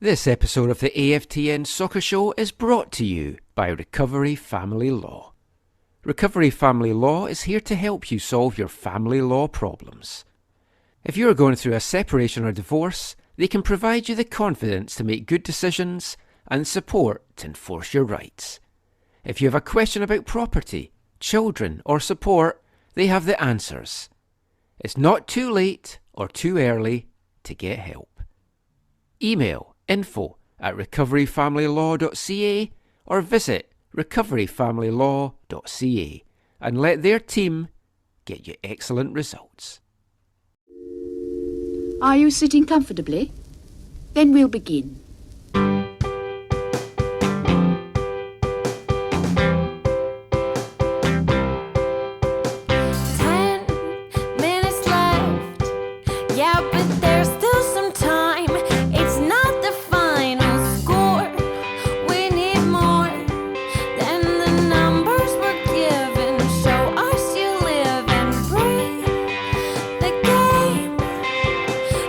This episode of the AFTN Soccer Show is brought to you by Recovery Family Law. Recovery Family Law is here to help you solve your family law problems. If you are going through a separation or divorce, they can provide you the confidence to make good decisions and support to enforce your rights. If you have a question about property, children or support, they have the answers. It's not too late or too early to get help. Email info@recoveryfamilylaw.ca or visit recoveryfamilylaw.ca and let their team get you excellent results. Are you sitting comfortably? Then we'll begin. 10 minutes left. Yeah, but there's still some time. It's not the final score. We need more than the numbers we're given. Show us you live and breathe the game.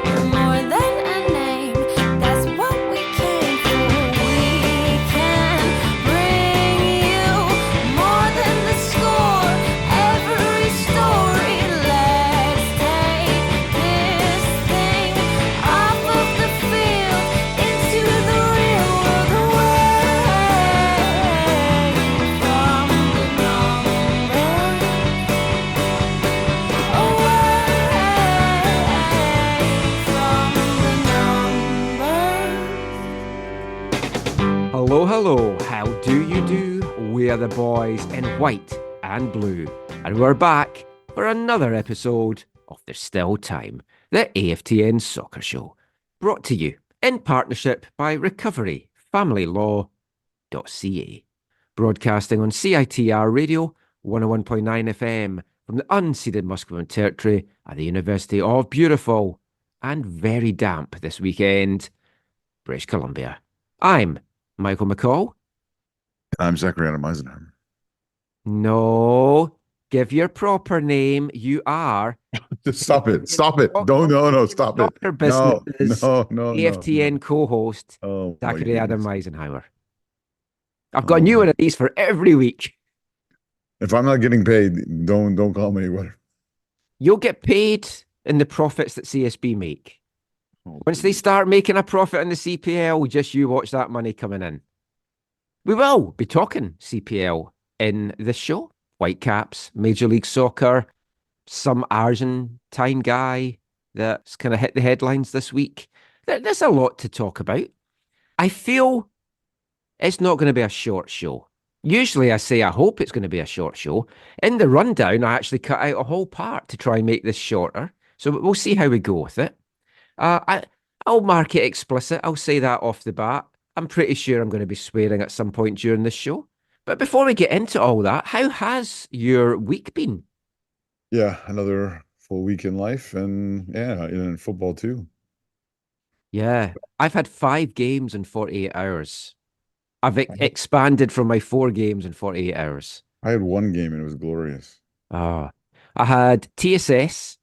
You're more than a name. That's what we came for. We can bring you more than the score. Every story. Let's take this thing off of the field into the real world, away from the numbers, Hello, hello, how do you do? We are the boys in white and blue, and we're back for another episode of There's Still Time, the AFTN Soccer Show, brought to you in partnership by recoveryfamilylaw.ca, broadcasting on CITR Radio 101.9 FM from the unceded Musqueam territory at the University of beautiful and very damp this weekend, British Columbia. I'm Michael McCall. I'm Zachary Adam Eisenheimer. No, give your proper name. You are Just stop it. Stop it. No, stop it. Dr. Business No. AFTN co-host Oh, my Zachary Adam goodness. Eisenhower. I've got a new one of these for every week. If I'm not getting paid, don't call me. What? You'll get paid in the profits that CSB make. Oh, Once they start making a profit in the CPL, just you watch that money coming in. We will be talking CPL in this show. Whitecaps, Major League Soccer, some Argentine guy that's kind of hit the headlines this week. There's a lot to talk about. I feel it's not going to be a short show. Usually I say I hope it's going to be a short show. In the rundown, I actually cut out a whole part to try and make this shorter. So we'll see how we go with it. I'll mark it explicit. I'll say that off the bat. I'm pretty sure I'm going to be swearing at some point during this show. But before we get into all that, how has your week been? Yeah, another full week in life, and yeah, in football too. Yeah, I've had 5 games in 48 hours. I've expanded from my 4 games in 48 hours. I had one game and it was glorious. I had TSS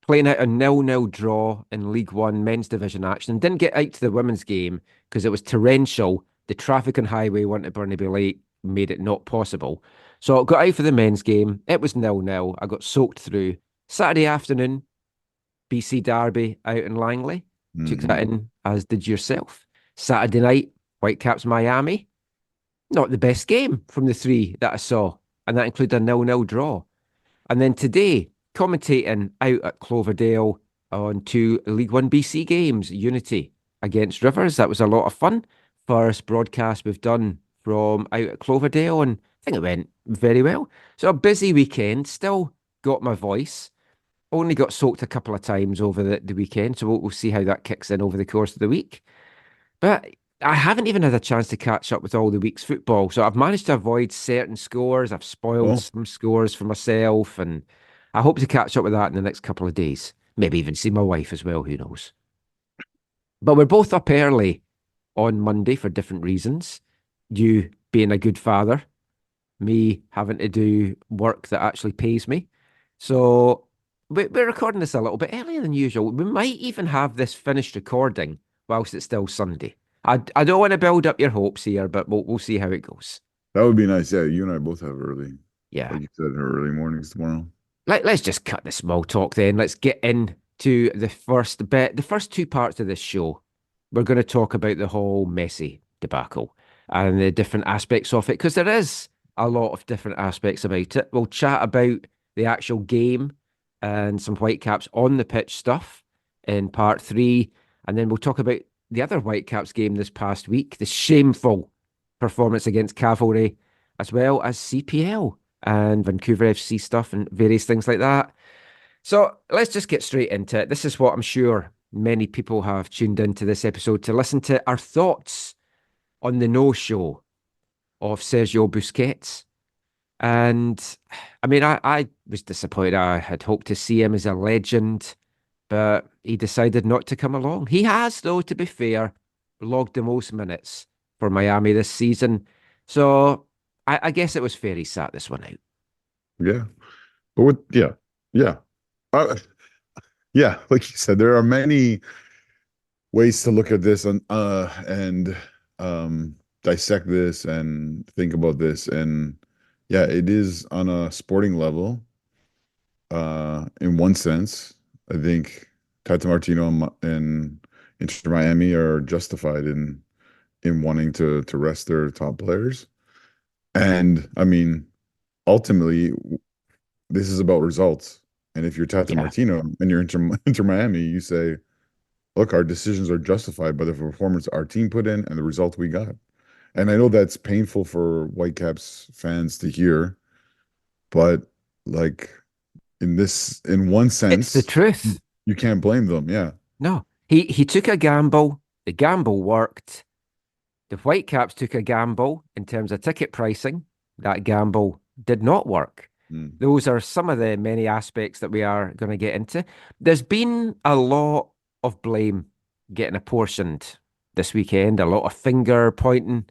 playing out a 0-0 draw in League One men's division action. Didn't get out to the women's game because it was torrential. The traffic on Highway 1 to Burnaby Lake made it not possible. So I got out for the men's game. It was 0-0. I got soaked through. Saturday afternoon, BC Derby out in Langley. Took that in, as did yourself. Saturday night, Whitecaps Miami. Not the best game from the 3 that I saw. And that included a 0-0 draw. And then today, commentating out at Cloverdale on 2 League One BC games, Unity against Rivers. That was a lot of fun. First broadcast we've done from out at Cloverdale, and I think it went very well. So a busy weekend, still got my voice. Only got soaked a couple of times over the weekend, so we'll see how that kicks in over the course of the week. But I haven't even had a chance to catch up with all the week's football, so I've managed to avoid certain scores. I've spoiled some scores for myself, and I hope to catch up with that in the next couple of days. Maybe even see my wife as well, who knows. But we're both up early on Monday for different reasons. You being a good father, me having to do work that actually pays me. So we're recording this a little bit earlier than usual. We might even have this finished recording whilst it's still Sunday. I don't want to build up your hopes here, but we'll see how it goes. That would be nice. Yeah, you and I both have early, Yeah. like you said, early mornings tomorrow. Let's just cut the small talk then. Let's get into the first bit, the first two parts of this show. We're going to talk about the whole Messi debacle and the different aspects of it, because there is a lot of different aspects about it. We'll chat about the actual game and some Whitecaps on the pitch stuff in part three. And then we'll talk about the other Whitecaps game this past week, the shameful performance against Cavalry, as well as CPL and Vancouver FC stuff and various things like that. So let's just get straight into it. This is what I'm sure many people have tuned into this episode to listen to our thoughts on the no-show of Sergio Busquets. And I mean, I was disappointed. I had hoped to see him as a legend, but he decided not to come along. He has, though, to be fair, logged the most minutes for Miami this season. So I guess it was fair he sat this one out. Yeah, but yeah, uh, yeah. Like you said, there are many ways to look at this and dissect this and think about this. And yeah, it is on a sporting level. In one sense, I think Tata Martino and Inter Miami are justified in wanting to rest their top players. And I mean, ultimately, this is about results. And if you're Tata Yeah. Martino and you're Inter Miami, you say, look, our decisions are justified by the performance our team put in and the result we got. And I know that's painful for Whitecaps fans to hear, but like in one It's the sense, truth. you can't blame them. Yeah. No, he took a gamble. The gamble worked. The Whitecaps took a gamble in terms of ticket pricing. That gamble did not work. Mm. Those are some of the many aspects that we are going to get into. There's been a lot of blame getting apportioned this weekend, a lot of finger pointing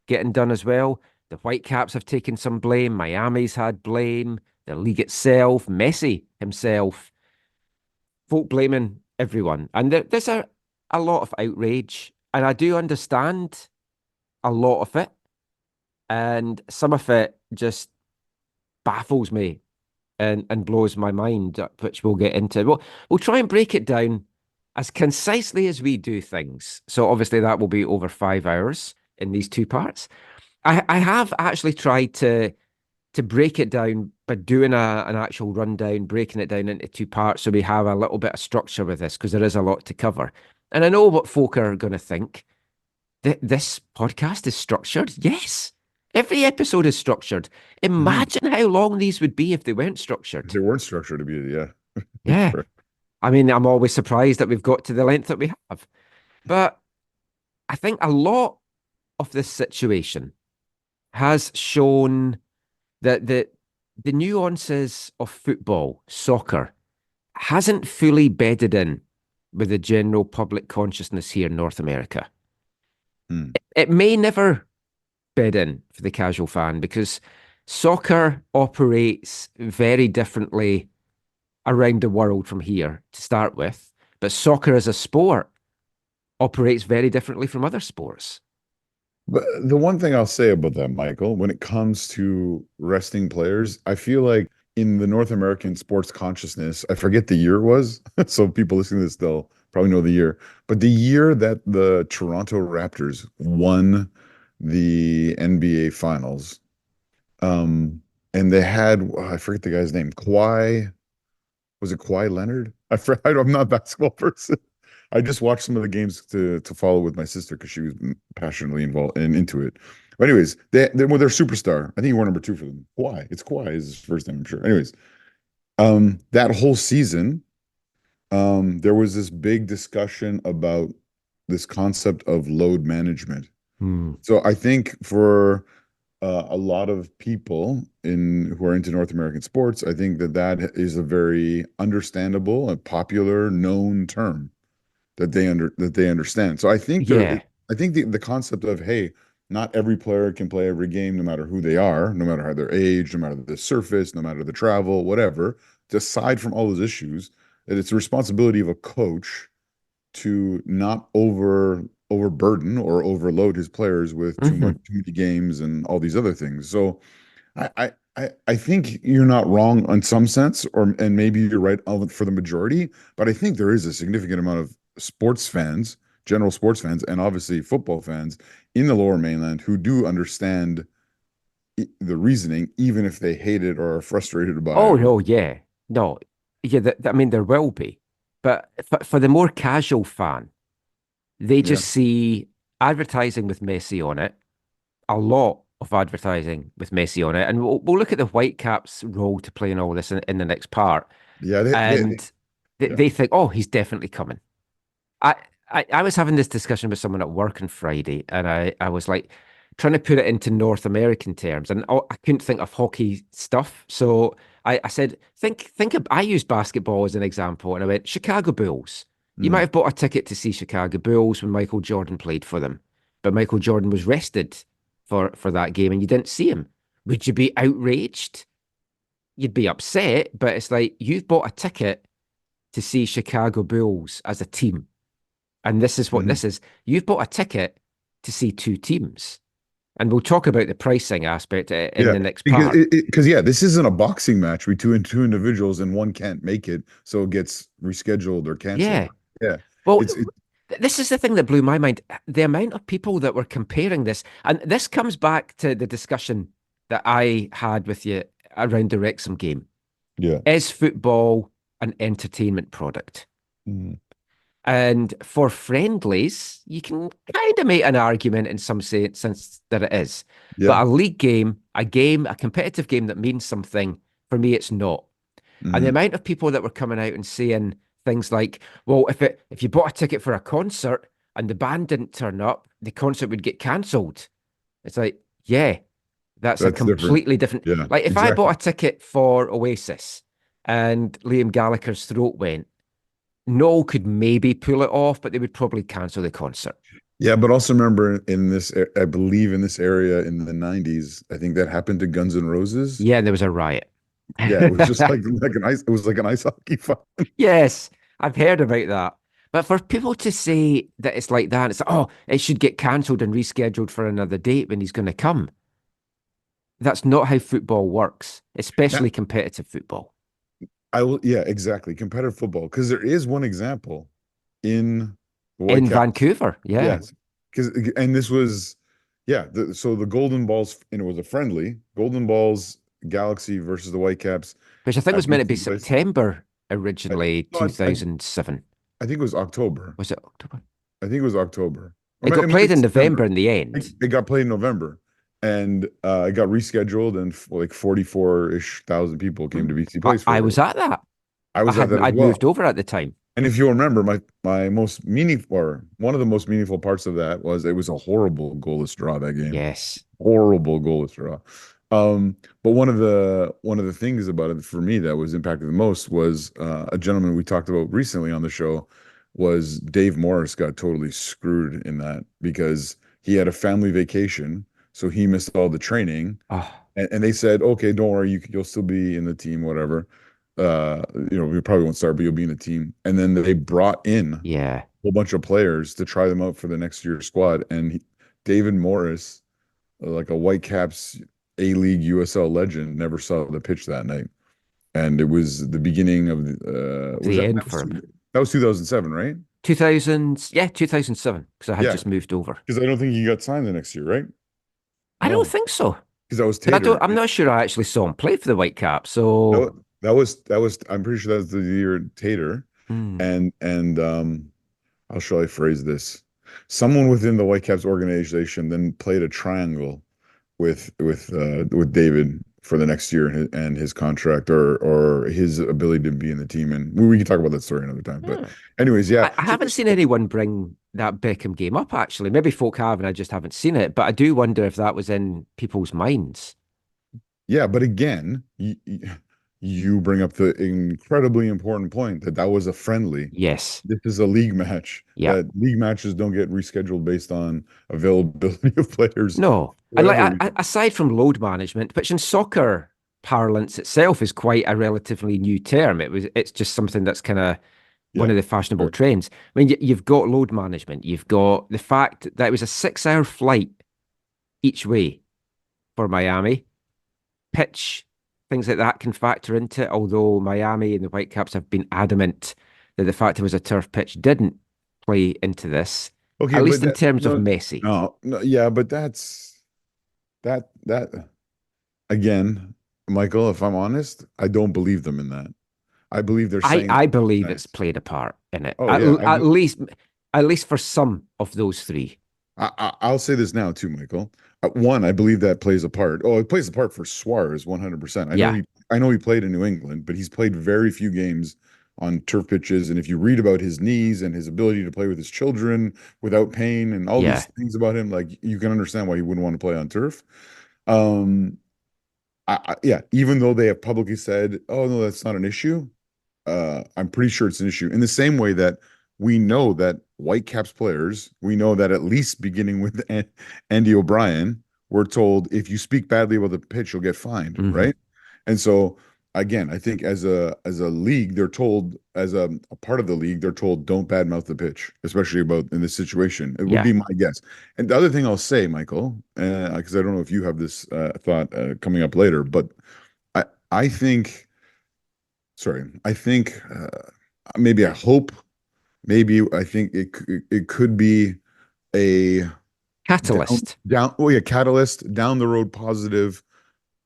getting done as well. The Whitecaps have taken some blame. Miami's had blame. The league itself, Messi himself, folk blaming everyone. And there's a lot of outrage. And I do understand a lot of it. And some of it just baffles me and blows my mind, which we'll get into. We'll try and break it down as concisely as we do things. So obviously that will be over 5 hours in these two parts. I have actually tried to break it down by doing an actual rundown, breaking it down into two parts so we have a little bit of structure with this, because there is a lot to cover. And I know what folk are going to think. This podcast is structured. Yes. Every episode is structured. Imagine how long these would be if they weren't structured. They weren't structured to be, yeah. Yeah. I mean, I'm always surprised that we've got to the length that we have. But I think a lot of this situation has shown that the nuances of football, soccer, hasn't fully bedded in with the general public consciousness here in North America. It may never bed in for the casual fan, because soccer operates very differently around the world from here to start with. But soccer as a sport operates very differently from other sports. But the one thing I'll say about that, Michael, when it comes to resting players, I feel like in the North American sports consciousness, I forget the year it was, so people listening to this, they'll probably know the year, but the year that the Toronto Raptors won the NBA Finals, and they had, I forget the guy's name, was it Kawhi Leonard? I'm not a basketball person. I just watched some of the games to follow with my sister because she was passionately involved and into it. But anyways, they're superstar. I think he wore number 2 for them. Kawhi. It's Kawhi is his first name, I'm sure. Anyways, that whole season, there was this big discussion about this concept of load management. So I think for a lot of people who are into North American sports, I think that is a very understandable and popular known term that they understand. So I think the concept of, hey, not every player can play every game, no matter who they are, no matter how their age, no matter the surface, no matter the travel, whatever. Aside from all those issues, that it's the responsibility of a coach to not overburden or overload his players with Hmm. too many games and all these other things. So I think you're not wrong in some sense, and maybe you're right for the majority, but I think there is a significant amount of sports fans, general sports fans, and obviously football fans in the Lower Mainland who do understand the reasoning, even if they hate it or are frustrated by Oh it. no, yeah, no, yeah. I mean, there will be, but for the more casual fan, they Yeah, just see advertising with Messi on it, a lot of advertising with Messi on it, and we'll look at the Whitecaps' role to play in all this in the next part, yeah, and yeah. they think, oh, he's definitely coming. I, I was having this discussion with someone at work on Friday, and I was like trying to put it into North American terms, and I couldn't think of hockey stuff. So I said, think of, I used basketball as an example, and I went, Chicago Bulls. You might Mm, have bought a ticket to see Chicago Bulls when Michael Jordan played for them, but Michael Jordan was rested for that game, and you didn't see him. Would you be outraged? You'd be upset, but it's like you've bought a ticket to see Chicago Bulls as a team. And this is what mhm. this is. You've bought a ticket to see two teams. And we'll talk about the pricing aspect in Yeah, the next because part. yeah, this isn't a boxing match between two individuals and one can't make it, so it gets rescheduled or canceled. Yeah. Yeah, Well, it's this is the thing that blew my mind. The amount of people that were comparing this. And this comes back to the discussion that I had with you around the Wrexham game. yeah. Is football an entertainment product? Mhm. And for friendlies, you can kind of make an argument in some sense that it is. Yeah. But a league game, a competitive game that means something, for me, it's not. And the Mhm. amount of people that were coming out and saying things like, well, if you bought a ticket for a concert and the band didn't turn up, the concert would get cancelled. It's like, yeah, that's a That's different. completely different. Yeah, Like if I exactly. bought a ticket for Oasis and Liam Gallagher's throat went, Noel could maybe pull it off, but they would probably cancel the concert. Yeah, but also remember in this, I believe in this area in the 90s, I think that happened to Guns N' Roses. Yeah, and there was a riot. Yeah, it was just like an ice, it was like an ice hockey fight. Yes, I've heard about that. But for people to say that it's like that, it's like, oh, it should get cancelled and rescheduled for another date when he's going to come. That's not how football works, Now, especially competitive football. I will, yeah, exactly. Competitive football, because there is one example in the In Whitecaps. Vancouver, yeah. Yes, because and this was, yeah. So the Golden Balls, and it was a friendly Golden Balls Galaxy versus the Whitecaps Which I think at was meant to be BC Place. September I, originally, no, I 2007. think it was October. Was it October? I think it was October. It It got might played be in November September. in the end. It got played in November, and it got rescheduled, and like 44-ish thousand people came to BC Place I for it. was at that. I was at that as I'd moved well. over at the time. And if you remember, my most meaningful, or one of the most meaningful parts of that was it was a horrible goalless draw that game. Yes. Horrible goalless draw. But one of the things about it for me that was impacted the most was a gentleman we talked about recently on the show was Dave Morris got totally screwed in that because he had a family vacation, so he missed all the training, Oh, and they said, okay, don't worry, you'll still be in the team, whatever. We probably won't start, but you'll be in the team. And then they brought in a yeah. whole bunch of players to try them out for the next year's squad. And David Morris, like a Whitecaps A-League USL legend, never saw the pitch that night. And it was the beginning of was The that end for him. that was 2007, right? 2000, yeah, 2007, because I had Yeah, just moved over. because I don't think he got signed the next year, right? I don't No, think so. because that was But Tater. I'm not sure I actually saw him play for the Whitecaps. So, That was I'm pretty sure that was the year Tater. hmm, And how shall I phrase this? Someone within the Whitecaps organization then played a triangle with David for the next year and his contract or his ability to be in the team. And we can talk about that story another time. But yeah. anyways, yeah. I haven't seen anyone bring that Beckham game up, actually. Maybe folk have, and I just haven't seen it. But I do wonder if that was in people's minds. Yeah, but again, you bring up the incredibly important point that was a friendly. Yes. This is a league match. Yeah. That league matches don't get rescheduled based on availability of players, No. And whatever reason. aside from load management, which in soccer parlance itself is quite a relatively new term. It's just something that's kind of one Yeah, of the fashionable sure. trends. I mean, you've got load management. You've got the fact that it was a 6 hour flight each way for Miami. Pitch, things like that can factor into it, although Miami and the Whitecaps have been adamant that the fact it was a turf pitch didn't play into this, Okay, at but least in that terms of no, Messi. no, yeah, but that again, Michael, if I'm honest, I don't believe them in that. I believe they're I, saying I believe it's nice. played a part in it, Oh yeah, at least for some of those three. I'll say this now too, Michael. One, I believe that plays a part. Oh, it plays a part for Suarez 100%. Yeah, I know he played in New England, but he's played very few games on turf pitches. And if you read about his knees and his ability to play with his children without pain and all yeah. these things about him, like you can understand why he wouldn't want to play on turf. Um, yeah, even though they have publicly said, "Oh no, that's not an issue," I'm pretty sure it's an issue. In the same way that we know that Whitecaps players, we know that at least beginning with Andy O'Brien, we're told if you speak badly about the pitch, you'll get fined, Hmm. right? And so again, I think as a league, they're told as a part of the league, they're told don't badmouth the pitch, especially about in this situation. It would Yeah. be my guess. And the other thing I'll say, Michael, because I don't know if you have this thought coming up later, but I think sorry, I think maybe I hope, maybe I think it could be a Catalyst. oh yeah, catalyst down the road positive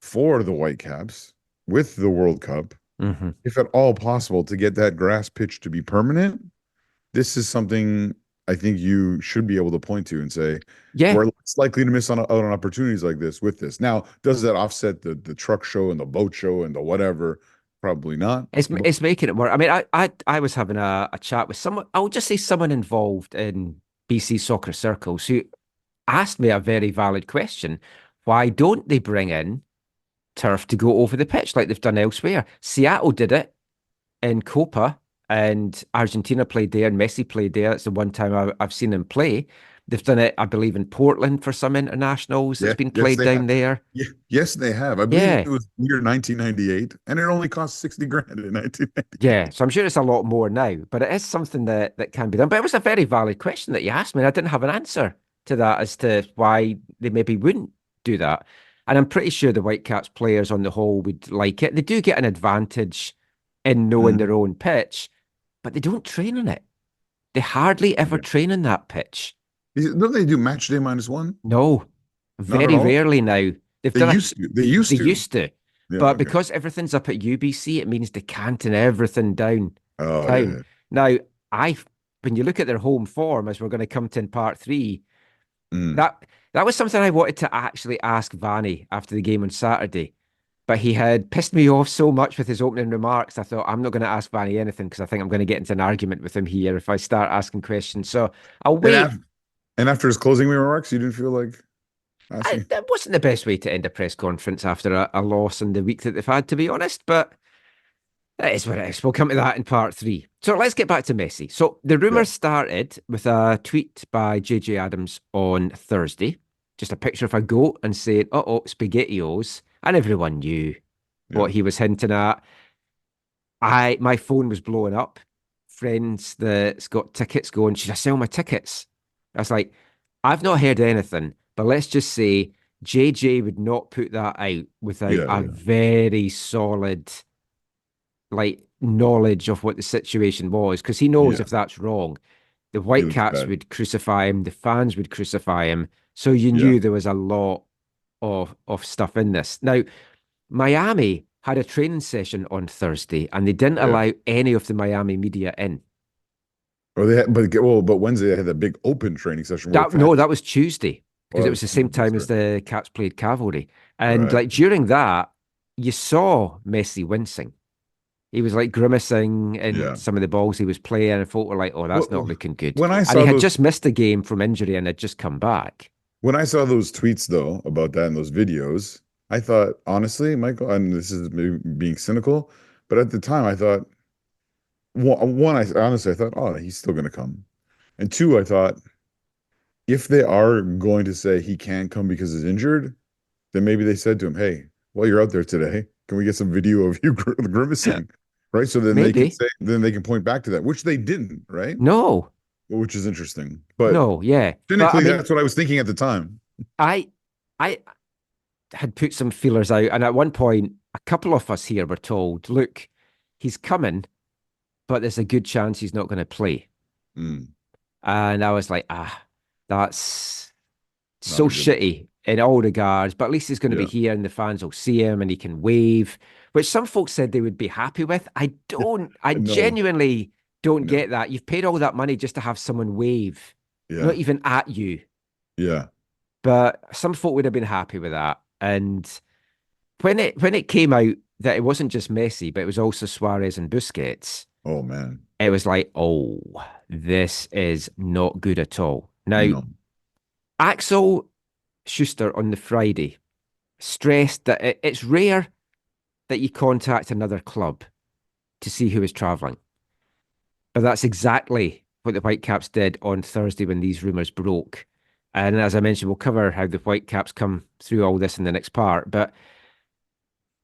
for the Whitecaps with the World Cup, Hmm. if at all possible, to get that grass pitch to be permanent. This is something I think you should be able to point to and say Yeah. we're less likely to miss out on opportunities like this with this. Now, does that offset the truck show and the boat show and the whatever? Probably not. But It's making it work. I mean, I was having a chat with someone, I'll just say someone involved in BC soccer circles who asked me a very valid question. Why don't they bring in turf to go over the pitch like they've done elsewhere? Seattle did it in Copa, and Argentina played there and Messi played there. It's the one time I've seen them play. They've done it, I believe, in Portland for some internationals. It's yeah, been yes, played they have. down there. Yeah, yes, they have. I believe Yeah. it was year 1998, and it only cost 60 grand in Yeah, 1998. so I'm sure it's a lot more now, but it is something that can be done. But it was a very valid question that you asked me, and I didn't have an answer to that as to why they maybe wouldn't do that. And I'm pretty sure the Whitecaps players on the whole would like it. They do get an advantage in knowing Mm. their own pitch, but they don't train on it. They hardly ever Okay. train on that pitch. Don't they do match day -1? No, Not at very all. rarely now. They've They done a used to. They They used to. used to, Yeah. but Okay. because everything's up at UBC, it means decanting everything Oh yeah. down. Yeah. Now, I when you look at their home form, as we're going to come to in part three, Mm. that was something I wanted to actually ask Vanni after the game on Saturday, but he had pissed me off so much with his opening remarks. I thought I'm not going to ask Vanni anything because I think I'm going to get into an argument with him here if I start asking questions. So I'll And wait. after and after his closing remarks, you didn't feel like asking. That wasn't the best way to end a press conference after a loss in the week that they've had, to be honest, but that is what it is. We'll come to that in part three. So let's get back to Messi. So the Yeah. rumours started with a tweet by JJ Adams on Thursday, just a picture of a goat and saying, oh, SpaghettiOs. And everyone knew Yeah. what he was hinting at. My phone was blowing up. Friends that's got tickets going, should I sell my tickets? I was like, I've not heard anything, but let's just say JJ would not put that out without Yeah. a Yeah. very solid knowledge of what the situation was, because he knows Yeah. if that's wrong, the He looks Whitecaps bad. would crucify him, the fans would crucify him. So you Yeah. knew there was a lot of stuff in this. Now, Miami had a training session on Thursday, and they didn't Yeah. allow any of the Miami media in. Or they had, but Wednesday they had that big open training session where That fans. no, that was Tuesday Oh, because that it was was the same Tuesday. time as Sorry. the Cats played Cavalry, and Right. like during that, you saw Messi wincing. He was like grimacing in Yeah. some of the balls he was playing, and folk were like, "Oh, that's not Well, looking good." when I And he saw had those just missed a game from injury and had just come back. when I saw those tweets though about that and those videos, I thought honestly, Michael, and this is maybe being cynical, but at the time I thought one, I honestly I thought, oh, he's still gonna come. And two, I thought if they are going to say he can't come because he's injured, then maybe they said to him, "Hey, while you're out there today, can we get some video of you grimacing?" right? So then they can Maybe. say, then they can point back to that, which they didn't, right? No, Which is interesting. But no, yeah. But I cynically, mean, that's what I was thinking at the time. I I had put some feelers out, and at one point, a couple of us here were told, look, he's coming, but there's a good chance he's not going to play. Mm, And I was like, that's not so a good look. shitty in all regards, but at least he's going to be Yeah. here and the fans will see him and he can wave, which some folks said they would be happy with. I No, genuinely don't no. get that. You've paid all that money just to have someone wave, not Yeah. even at you. Yeah. But some folk would have been happy with that. And when it came out that it wasn't just Messi, but it was also Suarez and Busquets, Oh man. it was like, oh, this is not good at all. Now, No. Axel Schuster on the Friday stressed that it's rare that you contact another club to see who is travelling. But that's exactly what the Whitecaps did on Thursday when these rumours broke. And as I mentioned, we'll cover how the Whitecaps come through all this in the next part. But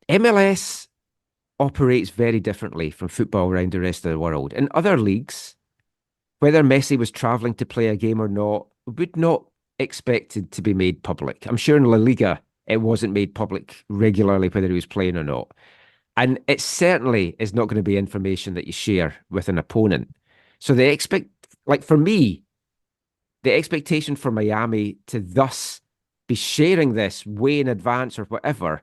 MLS operates very differently from football around the rest of the world. In other leagues, whether Messi was travelling to play a game or not would not expected to be made public. I'm sure in La Liga it wasn't made public regularly whether he was playing or not. And it certainly is not going to be information that you share with an opponent. So they expect, like for me, the expectation for Miami to thus be sharing this way in advance or whatever,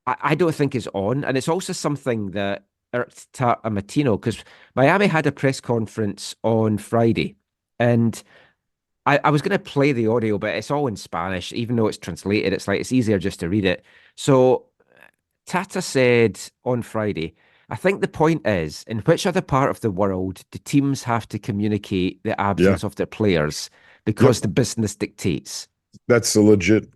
I don't think is on. And it's also something that irked Tata Martino because Miami had a press conference on Friday and I was going to play the audio, but it's all in Spanish, even though it's translated. It's like it's easier just to read it. So Tata said on Friday, I think the point is, in which other part of the world do teams have to communicate the Yeah. absence of their players because Yep. the business dictates? That's a legit.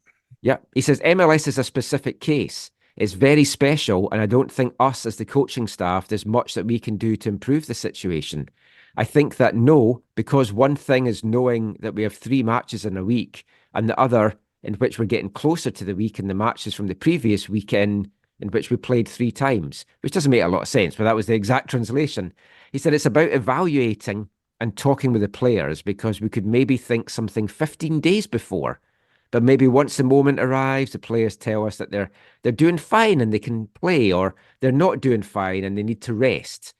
Yeah. He says MLS is a specific case. It's very special, and I don't think us as the coaching staff, there's much that we can do to improve the situation. I think that no, because one thing is knowing that we have 3 matches in a week, and the other in which we're getting closer to the week and the matches from the previous weekend in which we played 3 times, which doesn't make a lot of sense, but that was the exact translation. He said it's about evaluating and talking with the players because we could maybe think something 15 days before. But maybe once the moment arrives, the players tell us that they're doing fine and they can play, or they're not doing fine and they need to rest.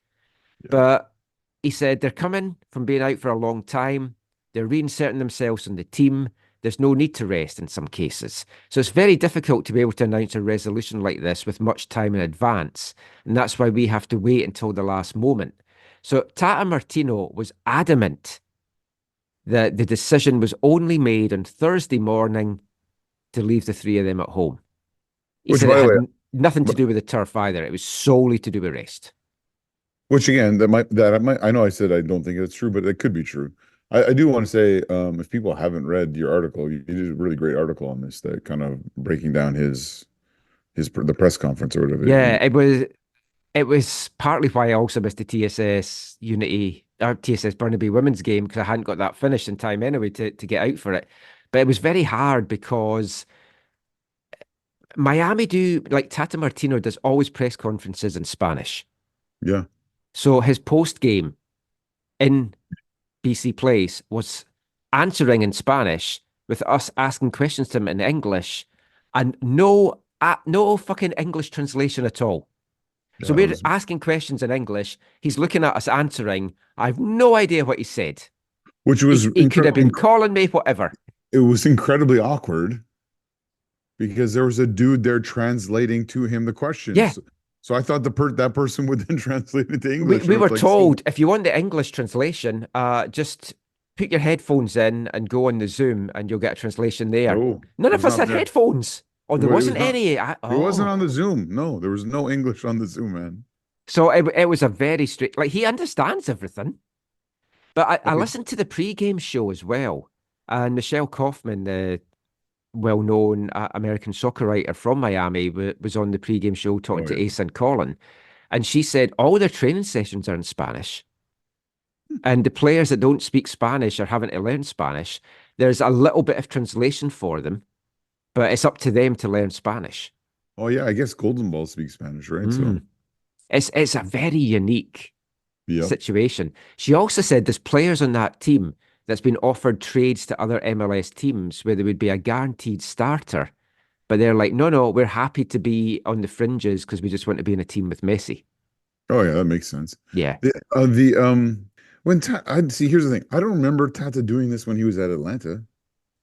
Yeah. But he said they're coming from being out for a long time. They're reinserting themselves in the team. There's no need to rest in some cases. So it's very difficult to be able to announce a resolution like this with much time in advance. And that's why we have to wait until the last moment. So Tata Martino was adamant that the decision was only made on Thursday morning to leave the 3 of them at home. He Which, said by it the way, had nothing to do with the turf either. It was solely to do with rest. which again, I know I said I don't think it's true, but it could be true. I do want to say, if people haven't read your article, you did a really great article on this that kind of breaking down the press conference or whatever. Yeah, it was partly why I also missed the TSS Unity or TSS Burnaby women's game because I hadn't got that finished in time anyway to get out for it. But it was very hard because Miami like Tata Martino does always press conferences in Spanish. Yeah. So his post game in BC Place was answering in Spanish with us asking questions to him in English and no fucking English translation at all. So Yeah, it we're was, asking questions in English. He's looking at us answering. I have no idea what he said. which He, was he could have incredibly, been calling me whatever. it was incredibly awkward because there was a dude there translating to him the Yeah, questions. So I thought that person would then translate it to we, English, we and were it's like, so, told if you want the English translation, just put your headphones in and go on the Zoom and you'll get a translation there. no, None it of was us not had there. headphones. Or there It was wasn't not. any. It wasn't on the Zoom. No, there was no English on the Zoom, man. So it was a very strict, like he understands everything. But I Okay. listened to the pre-game show as well. And Michelle Kaufman, the well-known American soccer writer from Miami, was on the pre-game show talking Oh to yeah. Ace and Colin. And she said all their training sessions are in Spanish. And the players that don't speak Spanish are having to learn Spanish. There's a little bit of translation for them, but it's up to them to learn Spanish. Oh yeah. I guess Golden Ball speaks Spanish, right? So Mm. It's a very unique Yep. situation. She also said there's players on that team that's been offered trades to other MLS teams where there would be a guaranteed starter, but they're like, no, no, we're happy to be on the fringes because we just want to be in a team with Messi. Oh yeah, that makes sense. Yeah. The when I see, here's the thing. I don't remember Tata doing this when he was at Atlanta.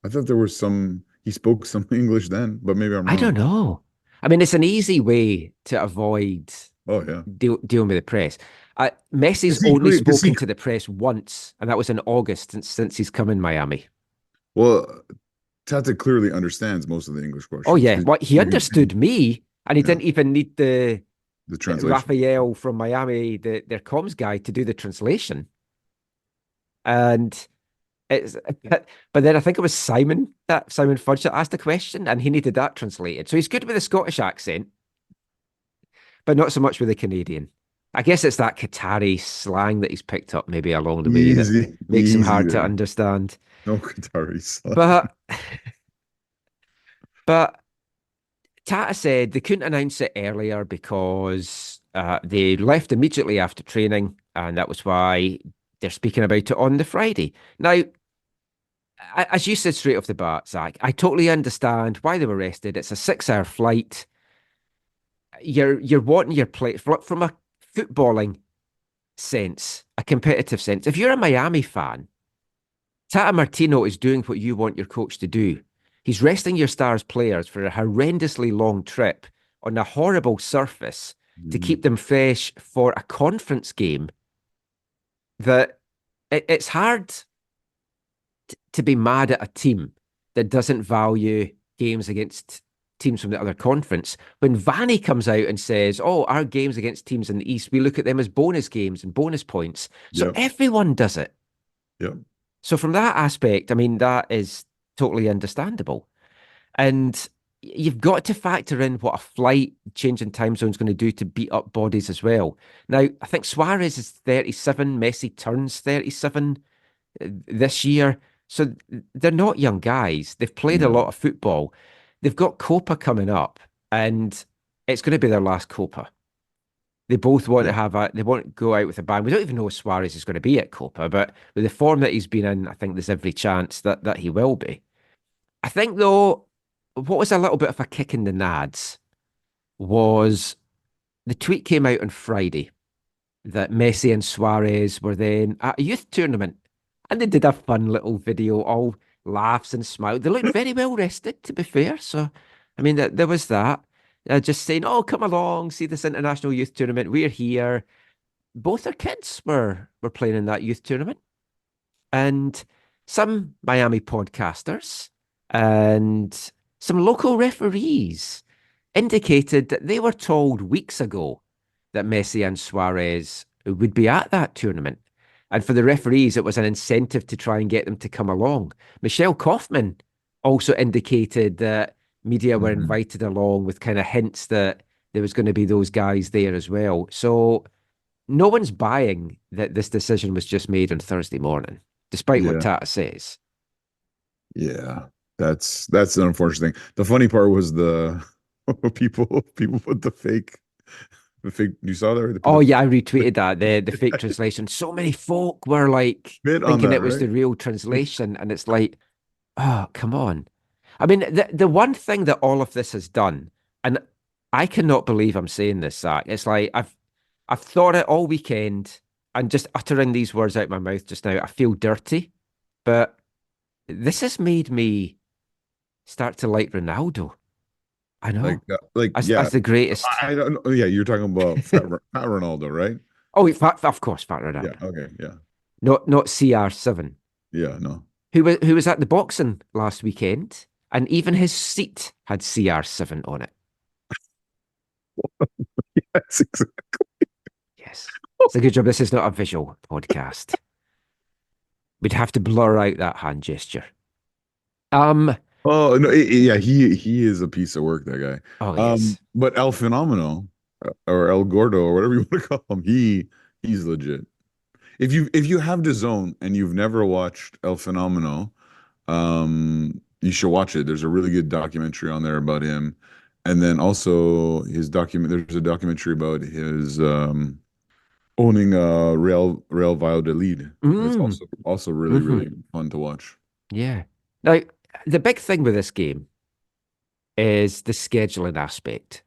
I thought there was some he spoke some English then, but maybe I'm I don't wrong. know. I mean, it's an easy way to avoid Oh yeah. dealing with the press. Messi's Does he only agree? Does he spoken to the press once, and that was in August since he's come in Miami. well, Tata clearly understands most of the English Oh questions yeah, because what he understood me, and he yeah, didn't even need the the translation. Raphael from Miami, their comms guy, to do the translation. And it's but then I think it was Simon Fudge that asked the question, and he needed that translated. So he's good with the Scottish accent, but not so much with the Canadian. I guess it's that Qatari slang that he's picked up maybe along the way that Easy, makes him easy hard to there. understand. No Qataris. But but Tata said they couldn't announce it earlier because they left immediately after training, and that was why they're speaking about it on the Friday. Now, as you said straight off the bat, Zach, I totally understand why they were rested. It's a 6 hour flight. You're wanting your play from a footballing sense, a competitive sense. If you're a Miami fan, Tata Martino is doing what you want your coach to do. He's resting your stars players for a horrendously long trip on a horrible surface to Mhm. keep them fresh for a conference game that it's hard to be mad at a team that doesn't value games against teams from the other conference. When Vanni comes out and says, oh, our games against teams in the East, we look at them as bonus games and bonus points. So Yep. everyone does it. Yep. So from that aspect, I mean, that is totally understandable. And you've got to factor in what a flight change in time zone is going to do to beat up bodies as well. Now, I think Suarez is 37, Messi turns 37 this year. So they're not young guys. They've played a lot No. of football. They've got Copa coming up, and it's going to be their last Copa. They both want to Yeah. they want to go out with a bang. We don't even know if Suarez is going to be at Copa, but with the form that he's been in, I think there's every chance that he will be. I think though, what was a little bit of a kick in the nads was the tweet came out on Friday that Messi and Suarez were then at a youth tournament, and they did a fun little video, all laughs and smiles. They looked very well rested, to be fair. So, I mean, there was that. Just saying, "Oh, come along, see this international youth tournament. We're here." Both their kids were playing in that youth tournament, and some Miami podcasters and some local referees indicated that they were told weeks ago that Messi and Suarez would be at that tournament. And for the referees, it was an incentive to try and get them to come along. Michelle Kaufman also indicated that media were Mhm. invited along with kind of hints that there was going to be those guys there as well. So no one's buying that this decision was just made on Thursday morning, despite what Yeah. Tata says. Yeah. That's the unfortunate thing. The funny part was the people put the fake you saw that, right? They put Oh a yeah, I retweeted that the fake translation. So many folk were like bit on thinking that, it was right? the real translation, and it's like, oh come on. I mean, the one thing that all of this has done, and I cannot believe I'm saying this, Zach. It's like I've thought it all weekend, and just uttering these words out my mouth just now, I feel dirty, but this has made me start to like Ronaldo. I know, Yeah. as the greatest. I don't know. Yeah, you're talking about Fat Ronaldo, right? Oh, of course, Fat Yeah. Ronaldo. Okay. Yeah. Not CR7. Yeah. No. Who was at the boxing last weekend, and even his seat had CR7 on it. That's exactly. Yes. It's a good job this is not a visual podcast. We'd have to blur out that hand gesture. Um, Oh no. Yeah. He is a piece of work. That oh guy. yes. But El Fenomeno or El Gordo or whatever you want to call him, he's legit. If you have the zone and you've never watched El Fenomeno, you should watch it. There's a really good documentary on there about him. And then also his there's a documentary about his owning Real Valladolid. That's Mm, also really, hmm really fun to watch. Yeah. Now, the big thing with this game is the scheduling aspect.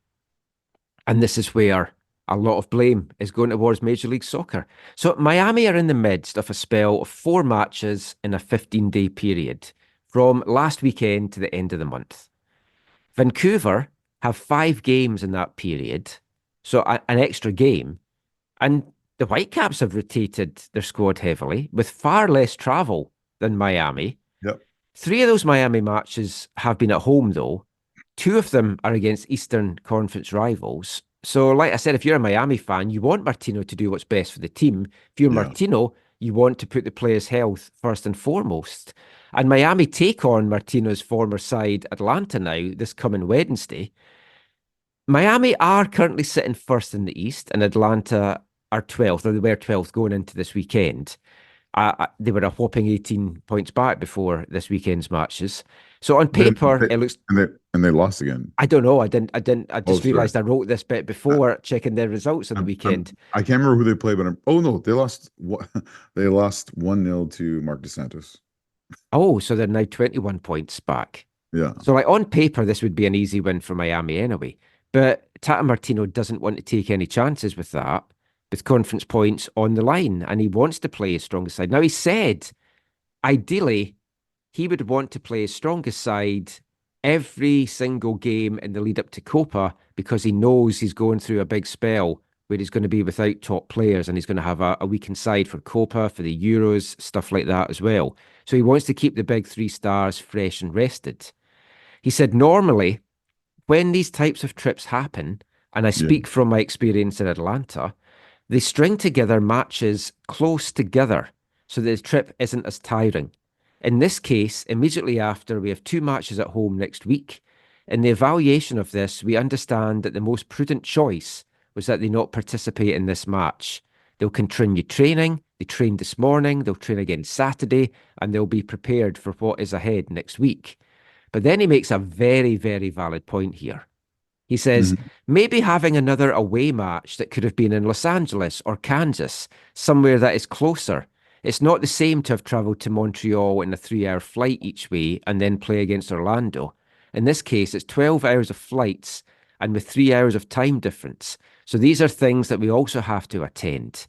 And this is where a lot of blame is going towards Major League Soccer. So Miami are in the midst of a spell of 4 matches in a 15-day period from last weekend to the end of the month. Vancouver have 5 games in that period, so an extra game. And the Whitecaps have rotated their squad heavily with far less travel than Miami. Yep. 3 of those Miami matches have been at home, though. 2 of them are against Eastern Conference rivals. So, like I said, if you're a Miami fan, you want Martino to do what's best for the team. If you're Yeah. Martino, you want to put the players' health first and foremost. And Miami take on Martino's former side, Atlanta, now this coming Wednesday. Miami are currently sitting first in the East, and Atlanta are 12th, or they were 12th going into this weekend. They were a whopping 18 points back before this weekend's matches. So on They, paper, they, it looks. and they lost again. I don't know. I Oh, just sorry. realised I wrote this bit I, before checking their results on the weekend. I can't remember who they played, but oh no, they lost what they lost 1-0 to Mark DeSantos. Oh, so they're now 21 points back. Yeah. So, like on paper, this would be an easy win for Miami anyway. But Tata Martino doesn't want to take any chances with that, with conference points on the line, and he wants to play his strongest side. Now, he said ideally he would want to play his strongest side every single game in the lead up to Copa because he knows he's going through a big spell where he's going to be without top players and he's going to have a weakened side for Copa, for the Euros, stuff like that as well. So he wants to keep the big 3 stars fresh and rested. He said, normally, when these types of trips happen, and I Yeah. speak from my experience in Atlanta, they string together matches close together so that the trip isn't as tiring. In this case, immediately after, we have 2 matches at home next week. In the evaluation of this, we understand that the most prudent choice was that they not participate in this match. They'll continue training. They trained this morning. They'll train again Saturday, and they'll be prepared for what is ahead next week. But then he makes a very, very valid point here. He says, Mhm. maybe having another away match that could have been in Los Angeles or Kansas, somewhere that is closer. It's not the same to have travelled to Montreal in a 3-hour flight each way and then play against Orlando. In this case, it's 12 hours of flights and with 3 hours of time difference. So these are things that we also have to attend.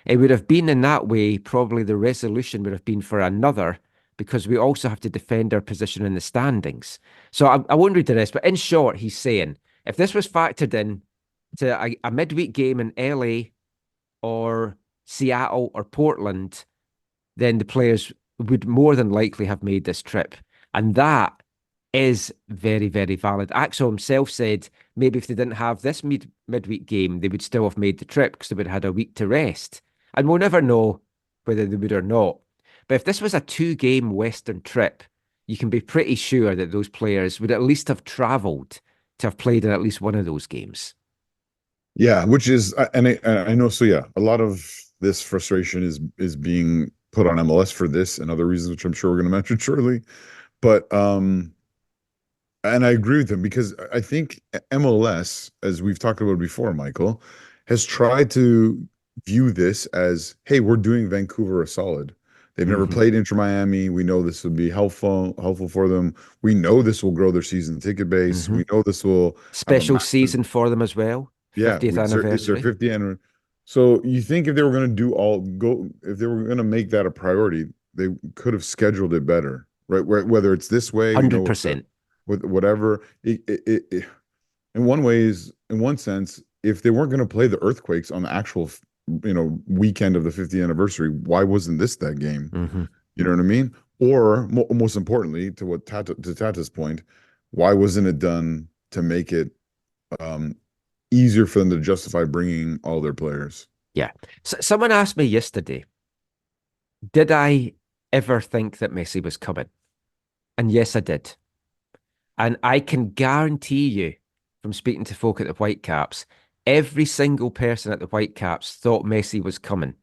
It would have been in that way, probably the resolution would have been for another, because we also have to defend our position in the standings. So I won't read the rest, but in short, he's saying, if this was factored in to a midweek game in LA or Seattle or Portland, then the players would more than likely have made this trip. And that is very, very valid. Axel himself said maybe if they didn't have this midweek game, they would still have made the trip because they would have had a week to rest. And we'll never know whether they would or not. But if this was a 2-game Western trip, you can be pretty sure that those players would at least have travelled to have played in at least one of those games. Yeah, which is and I know, so yeah, a lot of this frustration is being put on MLS for this and other reasons, which I'm sure we're going to mention shortly. But and I agree with them because I think MLS, as we've talked about before, Michael, has tried to view this as, hey, we're doing Vancouver a solid. They've never played Inter Miami. We know this will be helpful for them. We know this will grow their season ticket base. We know this will have a Special massive, season for them as well. yeah, 50th it's their anniversary. 50th anniversary. So you think if they were going to if they were going to make that a priority, they could have scheduled it better, right? Whether it's this way, you know, 100%. with whatever. In one sense, if they weren't going to play the Earthquakes on the actual, weekend of the 50th anniversary, why wasn't this that game? You know what I mean? Or most importantly, to Tata's point, why wasn't it done to make it easier for them to justify bringing all their players? Yeah. So, someone asked me yesterday, did I ever think that Messi was coming? And yes, I did. And I can guarantee you from speaking to folk at the Whitecaps, every single person at the Whitecaps thought Messi was coming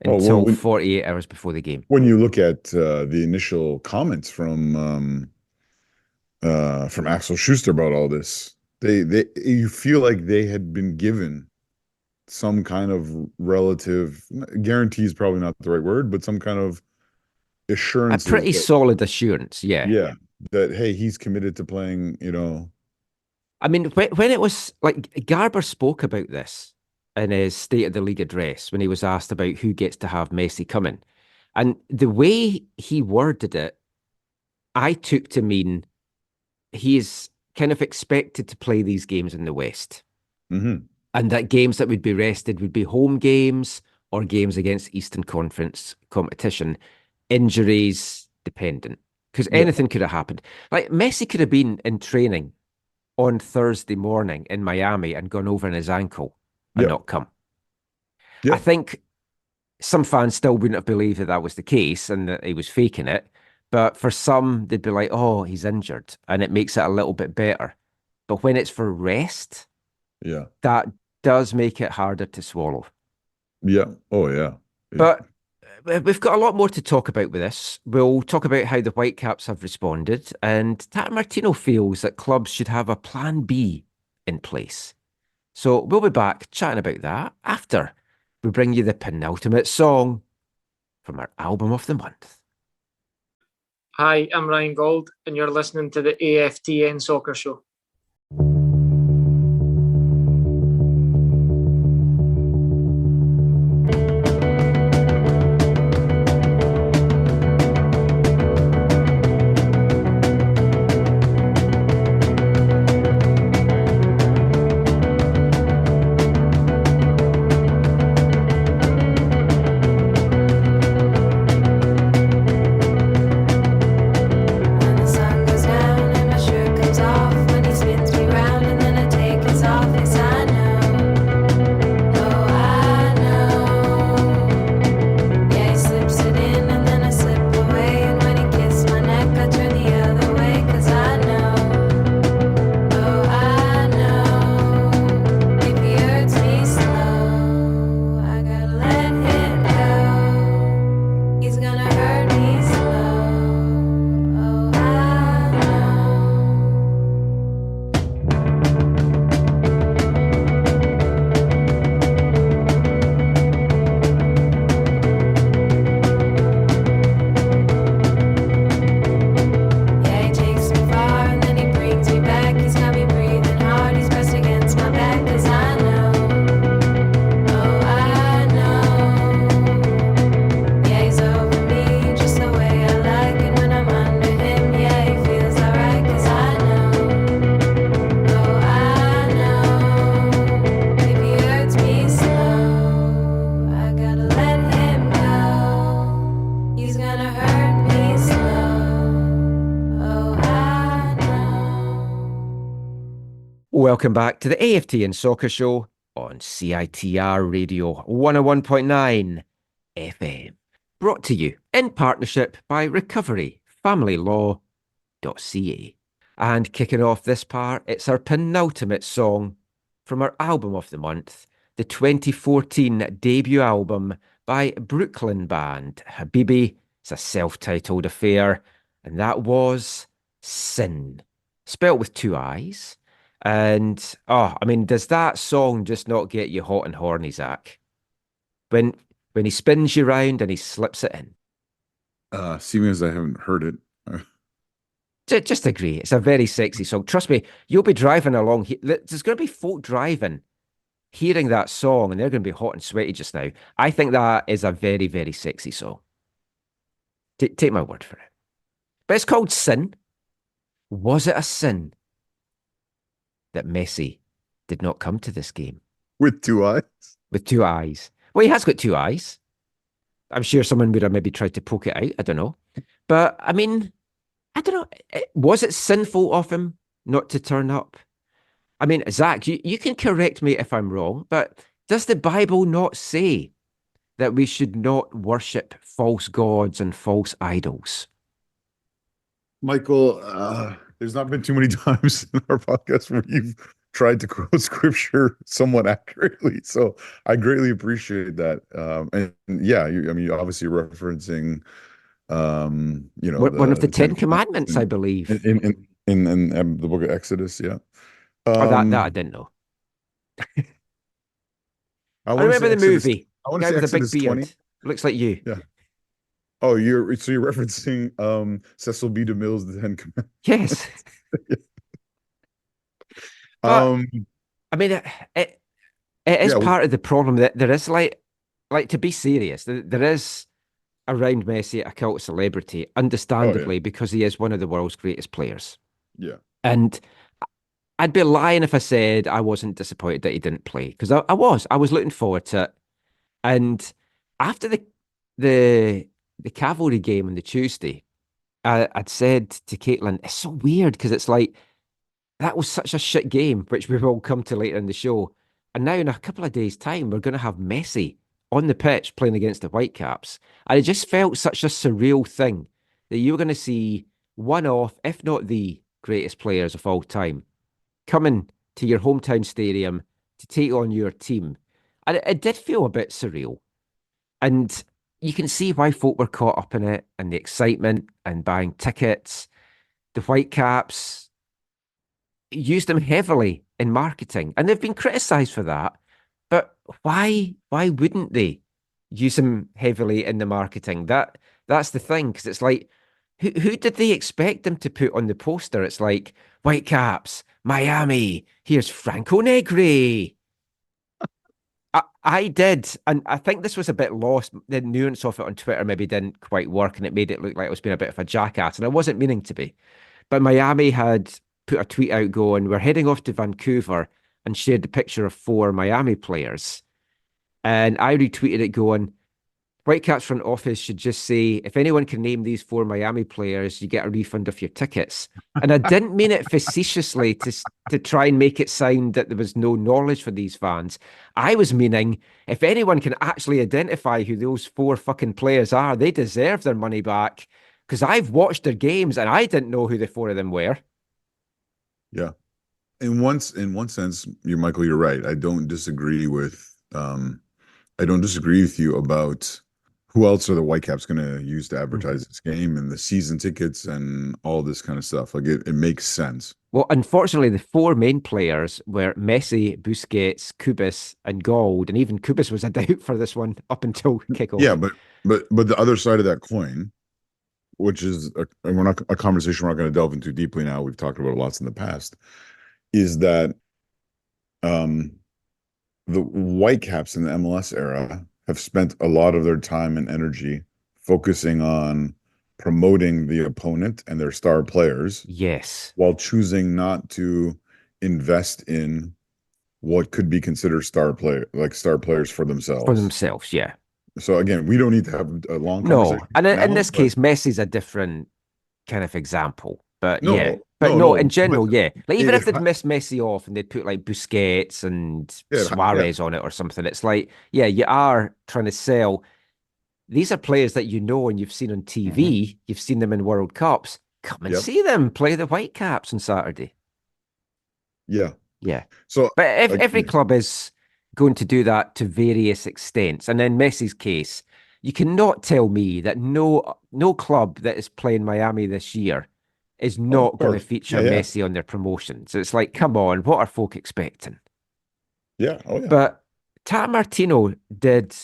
until 48 hours before the game. When you look at the initial comments from Axel Schuster about all this, You feel like they had been given some kind of relative guarantee is probably not the right word, but some kind of A assurances pretty that, solid assurance, yeah. yeah, that hey, he's committed to playing, I mean, when it was like Garber spoke about this in his State of the League address when he was asked about who gets to have Messi coming. And the way he worded it, I took to mean he is kind of expected to play these games in the West. Mhm. And that games that would be rested would be home games or games against Eastern Conference competition, injuries dependent. Because Yeah, anything could have happened. Like Messi could have been in training on Thursday morning in Miami and gone over in his ankle and yeah, not come. I yeah, think some fans still wouldn't have believed that that was the case and that he was faking it. But for some, they'd be like, oh, he's injured. And it makes it a little bit better. But when it's for rest, yeah, that does make it harder to swallow. yeah. Oh yeah. But we've got a lot more to talk about with this. We'll talk about how the Whitecaps have responded, and Tata Martino feels that clubs should have a plan B in place. So we'll be back chatting about that after we bring you the penultimate song from our album of the month. Hi, I'm Ryan Gold, and you're listening to the AFTN Soccer Show. When the sun goes down and my shirt comes off, when he spins me round and then I take his off, yes I know, oh I know. Yeah, he slips it in and then I slip away, and when he kisses my neck I turn the other way, 'cause I know, oh I know. If he hurts me slow, I gotta let him go. He's gonna hurt me slow, oh I know. Yeah, he takes me far and then he brings me back. He's got me breathing hard, he's pressed against my back, 'cause I know, oh I know. Yeah, he's over me just the way I like it when I'm under him. Yeah, he feels alright, 'cause I know, oh I know. If he hurts me slow, I gotta let him go. He's gonna hurt me slow, oh I know. Welcome back to the AFTN Soccer Show on CITR Radio 101.9 FM. Brought to you in partnership by recoveryfamilylaw.ca. And kicking off this part, it's our penultimate song from our album of the month, the 2014 debut album by Brooklyn band Habibi. It's a self-titled affair, and that was Sin, spelt with two I's. And I mean, does that song just not get you hot and horny, Zach? When he spins you round and he slips it in. Seeing as I haven't heard it, Just agree. It's a very sexy song. Trust me, you'll be driving along. There's going to be folk driving, hearing that song, and they're going to be hot and sweaty just now. I think that is a very, very sexy song. Take my word for it. But it's called Sin. Was it a sin that Messi did not come to this game with two eyes. with two eyes? Well, he has got two eyes. I'm sure someone would have maybe tried to poke it out. I don't know. But, I mean, I don't know. Was it sinful of him not to turn up? I mean, Zach, you can correct me if I'm wrong, but does the Bible not say that we should not worship false gods and false idols? Michael, there's not been too many times in our podcast where you've tried to quote scripture somewhat accurately. So I greatly appreciate that. And yeah, I mean, you're obviously referencing, One of the Ten Commandments, I believe. in the book of Exodus. Yeah. Oh, that I Um, I didn't know. I want to remember say the Exodus. movie. I want to Guy say with a big Exodus beard. 20. Looks like you. Yeah. Oh, you're referencing Cecil B. DeMille's The Ten Commandments. Yes. But Um, I mean, it, it is yeah. part of the problem that there is like to be serious, there is around Messi a cult of celebrity, Oh yeah. understandably, because he is one of the world's greatest players. Yeah. And I'd be lying if I said I wasn't disappointed that he didn't play because I was looking forward to it. And after the the Cavalry game on the Tuesday, I'd said to Caitlin, it's so weird because it's like that was such a shit game, which we will come to later in the show. And now in a couple of days' time, we're going to have Messi on the pitch playing against the Whitecaps. And it just felt such a surreal thing that you were going to see one of, if not the greatest players of all time, coming to your hometown stadium to take on your team. And it did feel a bit surreal. And you can see why folk were caught up in it and the excitement and buying tickets. The Whitecaps used them heavily in marketing, and they've been criticised for that. But why wouldn't they use them heavily in the marketing? That's the thing, because it's like, who did they expect them to put on the poster? It's like Whitecaps, Miami. Here's Franco Negri. I did, and I think this was a bit lost. The nuance of it on Twitter maybe didn't quite work, and it made it look like I was being a bit of a jackass, and I wasn't meaning to be. But Miami had put a tweet out going, we're heading off to Vancouver, and shared the picture of four Miami players. And I retweeted it going, Whitecaps front office should just say, if anyone can name these four Miami players, you get a refund of your tickets. And I didn't mean it facetiously to try and make it sound that there was no knowledge for these fans. I was meaning, if anyone can actually identify who those four fucking players are, they deserve their money back. Because I've watched their games and I didn't know who the four of them were. Yeah. In one sense, Michael, you're right. I don't disagree with you about who else are the Whitecaps going to use to advertise this game and the season tickets and all this kind of stuff. Like it makes sense. Well, unfortunately, the four main players were Messi, Busquets, Kubas, and Gold, and even Kubas was a doubt for this one up until Yeah, kickoff. but the other side of that coin, which is and we're not a conversation we're not going to delve into deeply now. We've talked about it lots in the past, is that um the Whitecaps in the MLS era have spent a lot of their time and energy focusing on promoting the opponent and their star players Yes, while choosing not to invest in what could be considered star players for for themselves. themselves, yeah. So again, we don't need to have a long No, conversation and in now, this but case, Messi's a different kind of example. But yeah, no, but no, no, in no, but general, yeah. Like even if it they'd miss Messi off and they'd put like Busquets and yeah, Suarez on it or something, it's like, yeah, you are trying to sell. These are players that you know and you've seen on mhm, TV. You've seen them in World Cups. Come and yep, see them play the Whitecaps on Saturday. yeah. Yeah. So But if like every club is going to do that to various extents, and in Messi's case, you cannot tell me that no club that is playing Miami this year is oh, of not going to course. feature Yeah, yeah. Messi on their promotions. It's like, come on, what are folk expecting? Yeah. Oh yeah. But Tata Martino did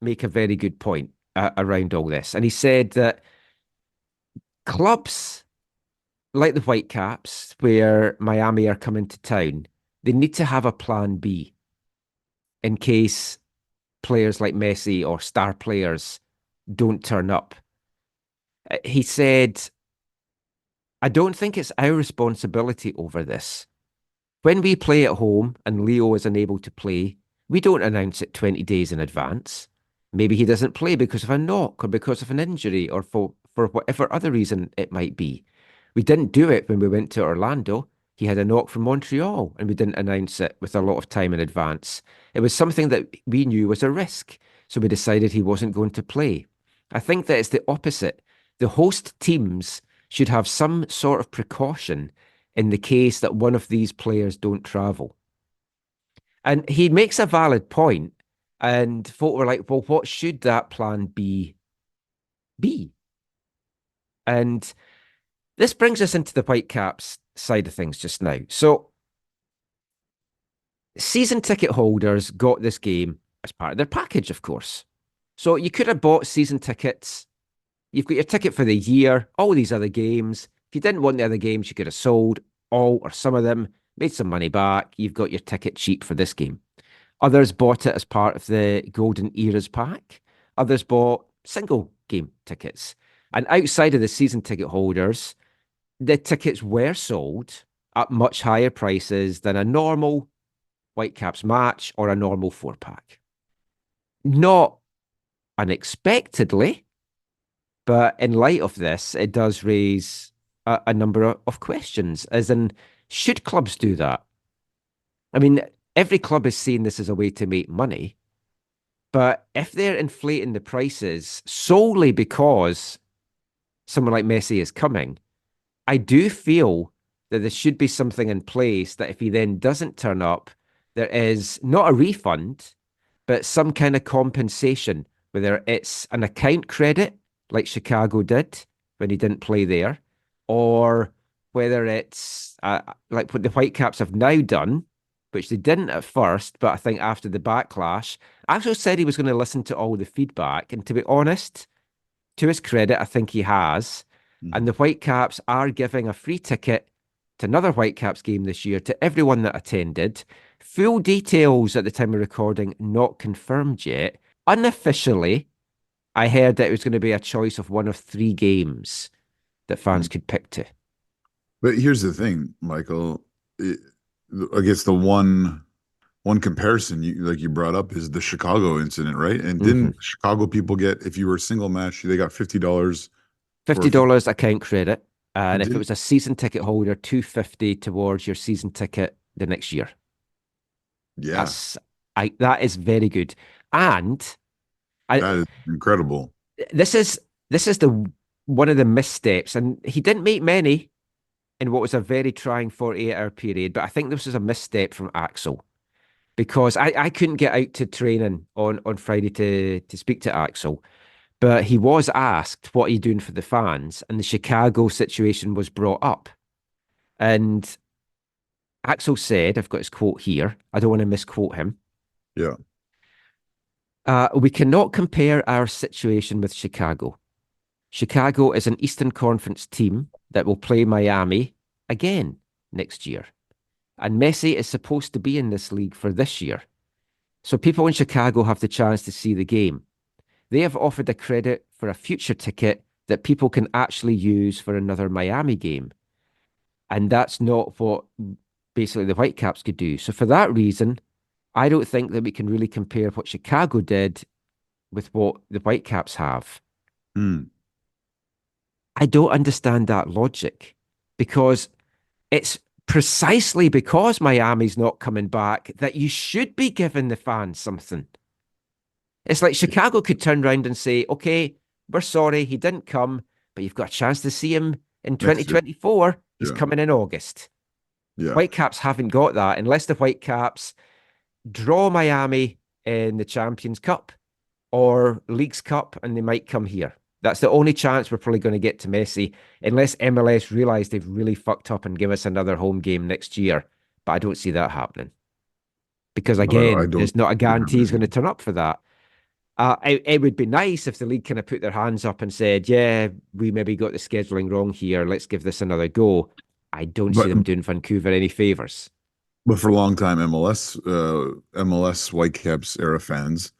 make a very good point around all this, and he said that clubs like the Whitecaps, where Miami are coming to town, they need to have a plan B in case players like Messi or star players don't turn up. He said, I don't think it's our responsibility over this. When we play at home and Leo is unable to play, we don't announce it 20 days in advance. Maybe he doesn't play because of a knock or because of an injury or for whatever other reason it might be. We didn't do it when we went to Orlando. He had a knock from Montreal and we didn't announce it with a lot of time in advance. It was something that we knew was a risk, so we decided he wasn't going to play. I think that it's the opposite. The host teams should have some sort of precaution in the case that one of these players don't travel. And he makes a valid point, and folk were like, well, what should that plan be? And this brings us into the Whitecaps side of things just now. So Season ticket holders got this game as part of their package, of course. So you could have bought season tickets. You've got your ticket for the year, all these other games. If you didn't want the other games, you could have sold all or some of them, made some money back. You've got your ticket cheap for this game. Others bought it as part of the Golden Eras pack. Others bought single game tickets. And outside of the season ticket holders, the tickets were sold at much higher prices than a normal Whitecaps match or a normal 4-pack. Not unexpectedly, but in light of this, it does raise a number of questions, as in, should clubs do that? I mean, every club is seeing this as a way to make money, but if they're inflating the prices solely because someone like Messi is coming, I do feel that there should be something in place that if he then doesn't turn up, there is not a refund, but some kind of compensation, whether it's an account credit like Chicago did when he didn't play there, or whether it's like what the Whitecaps have now done, which they didn't at first, but I think after the backlash, Axel said he was going to listen to all the feedback. And to be honest, to his credit, I think he has. And the Whitecaps are giving a free ticket to another Whitecaps game this year to everyone that attended. Full details at the time of recording, not confirmed yet. Unofficially, I heard that it was going to be a choice of one of 3 games that fans could pick to. But here's the thing, Michael. I guess the one comparison you brought up is the Chicago incident, right? And didn't Chicago people get, if you were a single match, they got $50 $50 account credit, and if it was a season ticket holder, $250 towards your season ticket the next year. Yeah, that is very good, and that is incredible. This is the one of the missteps, and he didn't make many in what was a very trying 48-hour period, but I think this was a misstep from Axel, because I couldn't get out to training on Friday to speak to Axel. But he was asked, what are you doing for the fans? And the Chicago situation was brought up. And Axel said, I've got his quote here, I don't want to misquote him. Yeah. We cannot compare our situation with Chicago. Chicago is an Eastern Conference team that will play Miami again next year. And Messi is supposed to be in this league for this year. So people in Chicago have the chance to see the game. They have offered a credit for a future ticket that people can actually use for another Miami game. And that's not what basically the Whitecaps could do. So for that reason, I don't think that we can really compare what Chicago did with what the Whitecaps have. I don't understand that logic, because it's precisely because Miami's not coming back that you should be giving the fans something. It's like Chicago could turn around and say, okay, we're sorry, he didn't come, but you've got a chance to see him in 2024. He's coming in August. Yeah. Whitecaps haven't got that unless the Whitecaps draw Miami in the Champions Cup or Leagues Cup, and they might come here. That's the only chance we're probably going to get to Messi, unless MLS realise they've really fucked up and give us another home game next year. But I don't see that happening. Because again, there's not a guarantee he's going to turn up for that. It would be nice if the league kind of put their hands up and said, yeah, we maybe got the scheduling wrong here. Let's give this another go. I don't see them doing Vancouver any favours. But for a long time, MLS Whitecaps era fans,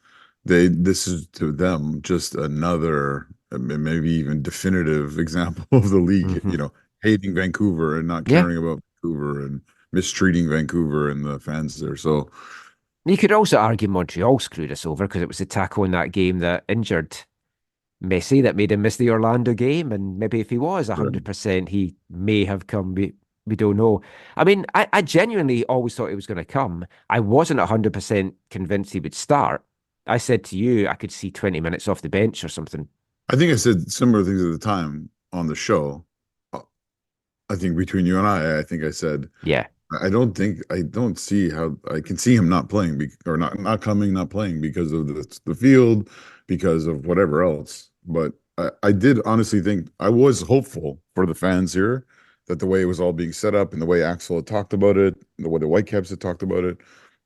this is to them just another, maybe even definitive example of the league, hating Vancouver and not caring about Vancouver and mistreating Vancouver and the fans there. So you could also argue Montreal screwed us over because it was the tackle in that game that injured Messi that made him miss the Orlando game. And maybe if he was 100%, he may have come. We don't know. I mean, I genuinely always thought he was going to come. I wasn't 100% convinced he would start. I said to you, I could see 20 minutes off the bench or something. I think I said similar things at the time on the show. I think between you and I think I said, yeah, I don't see how I can see him not playing or not coming, not playing because of the field, because of whatever else. But I did honestly think, I was hopeful for the fans here that the way it was all being set up and the way Axel had talked about it, the way the Whitecaps had talked about it,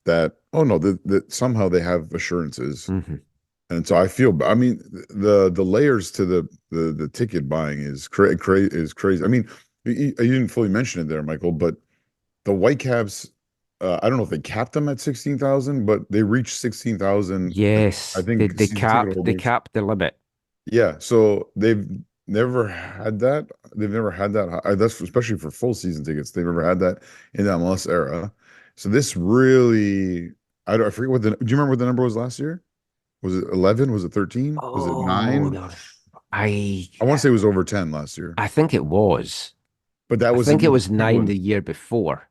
that, oh no, that somehow they have assurances. Hmm. And so I feel, I mean, the layers to the ticket buying is crazy. I mean, you didn't fully mention it there, Michael, but the Whitecaps, I don't know if they capped them at 16,000, but they reached 16,000. I Yes, think season ticket they holders. capped the limit. Yeah, so they've never had that. They've never had that high. That's especially for full season tickets. They've never had that in the MLS era. So this really, I forget what the. Do you remember what the number was last year? Was it 11? Was it 13? Was it Oh, 9? no. I I want to say it was over 10 last year, I think it was. but that I was think it with was 9 the equivalents. year before.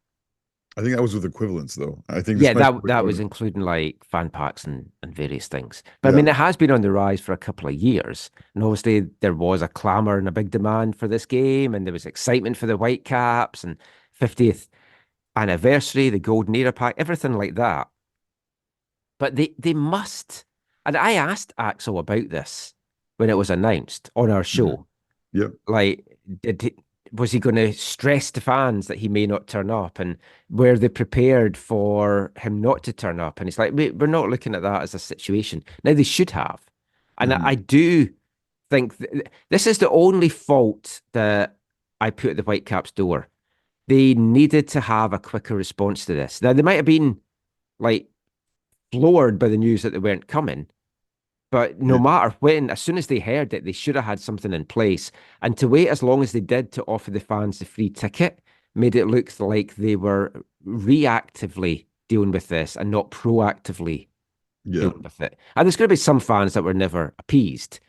I think that was with equivalents, though. I think Yeah, especially with that was including like fan packs and various things. But I yeah, mean, it has been on the rise for a couple of years. And obviously, there was a clamour and a big demand for this game, and there was excitement for the Whitecaps and 50th anniversary, the Golden Era pack, everything like that. But they must. And I asked Axel about this when it was announced on our mhm, show. yep, Like, was he going to stress the fans that he may not turn up, and were they prepared for him not to turn up? And it's like, we're not looking at that as a situation. Now they should have, and I mhm, do think this is the only fault that I put at the Whitecaps' door. They needed to have a quicker response to this. Now they might have been like floored by the news that they weren't coming, but no yeah, matter when, as soon as they heard it, they should have had something in place. And to wait as long as they did to offer the fans the free ticket made it look like they were reactively dealing with this and not proactively yeah. dealing with it. And there's going to be some fans that were never appeased.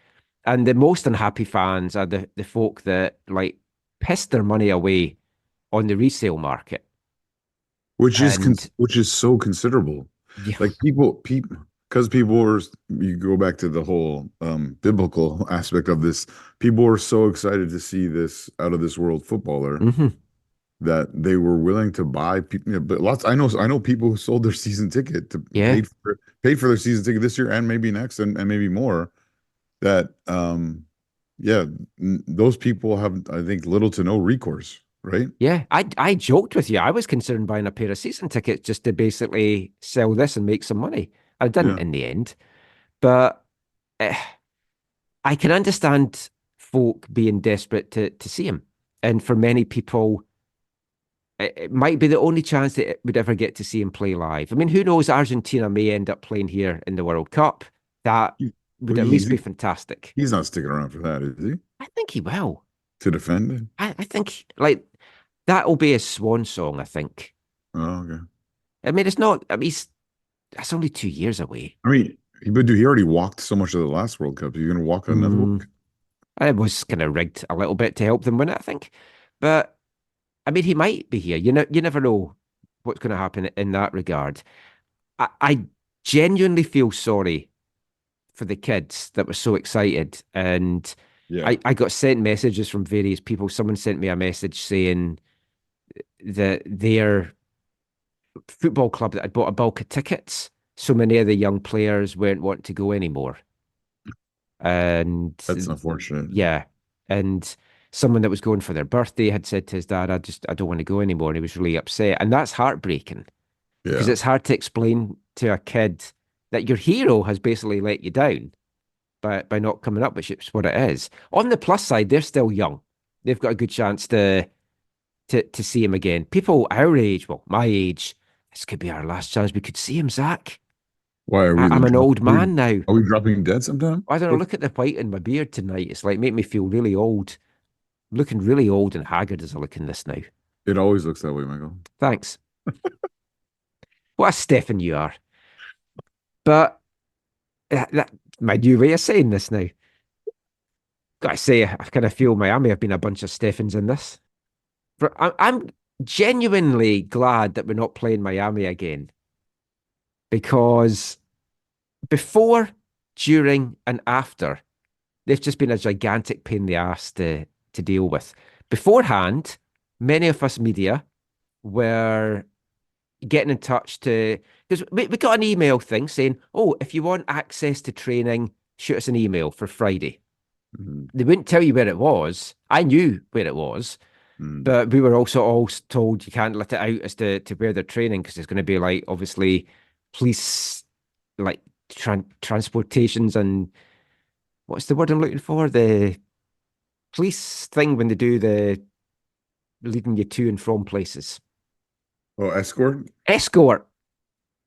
And the most unhappy fans are the folk that like pissed their money away on the resale market. And Which is so considerable. yeah, Like people, because people were, you go back to the whole biblical aspect of this. People were so excited to see this out of this world footballer mhm, that they were willing to buy. But lots, I know people who sold their season ticket to yeah. paid for their season ticket this year and maybe next and maybe more. That yeah, those people have, I think, little to no recourse, right? Yeah, I joked with you. I was considering buying a pair of season tickets just to basically sell this and make some money. I didn't Yeah, in the end, but eh, I can understand folk being desperate to see him. And for many people, it might be the only chance that it would ever get to see him play live. I mean, who knows? Argentina may end up playing here in the World Cup. That well, would at least be fantastic. he's not sticking around for that, is he? I think he will. To defend it? I think like that will be his swan song, I think. Oh, okay. I mean, it's not, I mean, that's only 2 years away. I mean, but he already walked so much of the last World Cup. You're going to walk another World Mm, Cup? it was kind of rigged a little bit to help them win it, I think. But I mean, he might be here. You never know what's going to happen in that regard. I genuinely feel sorry for the kids that were so excited. And Yeah. I got sent messages from various people. Someone sent me a message saying that their football club that had bought a bulk of tickets, so many of the young players weren't wanting to go anymore. And That's unfortunate. yeah, and someone that was going for their birthday had said to his dad, I don't want to go anymore. And he was really upset. And that's heartbreaking because Yeah. it's hard to explain to a kid that your hero has basically let you down by not coming up, which is what it is. On the plus side, they're still young. They've got a good chance to see him again. People our age, well, my age, this could be our last chance we could see him, Zach. Why are I'm an old man now. are we dropping dead sometime? I don't know. Look at the white in my beard tonight. It's like make me feel really old, looking really old and haggard as I look in this now. It always looks that way, Michael. Thanks. What a Stefan you are. But that my new way of saying this now. Gotta say, I kind of feel Miami have been a bunch of Stefans in this. I'm genuinely glad that we're not playing Miami again because before, during, and after, they've just been a gigantic pain in the ass to deal with. Beforehand, many of us media were getting in touch to because we got an email thing saying, "Oh, if you want access to training, shoot us an email for Friday." Mhm. They wouldn't tell you where it was. I knew where it was, Mm. But we were also all told you can't let it out as to where they're training because there's going to be like obviously police like transportations and what's the word I'm looking for? The police thing when they do the leading you to and from places. Oh, escort? Escort.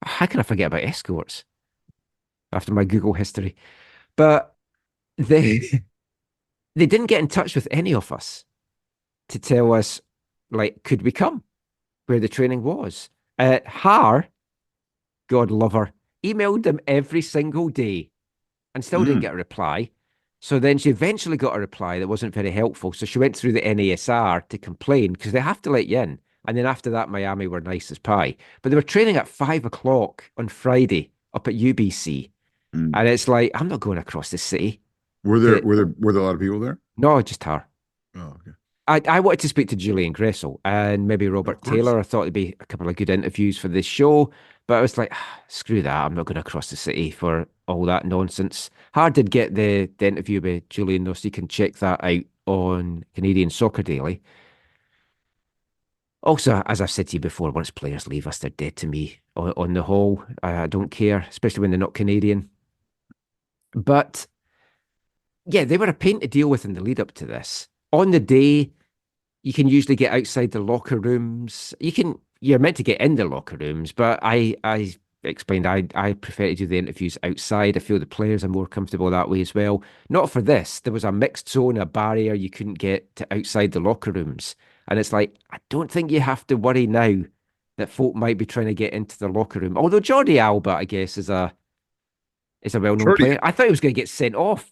How can I forget about escorts after my Google history? But they they didn't get in touch with any of us to tell us like could we come where the training was. Har, God love her, emailed them every single day and still didn't Mm. get a reply. So then she eventually got a reply that wasn't very helpful. So she went through the NASR to complain because they have to let you in. And then after that, Miami were nice as pie. But they were training at 5 o'clock on Friday up at UBC. Mm. And it's like, I'm not going across the city. Were there To, were there a lot of people there? no, just her. Oh, okay. I wanted to speak to Julian Gressel and maybe Of Robert course. Taylor. I thought there'd be a couple of good interviews for this show, but I was like, screw that. I'm not going across the city for all that nonsense. Hard did get the interview with Julian, though, so you can check that out on Canadian Soccer Daily. Also, as I've said to you before, once players leave us, they're dead to me on the whole. I don't care, especially when they're not Canadian. But yeah, they were a pain to deal with in the lead up to this. On the day, you can usually get outside the locker rooms. You're meant to get in the locker rooms, but I explained I prefer to do the interviews outside. I feel the players are more comfortable that way as well. Not for this. There was a mixed zone, a barrier. You couldn't get to outside the locker rooms. And it's like, I don't think you have to worry now that folk might be trying to get into the locker room. Although Jordi Alba, I guess, is a well-known Jordy player. I thought he was going to get sent off.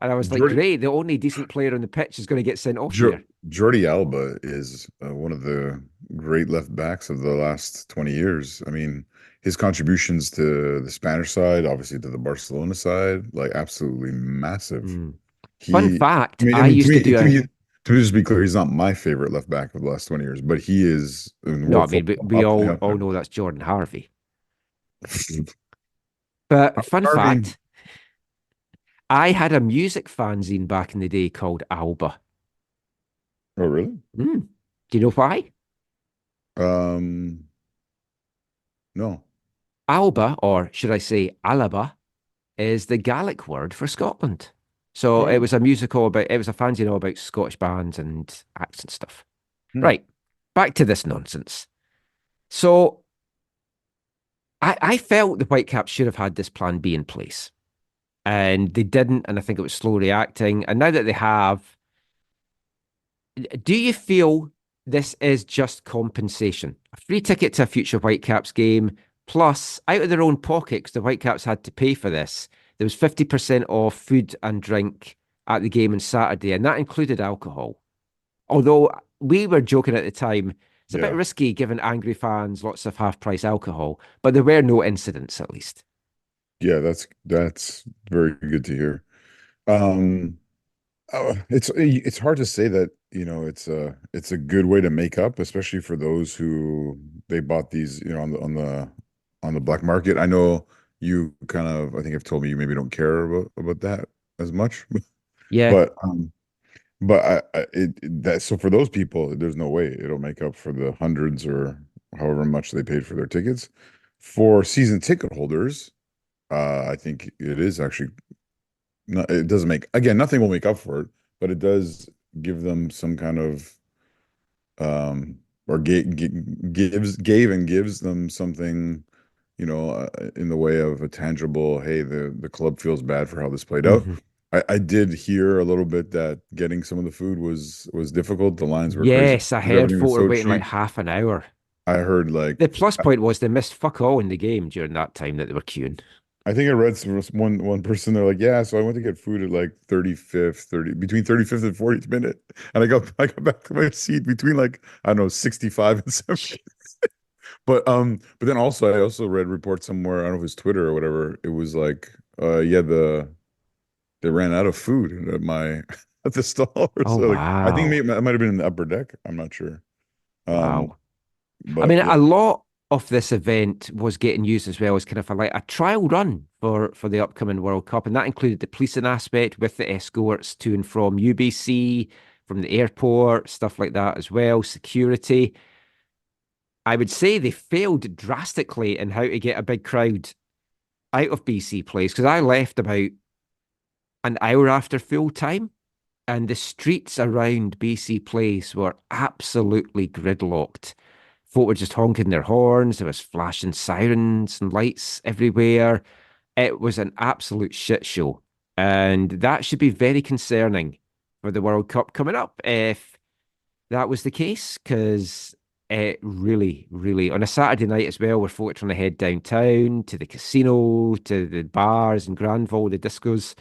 And I was like, Jordy great, the only decent player on the pitch is going to get sent off Jo here. Jordi Alba is one of the great left backs of the last 20 years. I mean, his contributions to the Spanish side, obviously to the Barcelona side, like absolutely massive. Mm. Fun He, fact, I I mean, to used to me, do to a me, to me, just to be clear, he's not my favorite left back of the last 20 years, but he is in no, I world mean football we up, all there. know that's Jordan Harvey. But fun Harvey, fact, I had a music fanzine back in the day called Alba. oh really? Mm. Do you know why? Um, no. Alba, or should I say Alaba, is the Gaelic word for Scotland. So it Oh, was a musical about it was a fanzine all about Scottish bands and acts and stuff. hmm. Right. Back to this nonsense. So I felt the Whitecaps should have had this plan B in place. And they didn't, and I think it was slow reacting. And now that they have, do you feel this is just compensation? A free ticket to a future Whitecaps game, plus out of their own pockets, the Whitecaps had to pay for this. There was 50% off food and drink at the game on Saturday, and that included alcohol. Although we were joking at the time, it's a bit Yeah. risky giving angry fans lots of half price alcohol, but there were no incidents at least. Yeah, that's very good to hear. Um, it's hard to say that, it's a good way to make up, especially for those who they bought these, on the black market. I know you kind of, I think have told me you maybe don't care about that as much, Yeah. but that so for those people, there's no way it'll make up for the hundreds or however much they paid for their tickets. For season ticket holders, I think it is actually no, it doesn't make again, nothing will make up for it, but it does give them some kind of or gave and gives them something, in the way of a tangible, hey, the club feels bad for how this played out. Mhm. I did hear a little bit that getting some of the food was difficult. The lines were crazy Yes, I because heard everything folk was were so waiting like cheap. half an hour. I heard The like plus point was they missed fuck all in the game during that time that they were queuing. I think I read one person, they're like, yeah, so I went to get food at like 35th, 30 between 35th and 40th minute. And I got back to my seat between like, I don't know, 65 and 70. But then also I also read reports somewhere, I don't know if it was Twitter or whatever. It was like, yeah, they ran out of food at my at the stall. Oh, So like I think wow. maybe it might have been in the upper deck. I'm not sure. Um, Wow. I but mean, yeah, a lot of this event was getting used as well as kind of a trial run for the upcoming World Cup, and that included the policing aspect with the escorts to and from UBC, from the airport, stuff like that as well, security. I would say they failed drastically in how to get a big crowd out of BC Place because I left about an hour after full time and the streets around BC Place were absolutely gridlocked. Folk were just honking their horns. There was flashing sirens and lights everywhere. It was an absolute shit show. And that should be very concerning for the World Cup coming up if that was the case, because it really, really, on a Saturday night as well, we're folk trying to head downtown to the casino, to the bars and Granville, the discos.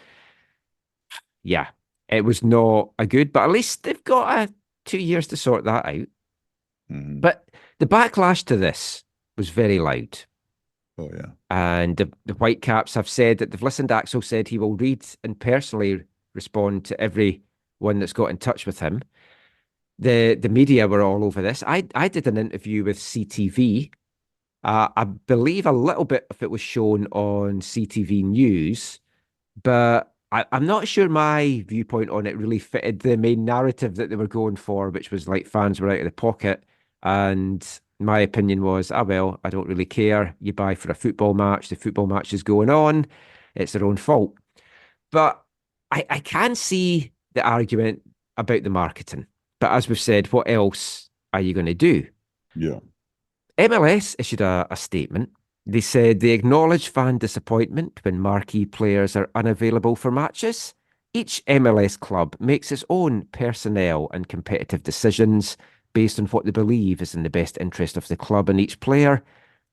Yeah, it was not a good, but at least they've got 2 years to sort that out. Mhm. But the backlash to this was very loud. Oh yeah. And the Whitecaps have said that they've listened. Axel said he will read and personally respond to everyone that's got in touch with him. The media were all over this. I did an interview with CTV. I believe a little bit of it was shown on CTV News, but I'm not sure my viewpoint on it really fitted the main narrative that they were going for, which was like fans were out of the pocket. And my opinion was, well, I don't really care. You buy for a football match, the football match is going on, it's their own fault. But I can see the argument about the marketing. But as we've said, what else are you going to do? Yeah. MLS issued a statement. They said they acknowledge fan disappointment when marquee players are unavailable for matches. Each MLS club makes its own personnel and competitive decisions based on what they believe is in the best interest of the club and each player.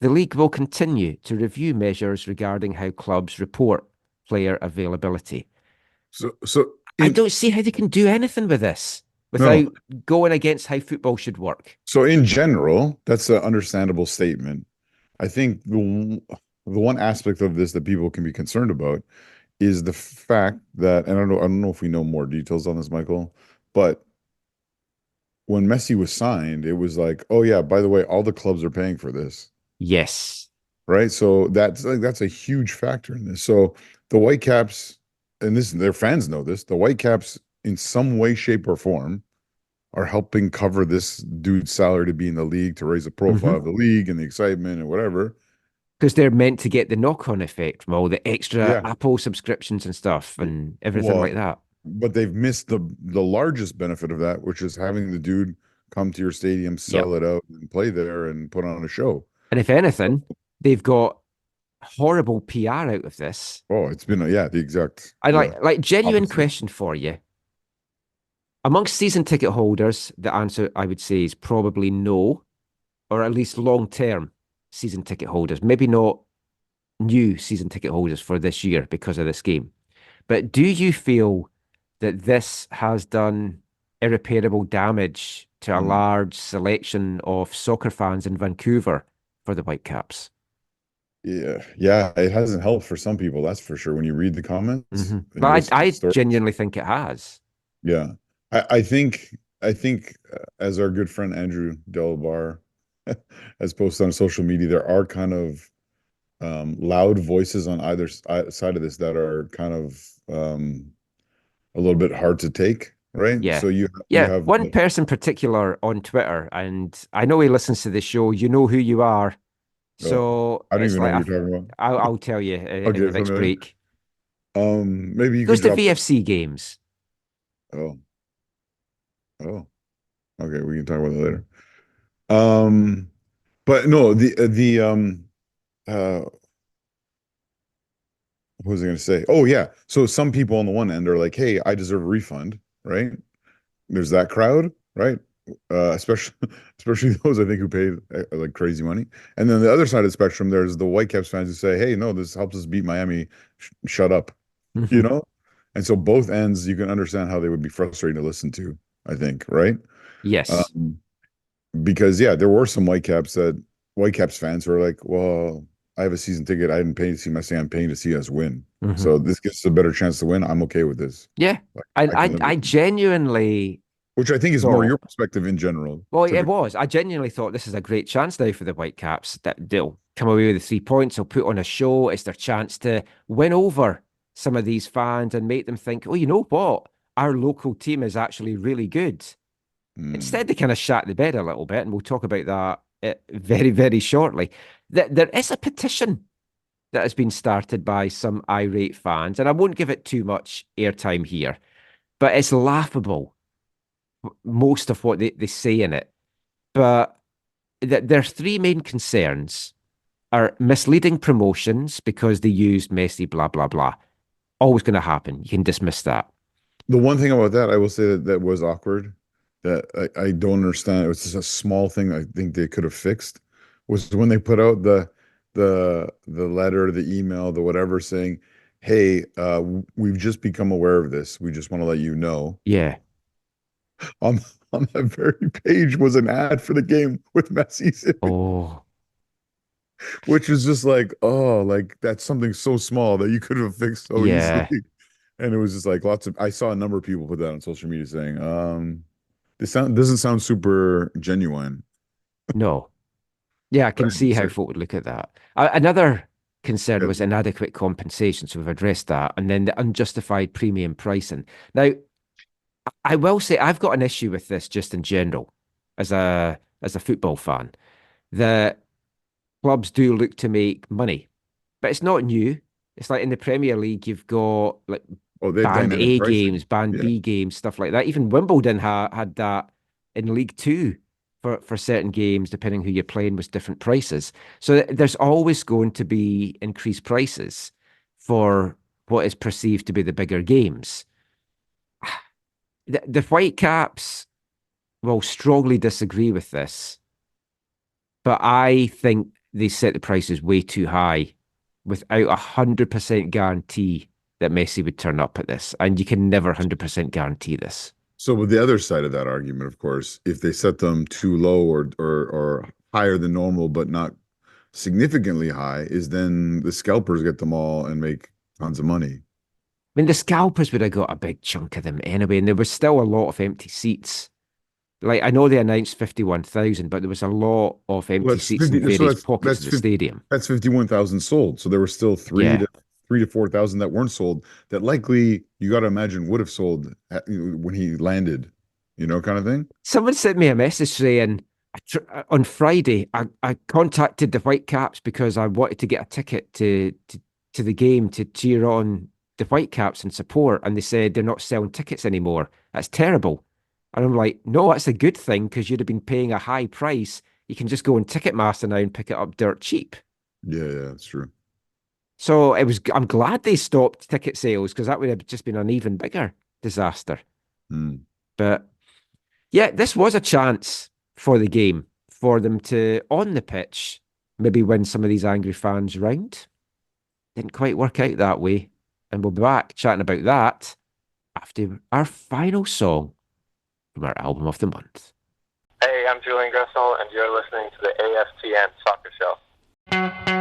The league will continue to review measures regarding how clubs report player availability. So I don't see how they can do anything with this without going against how football should work. So in general, that's an understandable statement. I think the one aspect of this that people can be concerned about is the fact that, and I don't know if we know more details on this, Michael, but when Messi was signed, it was like, oh yeah, by the way, all the clubs are paying for this, Yes. right? So that's a huge factor in this. So the Whitecaps, and this their fans know this, the Whitecaps in some way, shape, or form are helping cover this dude's salary to be in the league, to raise the profile of the league and the excitement and whatever. Because they're meant to get the knock-on effect from all the extra Yeah. Apple subscriptions and stuff and everything Well, like that. But they've missed the largest benefit of that, which is having the dude come to your stadium, sell it out, and play there and put on a show. And if anything, they've got horrible PR out of this. Oh, it's been the exact. I like genuine opposite. question for you. Amongst season ticket holders, the answer I would say is probably no, or at least long-term season ticket holders. Maybe not new season ticket holders for this year because of this game. But do you feel that this has done irreparable damage to a large selection of soccer fans in Vancouver for the Whitecaps? Yeah, it hasn't helped for some people, that's for sure. When you read the comments, and you But listen to I the stories. genuinely think it has. Yeah, I think as our good friend Andrew Delbar has posted on social media, there are kind of loud voices on either side of this that are kind of a little bit hard to take, right? Yeah. So you Yeah, have one person in particular on Twitter, and I know he listens to the show. You know who you are. So I don't it's even know like what you're talking about. I'll tell you in Okay, the next familiar. break. Maybe you Goes could to drop. VFC games. Oh, okay, we can talk about that later. But no, uh what was I going to say? Oh yeah. So some people on the one end are like, hey, I deserve a refund, right? There's that crowd, right? Especially especially those I think who pay like crazy money. And then the other side of the spectrum, there's the Whitecaps fans who say, hey, no, this helps us beat Miami. Shut up, you know? And so both ends, you can understand how they would be frustrating to listen to, I think, right? Yes. Because yeah, there were some Whitecaps fans who are like, well, I have a season ticket. I didn't pay to see Messi. I'm paying to see us win. So this gives us a better chance to win. I'm okay with this. Yeah. Like, I genuinely which I think is more your perspective in general. Well, it was. I genuinely thought this is a great chance now for the Whitecaps that they'll come away with the 3 points. They'll put on a show. It's their chance to win over some of these fans and make them think, oh, you know what? our local team is actually really good. Instead, they kind of shat the bed a little bit, and we'll talk about that very, very shortly. There is a petition that has been started by some irate fans, and I won't give it too much airtime here, but it's laughable, most of what they say in it. But their three main concerns are misleading promotions because they used Messi, blah, blah, blah. Always going to happen. You can dismiss that. The one thing about that, I will say that was awkward, that I don't understand. It was just a small thing I think they could have fixed, was when they put out the letter, the email, the whatever, saying, "Hey, we've just become aware of this. We just want to let you know." Yeah. On on that very page was an ad for the game with Messi in it, Oh, which is just like, oh, like that's something so small that you could have fixed so yeah. easily. And it was just like I saw a number of people put that on social media saying, this doesn't sound super genuine. No. Yeah, I can Right. see how So, folk would look at that. Another concern yeah, was inadequate compensation, so we've addressed that. And then the unjustified premium pricing. Now, I will say I've got an issue with this just in general as a football fan. The clubs do look to make money, but it's not new. It's like in the Premier League, you've got like oh, they had band dynamic A pricing. games, band Yeah. B games, stuff like that. Even Wimbledon had that in League Two for certain games, depending who you're playing, was different prices. So there's always going to be increased prices for what is perceived to be the bigger games. The Whitecaps will strongly disagree with this, but I think they set the prices way too high without 100% guarantee that Messi would turn up at this. And you can never 100% guarantee this. So with the other side of that argument, of course, if they set them too low or higher than normal, but not significantly high, is then the scalpers get them all and make tons of money. I mean, the scalpers would have got a big chunk of them anyway, and there was still a lot of empty seats. Like, I know they announced 51,000, but there was a lot of empty Well, that's seats in 50, so various pockets of the 50, stadium. that's 51,000 sold. So there were still Yeah. 3 to 4,000 that weren't sold, that likely you got to imagine would have sold when he landed, kind of thing. Someone sent me a message saying, on Friday, I contacted the Whitecaps because I wanted to get a ticket to the game to cheer on the Whitecaps and support. And they said they're not selling tickets anymore. That's terrible. And I'm like, no, that's a good thing because you'd have been paying a high price. You can just go on Ticketmaster now and pick it up dirt cheap. Yeah, that's true. So I'm glad they stopped ticket sales because that would have just been an even bigger disaster. Mm. But yeah, this was a chance for the game, for them to, on the pitch, maybe win some of these angry fans round. Didn't quite work out that way. And we'll be back chatting about that after our final song from our album of the month. Hey, I'm Julian Gressel, and you're listening to the AFTN Soccer Show.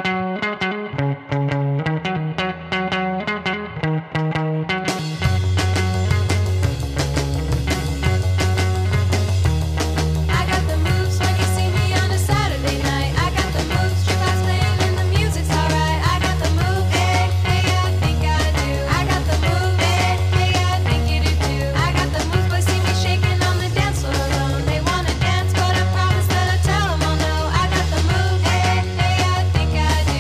I got the moves when you see me on a Saturday night. I got the moves, jukebox playing and the music's alright. I got the moves, hey, hey, I think I do. I got the moves, hey, hey, I think you do too. I got the moves, boys see me shaking on the dance floor alone. They wanna dance, but I promise that I tell them all no. I got the moves, hey, hey, I think I do.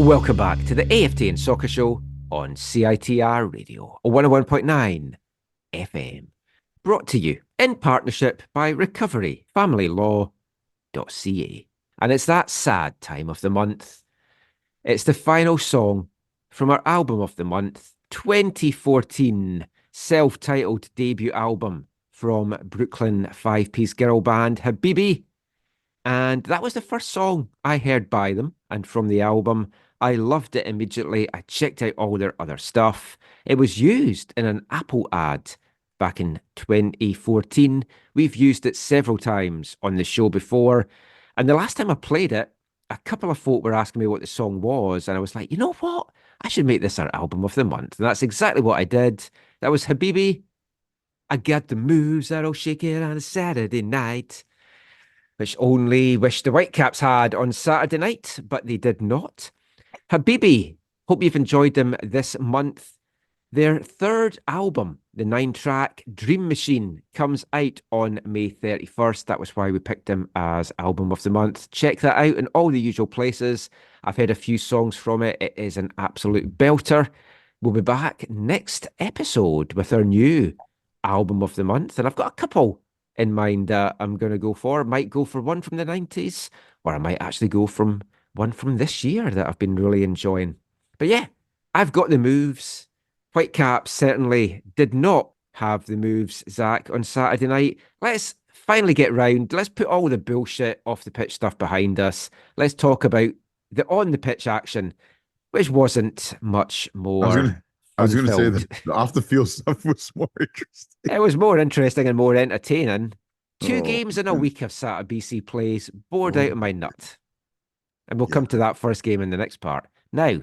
Welcome back to the AFTN Soccer Show on CITR Radio, 101.9 FM. Brought to you in partnership by recoveryfamilylaw.ca. And it's that sad time of the month. It's the final song from our album of the month, 2014 self-titled debut album from Brooklyn five-piece girl band Habibi. And that was the first song I heard by them and from the album. I loved it immediately. I checked out all their other stuff. It was used in an Apple ad back in 2014. We've used it several times on the show before. And the last time I played it, a couple of folk were asking me what the song was. And I was like, you know what? I should make this our album of the month. And that's exactly what I did. That was Habibi. I got the moves that'll shake it on a Saturday night, which only wish the Whitecaps had on Saturday night, but they did not. Habibi, hope you've enjoyed them this month. Their third album, the 9-track Dream Machine, comes out on May 31st. That was why we picked them as album of the month. Check that out in all the usual places. I've heard a few songs from it. It is an absolute belter. We'll be back next episode with our new album of the month, and I've got a couple in mind that I'm going to go for. Might go for one from the 90s, or I might actually go from one from this year that I've been really enjoying. But yeah, I've got the moves. Whitecaps certainly did not have the moves, Zach, on Saturday night. Let's finally get round. Let's put all the bullshit off the pitch stuff behind us. Let's talk about the on-the-pitch action, which wasn't much more. I was going to say fun-filled. that the off the field stuff was more interesting. It was more interesting and more entertaining. Two Oh, games in a yeah. week of Saturday BC plays, bored out of my nut. And we'll come to that first game in the next part. Now,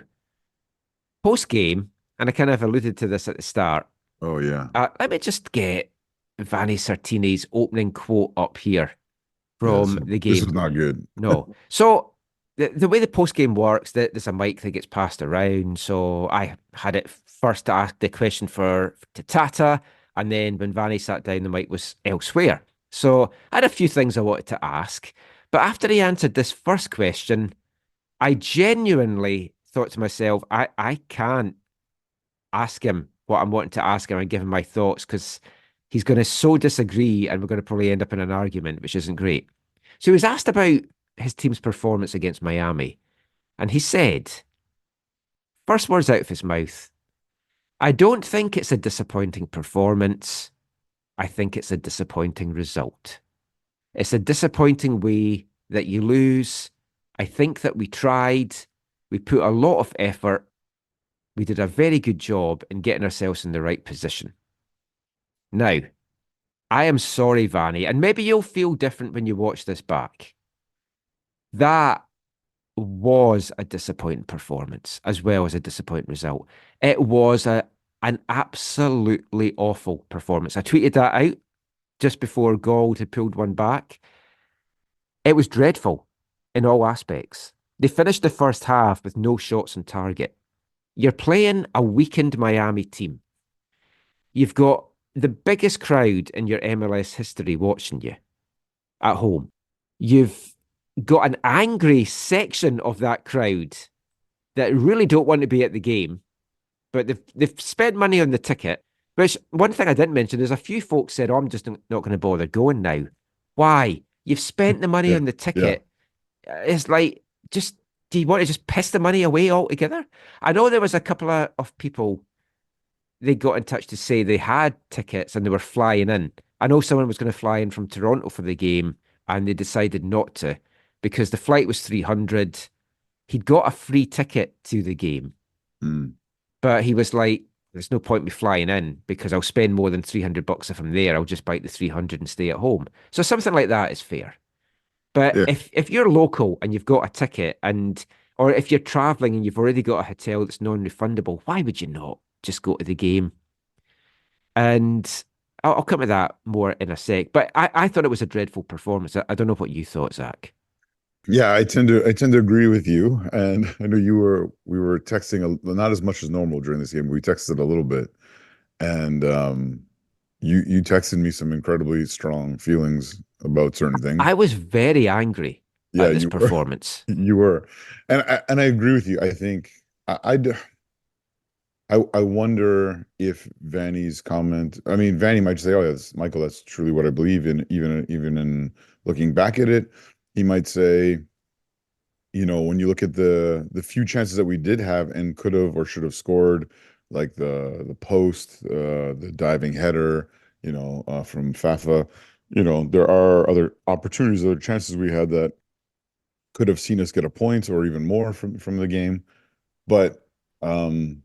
post-game, and I kind of alluded to this at the start, Oh, yeah. let me just get Vanni Sartini's opening quote up here from the game. This was not good. No. So the way the post game works, there's a mic that gets passed around. So I had it first to ask the question to Tata, and then when Vanni sat down, the mic was elsewhere. So I had a few things I wanted to ask, but after he answered this first question, I genuinely thought to myself, I can't ask him what I'm wanting to ask him and give him my thoughts, because he's going to so disagree and we're going to probably end up in an argument, which isn't great. So he was asked about his team's performance against Miami, and he said, first words out of his mouth, I don't think it's a disappointing performance. I think it's a disappointing result. It's a disappointing way that you lose. I think that we tried. We put a lot of effort. We did a very good job in getting ourselves in the right position. Now, I am sorry, Vanni, and maybe you'll feel different when you watch this back. That was a disappointing performance as well as a disappointing result. It was an absolutely awful performance. I tweeted that out just before Gold had pulled one back. It was dreadful in all aspects. They finished the first half with no shots on target. You're playing a weakened Miami team. You've got the biggest crowd in your MLS history watching you at home. You've got an angry section of that crowd that really don't want to be at the game, but they've spent money on the ticket, which one thing I didn't mention is a few folks said, oh, I'm just not going to bother going now. Why? You've spent the money on the ticket. It's like, do you want to just piss the money away altogether? I know there was a couple of people, they got in touch to say they had tickets and they were flying in. I know someone was going to fly in from Toronto for the game and they decided not to because the flight was $300. He'd got a free ticket to the game, but he was like, there's no point me flying in because I'll spend more than $300 if I'm there. I'll just bite the 300 and stay at home. So something like that is fair. But if you're local and you've got a ticket or if you're traveling and you've already got a hotel that's non-refundable, why would you not just go to the game? And I'll come to that more in a sec. But I thought it was a dreadful performance. I don't know what you thought, Zach. Yeah, I tend to agree with you. And I know we were texting not as much as normal during this game. We texted a little bit, and you texted me some incredibly strong feelings about certain things. I was very angry. Yeah, at this you were. performance. You were. And I agree with you. I think I wonder if Vanni's comment, I mean, Vanni might say, "Oh, yes, Michael, that's truly what I believe in." Even in looking back at it, he might say, when you look at the few chances that we did have and could have or should have scored, like the post, the diving header, from Fafa, there are other opportunities, other chances we had that could have seen us get a point or even more from the game. But um,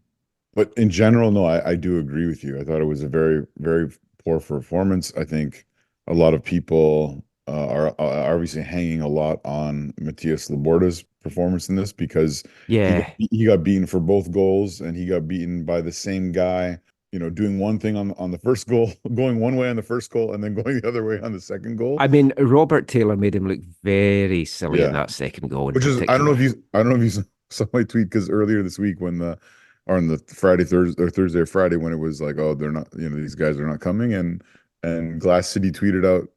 but in general, no, I do agree with you. I thought it was a very, very poor performance. I think a lot of people are obviously hanging a lot on Matias Laborda's performance in this because Yeah. he got beaten for both goals and he got beaten by the same guy, doing one thing on the first goal, going one way on the first goal and then going the other way on the second goal. I mean, Robert Taylor made him look very silly in Yeah. that second goal in Which is, particular. I don't know if you saw my tweet because earlier this week or on the Friday, Thursday or Friday when it was like, oh, they're not, these guys are not coming, and Glass City tweeted out,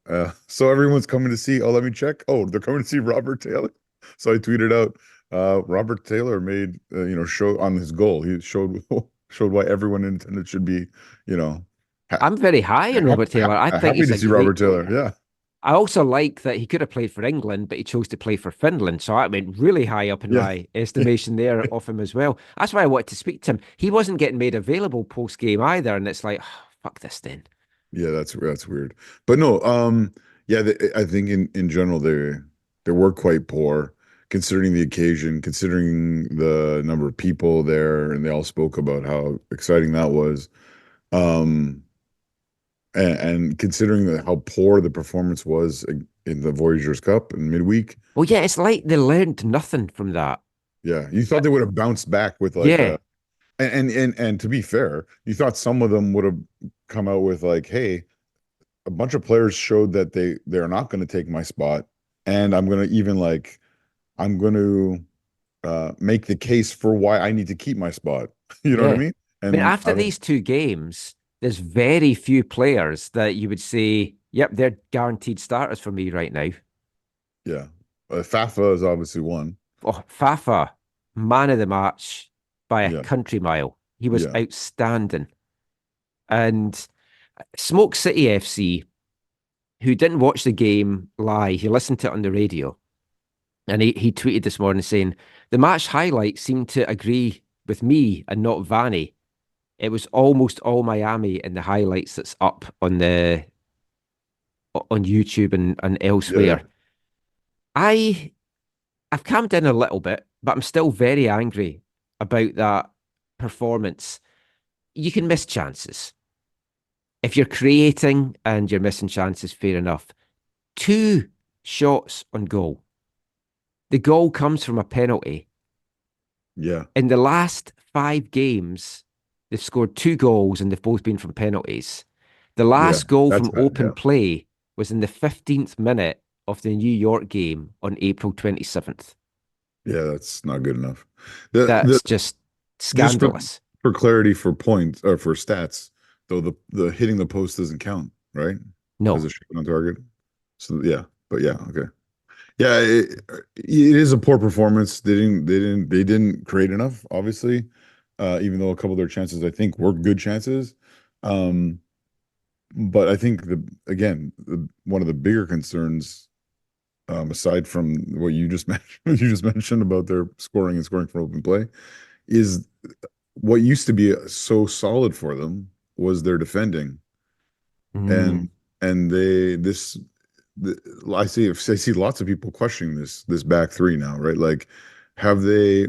so everyone's coming to see. Oh, let me check. Oh, they're coming to see Robert Taylor. So I tweeted out, Robert Taylor made, show on his goal. He showed why everyone in attendance should be, I'm very high on Robert Taylor. I think happy he's to a see great Robert Taylor. player. Yeah. I also like that he could have played for England, but he chose to play for Finland. So I went really high up in Yeah. my estimation there of him as well. That's why I wanted to speak to him. He wasn't getting made available post game either, and it's like, oh, fuck this then. Yeah, that's weird. But no, yeah, I think in general they were quite poor considering the occasion, considering the number of people there, and they all spoke about how exciting that was. Um, and considering how poor the performance was in the Voyageurs Cup in midweek. Well, yeah, it's like they learned nothing from that. Yeah, you thought they would have bounced back with like Yeah, and to be fair, you thought some of them would have come out with like, hey, a bunch of players showed that they're not going to take my spot, and I'm going to make the case for why I need to keep my spot. You know what I yeah. mean? I mean, And after these two games, there's very few players that you would say, yep, they're guaranteed starters for me right now. yeah, Fafa is obviously one. Oh, Fafa, man of the match by a Yeah, country mile. He was yeah, outstanding. And Smoke City FC, who didn't watch the game live, he listened to it on the radio. And he tweeted this morning saying, the match highlights seemed to agree with me and not Vanni. It was almost all Miami in the highlights that's up on YouTube and elsewhere. yeah, I've calmed down a little bit, but I'm still very angry about that performance. You can miss chances. If you're creating and you're missing chances, fair enough. 2 shots on goal. The goal comes from a penalty. yeah, In the last 5 games, they've scored 2 goals and they've both been from penalties. The yeah. last goal That's from bad. open Yeah, play was in the 15th minute of the New York game on April 27th. yeah. That's not good enough. The That's just just scandalous. for clarity for points or for stats, though the hitting the post doesn't count, right? As No. a shot on target. So yeah, but yeah, okay. Yeah, it is a poor performance. They didn't create enough, obviously. Even though a couple of their chances I think were good chances. Um, but I think one of the bigger concerns, aside from what you just mentioned about their scoring and scoring from open play, is what used to be so solid for them was their defending, Mm. and I see lots of people questioning this back three now, right? Like, are they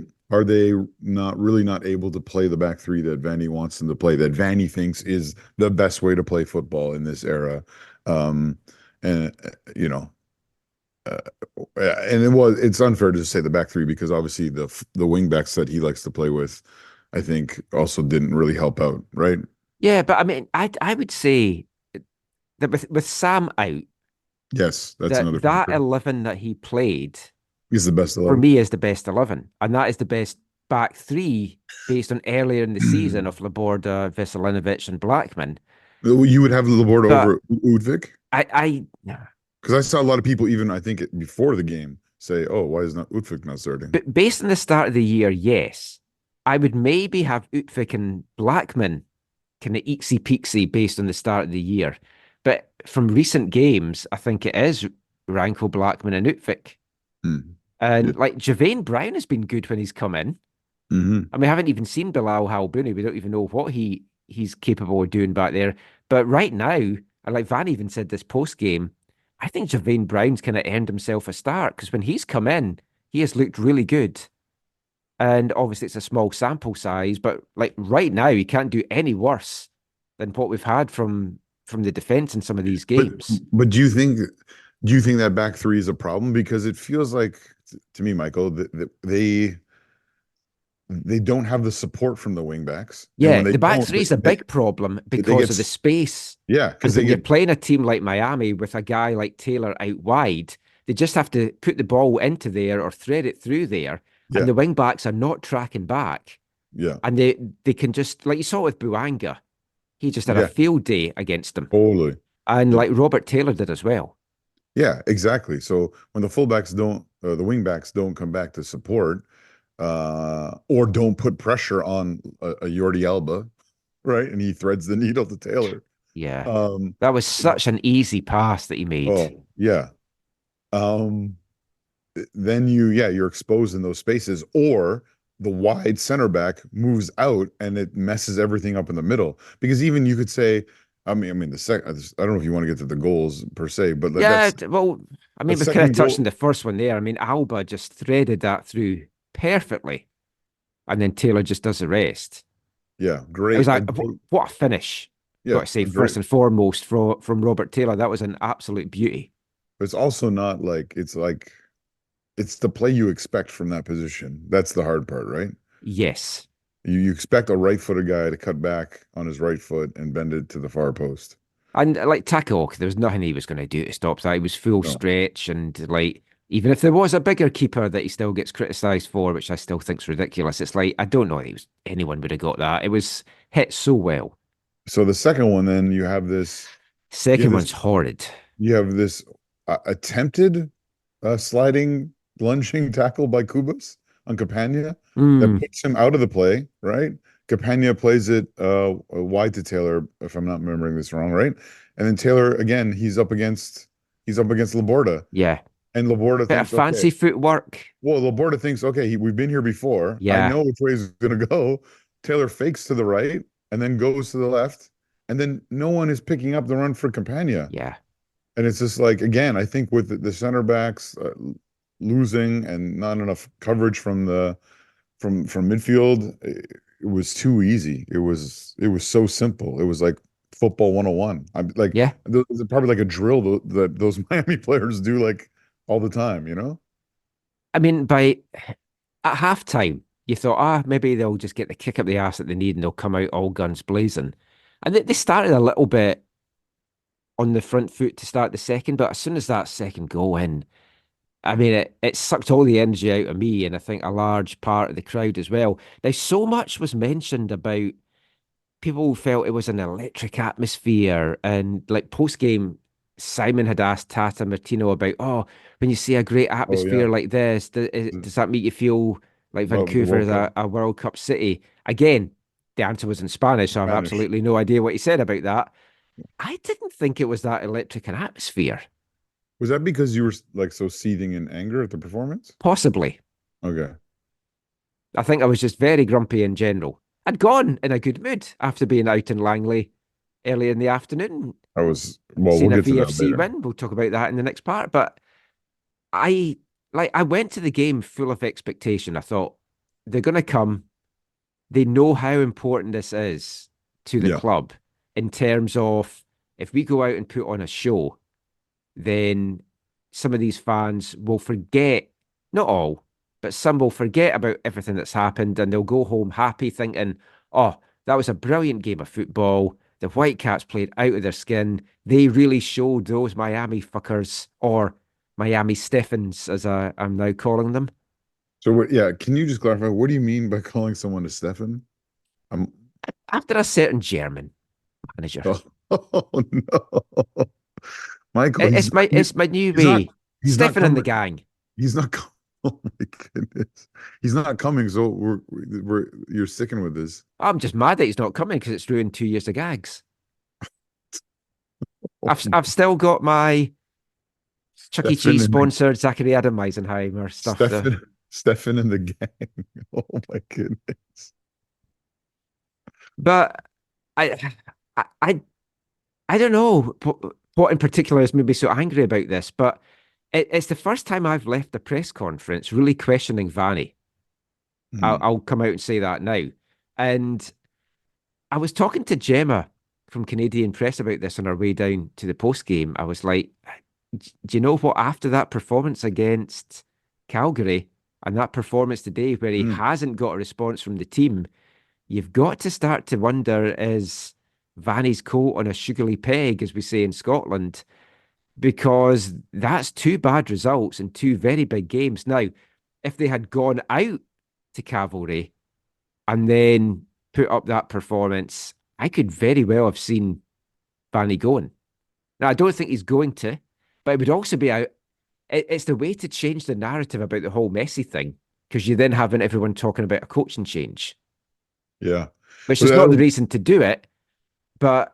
not able to play the back three that Vanni wants them to play, that Vanni thinks is the best way to play football in this era? Um, and uh, and it's unfair to just say the back three because obviously the wing backs that he likes to play with, I think also didn't really help out, right? Yeah, but I mean, I would say that with Sam out, Yes, that's that another that factor. 11 that he played He's the best for 11. me is the best 11, and that is the best back three based on earlier in the season of Laborda, Veselinovic, and Blackman. You would have Laborda But over Udvik? I Because I saw a lot of people, even I think before the game, say, oh, why is not Utfik not starting? But based on the start of the year, yes. I would maybe have Utvik and Blackman kind of eaksy peaksy based on the start of the year. But from recent games, I think it is Ranko, Blackman, and Utvik. Mm. And Yeah. like Javane Brown has been good when he's come in. Mm-hmm. And we haven't even seen Bilal Halbouni. We don't even know what he's capable of doing back there. But right now, and like Van even said this post game, I think Javane Brown's kind of earned himself a start because when he's come in, he has looked really good. And obviously, it's a small sample size, but like right now, he can't do any worse than what we've had from the defense in some of these games. But do you think that back three is a problem? Because it feels like to me, Michael, that they don't have the support from the wing backs. And Yeah, when they the back don't, three is a big problem because of the space. Yeah, And because when you're playing a team like Miami with a guy like Taylor out wide, they just have to put the ball into there or thread it through there. Yeah. And the wing backs are not tracking back. Yeah. And they can just, like you saw with Buanga, he just had a field day against them. Totally. And like Robert Taylor did as well. Yeah, exactly. So when the fullbacks don't, the wing backs don't come back to support, or don't put pressure on a Jordi Alba, right? And he threads the needle to Taylor. Yeah. That was such an easy pass that he made. Oh, yeah. Then you're exposed in those spaces, or the wide center back moves out and it messes everything up in the middle. Because even you could say, I mean, I don't know if you want to get to the goals per se, but yeah, well, I mean, we're kind of touching goal. the first one there. I mean, Alba just threaded that through perfectly, and then Taylor just does the rest. Yeah, great. It was like, what a finish. Yeah, got to say, first and foremost, from Robert Taylor, that was an absolute beauty. But it's also not like it's the play you expect from that position. That's the hard part, right? Yes. You expect a right-footed guy to cut back on his right foot and bend it to the far post. And like Takao, there was nothing he was going to do to stop that. He was full stretch, and like even if there was a bigger keeper that he still gets criticised for, which I still think's ridiculous, it's like I don't know if anyone would have got that. It was hit so well. So the second one, then you have this. Second one's horrid. You have this attempted sliding, lunging tackle by Kubas on Campagna that puts him out of the play, right? Campagna plays it wide to Taylor, if I'm not remembering this wrong, right? And then Taylor again, he's up against Laborda. Yeah. And Laborda thinks fancy footwork. Well, Laborda thinks, okay, we've been here before. Yeah. I know which way he's gonna go. Taylor fakes to the right and then goes to the left. And then no one is picking up the run for Campagna. Yeah. And it's just like, again, I think with the center backs losing and not enough coverage from midfield, it was too easy. It was so simple. It was like football 101. I'm like, yeah, there's probably like a drill that those Miami players do like all the time, you know? I mean, at halftime, you thought, maybe they'll just get the kick up the arse that they need and they'll come out all guns blazing. And they started a little bit on the front foot to start the second, but as soon as that second goal in, I mean, it sucked all the energy out of me, and I think a large part of the crowd as well. Now, so much was mentioned about people felt it was an electric atmosphere, and like post game, Simon had asked Tata Martino about, when you see a great atmosphere like this, does that make you feel like Vancouver is a World Cup city? Again, the answer was in Spanish, so I have absolutely no idea what he said about that. I didn't think it was that electric an atmosphere. Was that because you were like so seething in anger at the performance? Possibly. Okay. I think I was just very grumpy in general. I'd gone in a good mood after being out in Langley early in the afternoon. We'll get a to that VFC later. win. We'll talk about that in the next part. But I went to the game full of expectation. I thought they're going to come. They know how important this is to the club in terms of if we go out and put on a show, then some of these fans will forget, not all, but some will forget about everything that's happened and they'll go home happy thinking, that was a brilliant game of football. The Whitecaps played out of their skin. They really showed those Miami fuckers, or Miami Steffens, as I'm now calling them. So, can you just clarify, what do you mean by calling someone a Stefan? After a certain German manager. Oh, no. Michael, it's my new way. Stefan and the gang. He's not. Oh my goodness, he's not coming. So you're sticking with this. I'm just mad that he's not coming because it's ruined 2 years of gags. Oh, I've still got my Chuck E. Stefan Cheese and the sponsored Zachary Adam Eisenheimer stuff. Stefan and the gang. Oh my goodness. But I, I, I, I don't know what in particular is maybe so angry about this, but it's the first time I've left the press conference really questioning Vanni. Hmm. I'll come out and say that now. And I was talking to Gemma from Canadian Press about this on our way down to the post game. I was like, do you know what? After that performance against Calgary and that performance today, where he Hmm. hasn't got a response from the team, you've got to start to wonder, is Vanni's coat on a sugary peg, as we say in Scotland? Because that's two bad results in two very big games. Now, if they had gone out to Cavalry and then put up that performance, I could very well have seen Vanni going. Now, I don't think he's going to, but it would also be out. It's the way to change the narrative about the whole Messi thing, because you then having everyone talking about a coaching change, Yeah. which But is I not the don't, reason to do it. But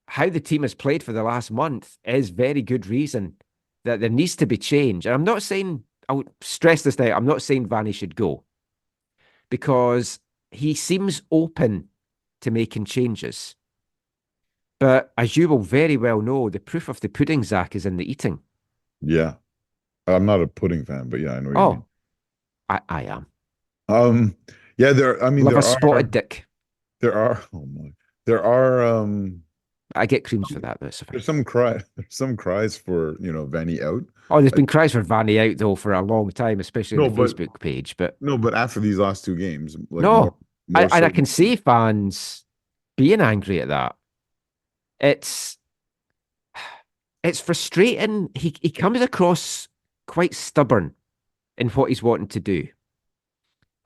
how the team has played for the last month is very good reason that there needs to be change. And I'm not saying, I'll stress this now, I'm not saying Vanni should go because he seems open to making changes. But as you will very well know, the proof of the pudding, Zach, is in the eating. yeah. I'm not a pudding fan, but yeah, I know what you Oh, mean. I am. Um, yeah, I mean, Love a spotted dick. oh my, there are, I get creams for that, though. It's fine. there's some cries for, Vanny out. Oh, there's Uh, been cries for Vanni out, though, for a long time, especially on No, the but Facebook page. But no, but after these last two games, like no, more and so I can see fans being angry at that. It's it's frustrating. He comes across quite stubborn in what he's wanting to do.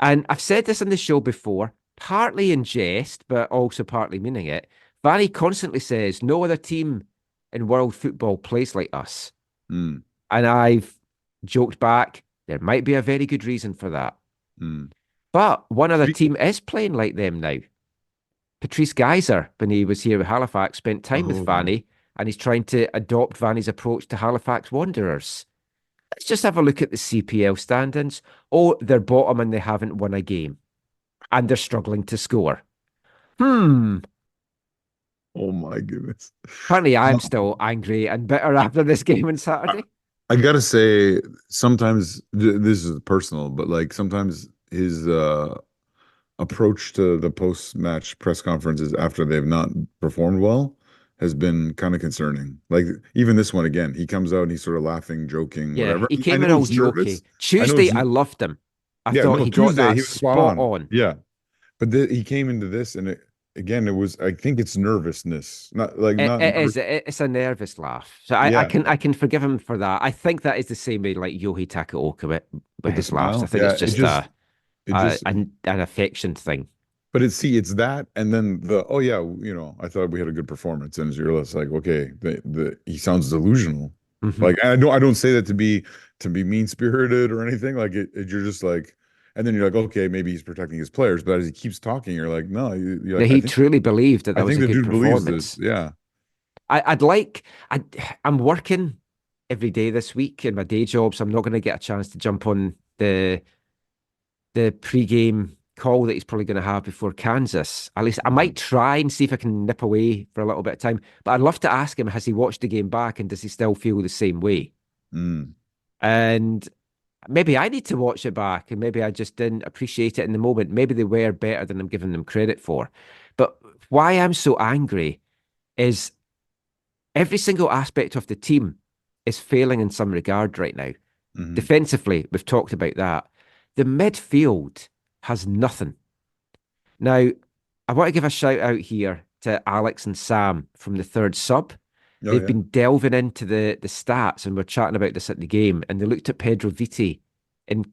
And I've said this on the show before, partly in jest, but also partly meaning it. Vanni constantly says, no other team in world football plays like us. Mm, And I've joked back, there might be a very good reason for that. mm. But one other Speak, team is playing like them now. Patrice Geyser, when he was here with Halifax, spent time with oh, Vanni, and he's trying to adopt Vanni's approach to Halifax Wanderers. Let's just have a look at the CPL standings. Oh, they're bottom and they haven't won a game. And they're struggling to score. oh my goodness. Apparently, I'm still angry and bitter after this game on I, Saturday. I gotta say, sometimes this is personal, but like sometimes his approach to the post-match press conferences after they've not performed well has been kind of concerning. Like even this one again, he comes out and he's sort of laughing, joking, Yeah, whatever. he I came in know all he's nervous. jokey. I know Tuesday, it's I loved him. I yeah, thought no, he got Tuesday that he was spot spot on. on. Yeah. But he came into this and again, it was I think it's nervousness. Not like It, not it nervous. is. It's a nervous laugh. So I Yeah, can I can forgive him for that. I think that is the same way like Yohei Takaoka with with the his laughs. I smile. think it's Yeah, just it just an affection thing. but it's that and then oh yeah, I thought we had a good performance and you're just like, okay, the he sounds delusional. Hmm. Like I don't say that to be mean-spirited or anything. Like you're just like and then you're like, okay, maybe he's protecting his players, but as he keeps talking, you're like, no, you're That like, he truly believed that I that was think a the good dude believes this. performance. Yeah. I'd like. I'm working every day this week in my day job, so I'm not going to get a chance to jump on the pre-game call that he's probably going to have before Kansas. At least I might try and see if I can nip away for a little bit of time. But I'd love to ask him, has he watched the game back and does he still feel the same way? Mm. And maybe I need to watch it back and maybe I just didn't appreciate it in the moment. Maybe they were better than I'm giving them credit for. But why I'm so angry is every single aspect of the team is failing in some regard right now. Hmm. Defensively, we've talked about that. The midfield has nothing. Now, I want to give a shout out here to Alex and Sam from the third sub. Oh They've yeah. been delving into the stats, and we're chatting about this at the game. And they looked at Pedro Viti in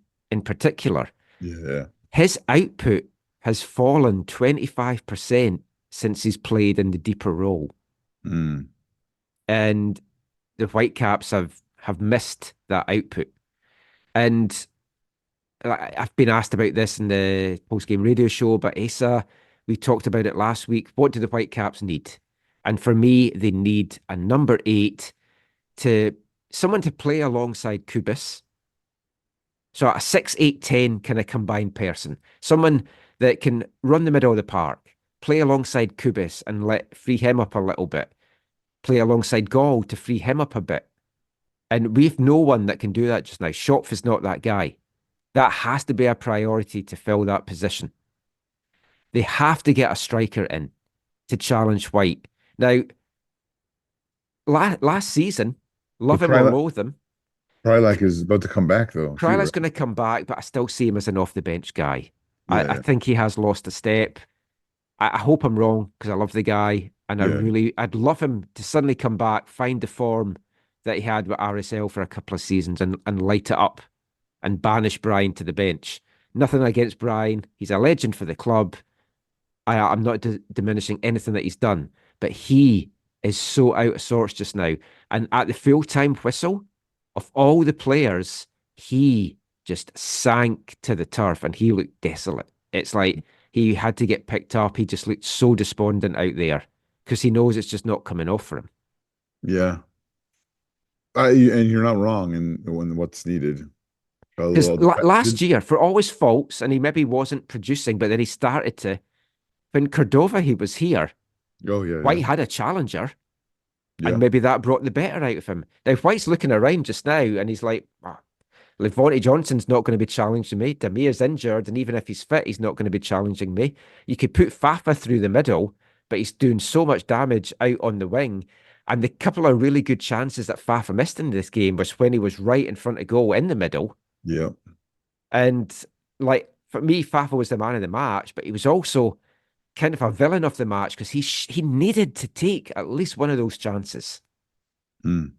particular. Yeah. His output has fallen 25% since he's played in the deeper role, Mm. and the Whitecaps have missed that output. And I've been asked about this in the post-game radio show, but Asa, we talked about it last week. What do the Whitecaps need? And for me, they need a number 8 to someone to play alongside Kubis. So a 6-8-10 kind of combined person. Someone that can run the middle of the park, play alongside Kubis and free him up a little bit. Play alongside Gall to free him up a bit. And we've no one that can do that just now. Schopf is not that guy. That has to be a priority to fill that position. They have to get a striker in to challenge White. Now, last season, love him or loathe him, Prilak is about to come back, though. Prilak's going to come back, but I still see him as an off-the-bench guy. Yeah, I think he has lost a step. I hope I'm wrong because I love the guy, and I'd love him to suddenly come back, find the form that he had with RSL for a couple of seasons and light it up and banish Brian to the bench. Nothing against Brian. He's a legend for the club. I'm not diminishing anything that he's done, but he is so out of sorts just now. And at the full-time whistle, of all the players, he just sank to the turf and he looked desolate. It's like he had to get picked up. He just looked so despondent out there because he knows it's just not coming off for him. Yeah. And you're not wrong in what's needed. Because last year, for all his faults, and he maybe wasn't producing, but then he started to. When Cordova, he was here. Oh, yeah. White had a challenger. Yeah. And maybe that brought the better out of him. Now, White's looking around just now, and he's like, Levante Johnson's not going to be challenging me. Damir's injured, and even if he's fit, he's not going to be challenging me. You could put Fafa through the middle, but he's doing so much damage out on the wing. And the couple of really good chances that Fafa missed in this game was when he was right in front of goal in the middle. Yeah. And like for me, Fafa was the man of the match, but he was also kind of a villain of the match because he needed to take at least one of those chances. I'm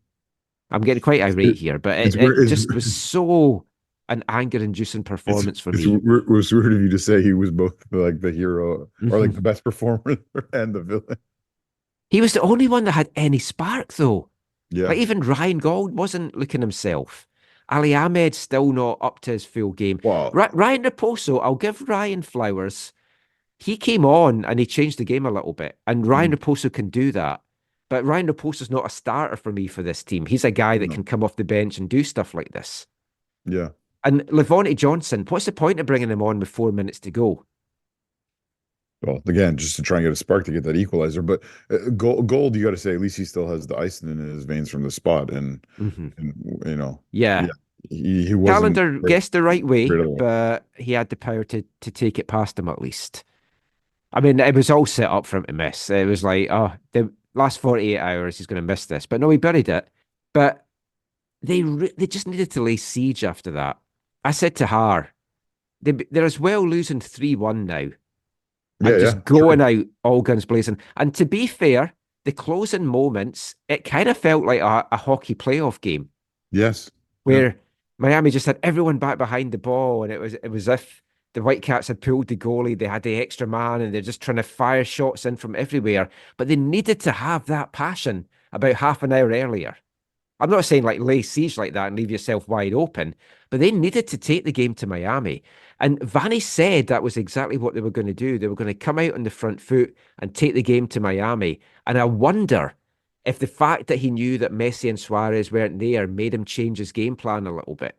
getting quite irate here, but it just was so an anger-inducing performance for me. It was weird of you to say he was both like the hero or like the best performer and the villain. He was the only one that had any spark, though. Yeah. Like even Ryan Gauld wasn't looking himself. Ali Ahmed's still not up to his full game. Wow. Ryan Raposo, I'll give Ryan flowers. He came on and he changed the game a little bit. And Ryan Raposo can do that. But Ryan Raposo's not a starter for me for this team. He's a guy that can come off the bench and do stuff like this. Yeah. And Levante Johnson, what's the point of bringing him on with 4 minutes to go? Well, again, just to try and get a spark to get that equalizer. But Gold, you got to say, at least he still has the ice in his veins from the spot. And you know. Yeah. He wasn't Calendar guessed the right way, but he had the power to take it past him at least. I mean, it was all set up for him to miss. It was like, the last 48 hours, he's going to miss this. But no, he buried it. But they just needed to lay siege after that. I said to Har, they're as well losing 3-1 now. And just going out all guns blazing. And to be fair, the closing moments, it kind of felt like a hockey playoff game. Yes. Where Miami just had everyone back behind the ball, and it was as if the Whitecaps had pulled the goalie, they had the extra man, and they're just trying to fire shots in from everywhere. But they needed to have that passion about half an hour earlier. I'm not saying like lay siege like that and leave yourself wide open, but they needed to take the game to Miami. And Vanni said that was exactly what they were going to do. They were going to come out on the front foot and take the game to Miami. And I wonder if the fact that he knew that Messi and Suarez weren't there made him change his game plan a little bit.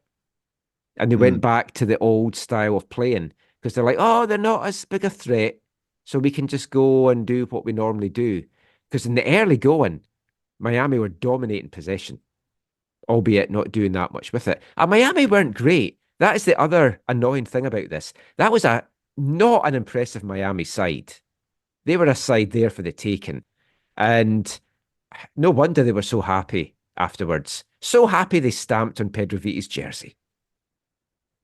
And they went back to the old style of playing because they're like, they're not as big a threat, so we can just go and do what we normally do. Because in the early going, Miami were dominating possession, albeit not doing that much with it. And Miami weren't great. That is the other annoying thing about this. That was not an impressive Miami side. They were a side there for the taking. And no wonder they were so happy afterwards. So happy they stamped on Pedro Vita's jersey.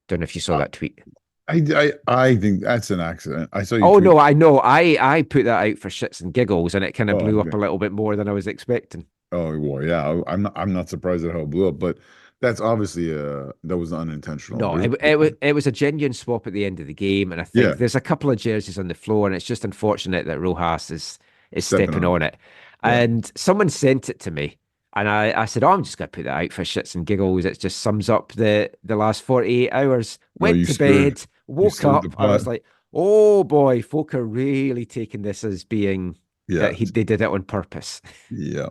Don't know if you saw that tweet. I think that's an accident. I saw you. Oh, no, I know. I put that out for shits and giggles, and it kind of blew up a little bit more than I was expecting. Oh, well, yeah. I'm not surprised at how it blew up, but that's obviously that was unintentional. No, it was a genuine swap at the end of the game, and I think there's a couple of jerseys on the floor, and it's just unfortunate that Rojas is stepping on it. Yeah. And someone sent it to me, And I said, oh, I'm just going to put that out for shits and giggles. It just sums up the last 48 hours. No, Went to bed, you woke stirred the up. I was pot. like, oh boy, folk are really taking this as being Yeah, that they did it on purpose. yeah.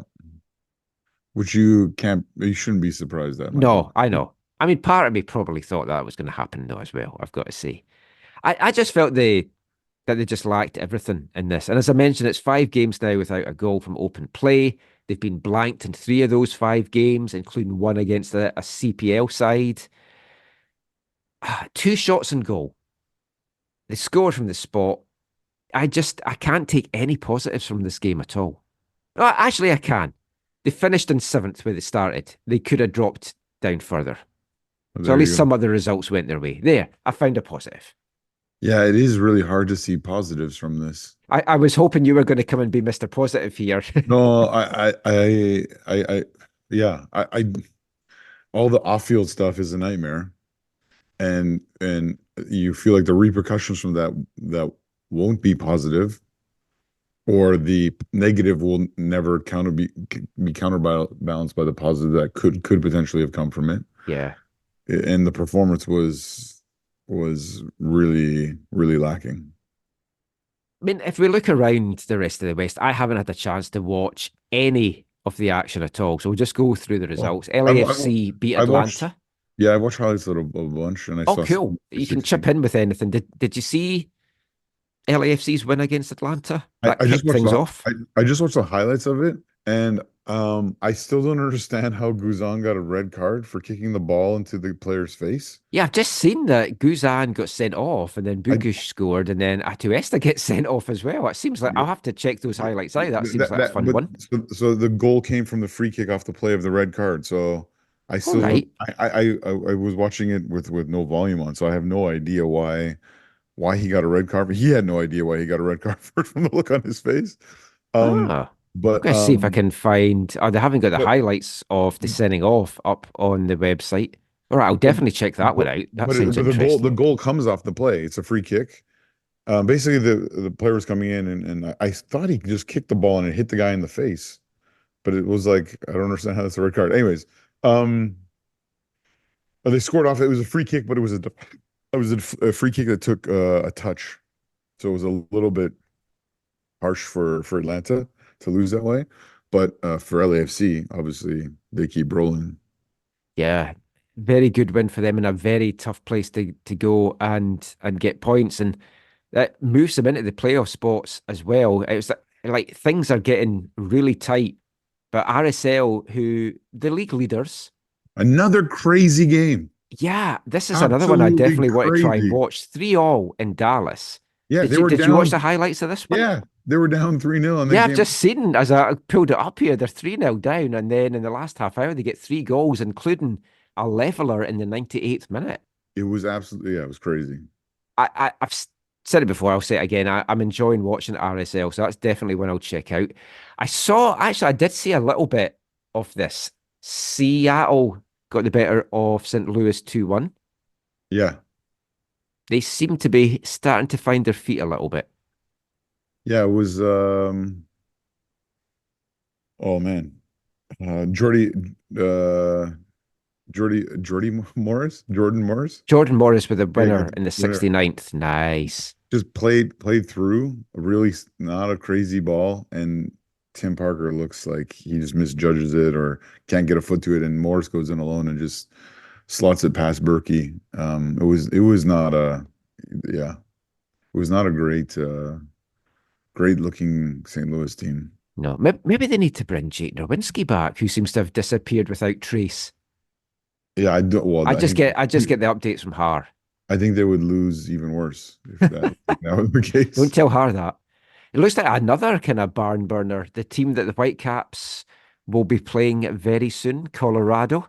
Which you shouldn't be surprised at, Michael. No, I know. I mean, part of me probably thought that was going to happen though as well, I've got to say. I just felt that they just lacked everything in this. And as I mentioned, it's 5 games now without a goal from open play. They've been blanked in 3 of those 5 games, including one against a CPL side. 2 shots on goal. They score from the spot. I can't take any positives from this game at all. Well, actually, I can. They finished in 7th where they started. They could have dropped down further. Well, So at there least you go. some other results went their way. There, I found a positive. Yeah, it is really hard to see positives from this. I was hoping you were going to come and be Mr. Positive here. No, yeah, all the off-field stuff is a nightmare, and you feel like the repercussions from that won't be positive, or the negative will never be counterbalanced by the positive that could potentially have come from it. Yeah. And the performance was really, really lacking. I mean, if we look around the rest of the West, I haven't had a chance to watch any of the action at all. So we'll just go through the results. LAFC beat I watched, Atlanta. yeah, I watched highlights of a bunch, and I Oh, saw cool. You can chip in with anything. Did you see LAFC's win against Atlanta? That I just kicked watched things off. I just watched the highlights of it, and I still don't understand how Guzan got a red card for kicking the ball into the player's face. Yeah, I've just seen that Guzan got sent off and then I, Bukush scored and then Atuesta gets sent off as well. It seems like I'll have to check those highlights out. That seems like a fun but one. so the goal came from the free kick off the play of the red card. So I All still don't. right. I was watching it with no volume on, so I have no idea why he got a red card. He had no idea why he got a red card from the look on his face. Um, Ah, I'm but going to see if I can find. Oh, they haven't got the but highlights of the sending off up on the website. All right, I'll but definitely check that one out. That sounds but interesting. the goal comes off the play. It's a free kick. Basically, the player was coming in, and I thought he just kicked the ball and it hit the guy in the face, but it was like I don't understand how that's a red card. Anyways, they scored off. It was a free kick, but it was a free kick that took a touch, so it was a little bit harsh for Atlanta to lose that way. But for LAFC, obviously they keep rolling. Yeah, very good win for them in a very tough place to go and get points, and that moves them into the playoff spots as well. It was like things are getting really tight, but RSL, who the league leaders, Another crazy game. yeah, this is another one I Absolutely definitely want to try and crazy. watch. 3-3 in Dallas. Yeah, Did they you were did you watch down. the highlights of this one? Yeah, they were down 3-0 and Yeah, that I've game. just seen as I pulled it up here, they're 3-0 down, and then in the last half hour they get 3 goals, including a leveler in the 98th minute. It was absolutely, yeah, it was crazy. I've said it before, I'll say it again. I'm enjoying watching RSL, so that's definitely one I'll check out. I did see a little bit of this. Seattle got the better of St. Louis 2-1. Yeah, They seem to be starting to find their feet a little bit. yeah, it was. Oh man, Jordy, Jordan Morris, Jordan Morris with the yeah, got winner the in the winner. 69th. Nice. Just played through a really not a crazy ball, and Tim Parker looks like he just misjudges it or can't get a foot to it, and Morris goes in alone and just slots it past Berkey. It was not a yeah, it was not a great looking St. Louis team. No, maybe they need to bring Jake Nowinski back, who seems to have disappeared without trace. Yeah, I do. Well, I just get the updates from her. I think they would lose even worse if that was the case. Don't tell her that. It looks like another kind of barn burner. The team that the Whitecaps will be playing very soon, Colorado.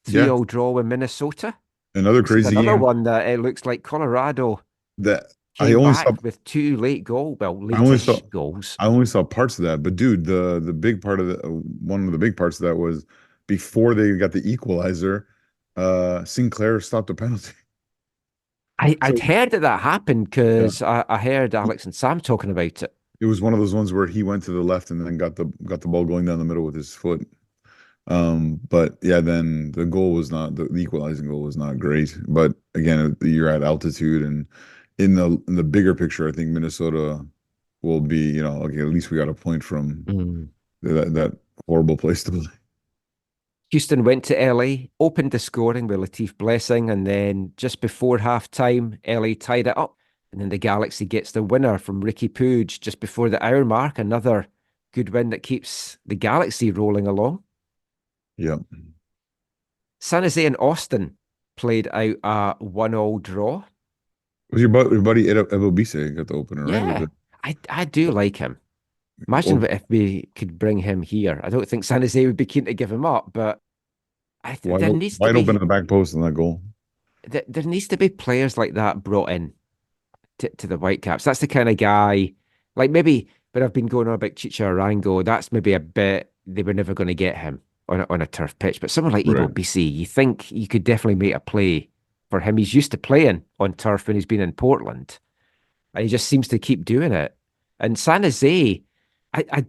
3-3 draw with Minnesota. Another This is crazy another game one that it looks like Colorado that I came only back saw. with 2 late goals. Well, I only late-ish saw. goals. I only saw parts of that, but dude, the big part of one of the big parts of that was before they got the equalizer, Sinclair stopped a penalty. I'd So heard that happened yeah, because I heard Alex and Sam talking about it. it was one of those ones where he went to the left and then got the ball going down the middle with his foot. But yeah, then the goal was not the equalizing goal was not great. But again, you're at altitude, and in the bigger picture, I think Minnesota will be, okay, at least we got a point from Mm. that horrible place to play. Houston went to LA, opened the scoring with Latif Blessing, and then just before half time, LA tied it up. And then the Galaxy gets the winner from Ricky Pooge just before the hour mark. Another good win that keeps the Galaxy rolling along. Yeah. San Jose and Austin played out a 1-1 draw. Was your buddy Ebobisse got the opener, right? Yeah, I do like him. Imagine Well, if we could bring him here. I don't think San Jose would be keen to give him up, but there needs to wide open be at the back post on that goal. there needs to be players like that brought in to the Whitecaps. That's the kind of guy, like maybe, but I've been going on about Chicha Arango. That's maybe a bit, they were never going to get him on a turf pitch. But someone like Ibo Right. BC, you think you could definitely make a play for him. He's used to playing on turf when he's been in Portland, and he just seems to keep doing it. And San Jose, I, I,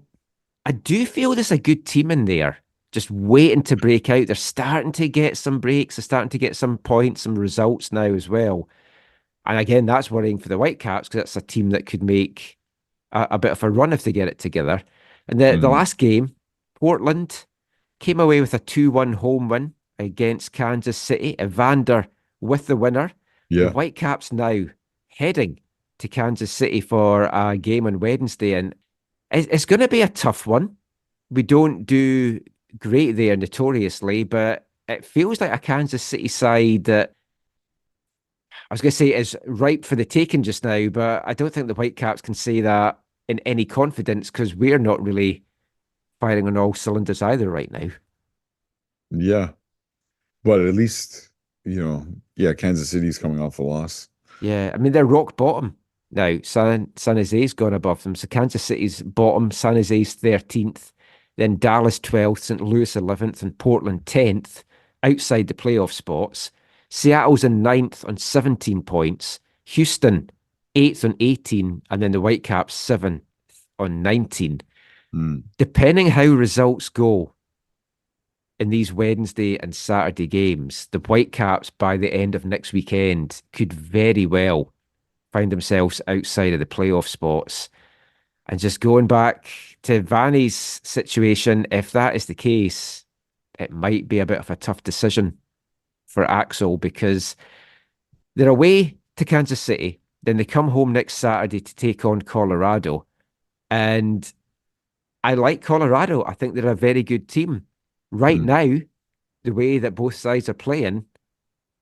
I do feel there's a good team in there, just waiting to break out. They're starting to get some breaks. They're starting to get some points, some results now as well. And again, that's worrying for the Whitecaps because it's a team that could make a bit of a run if they get it together. And the Mhm. last game, Portland came away with a 2-1 home win against Kansas City. Evander with the winner. The Yeah. Whitecaps now heading to Kansas City for a game on Wednesday. And it's going to be a tough one. We don't do great there notoriously, but it feels like a Kansas City side that I was going to say is ripe for the taking just now, but I don't think the Whitecaps can say that in any confidence because we're not really firing on all cylinders either right now. Yeah. But at least, yeah, Kansas City's coming off a loss. Yeah, I mean they're rock bottom now. San Jose's gone above them, so Kansas City's bottom, San Jose's 13th, then Dallas 12th, St. Louis 11th, and Portland 10th outside the playoff spots. Seattle's in 9th on 17 points, Houston 8th on 18, and then the Whitecaps 7th on 19. Mm. Depending how results go in these Wednesday and Saturday games, the Whitecaps by the end of next weekend could very well find themselves outside of the playoff spots. And just going back to Vanni's situation, if that is the case, it might be a bit of a tough decision for Axel because they're away to Kansas City, then they come home next Saturday to take on Colorado. And I like Colorado. I think they're a very good team. Right Mm. now, the way that both sides are playing,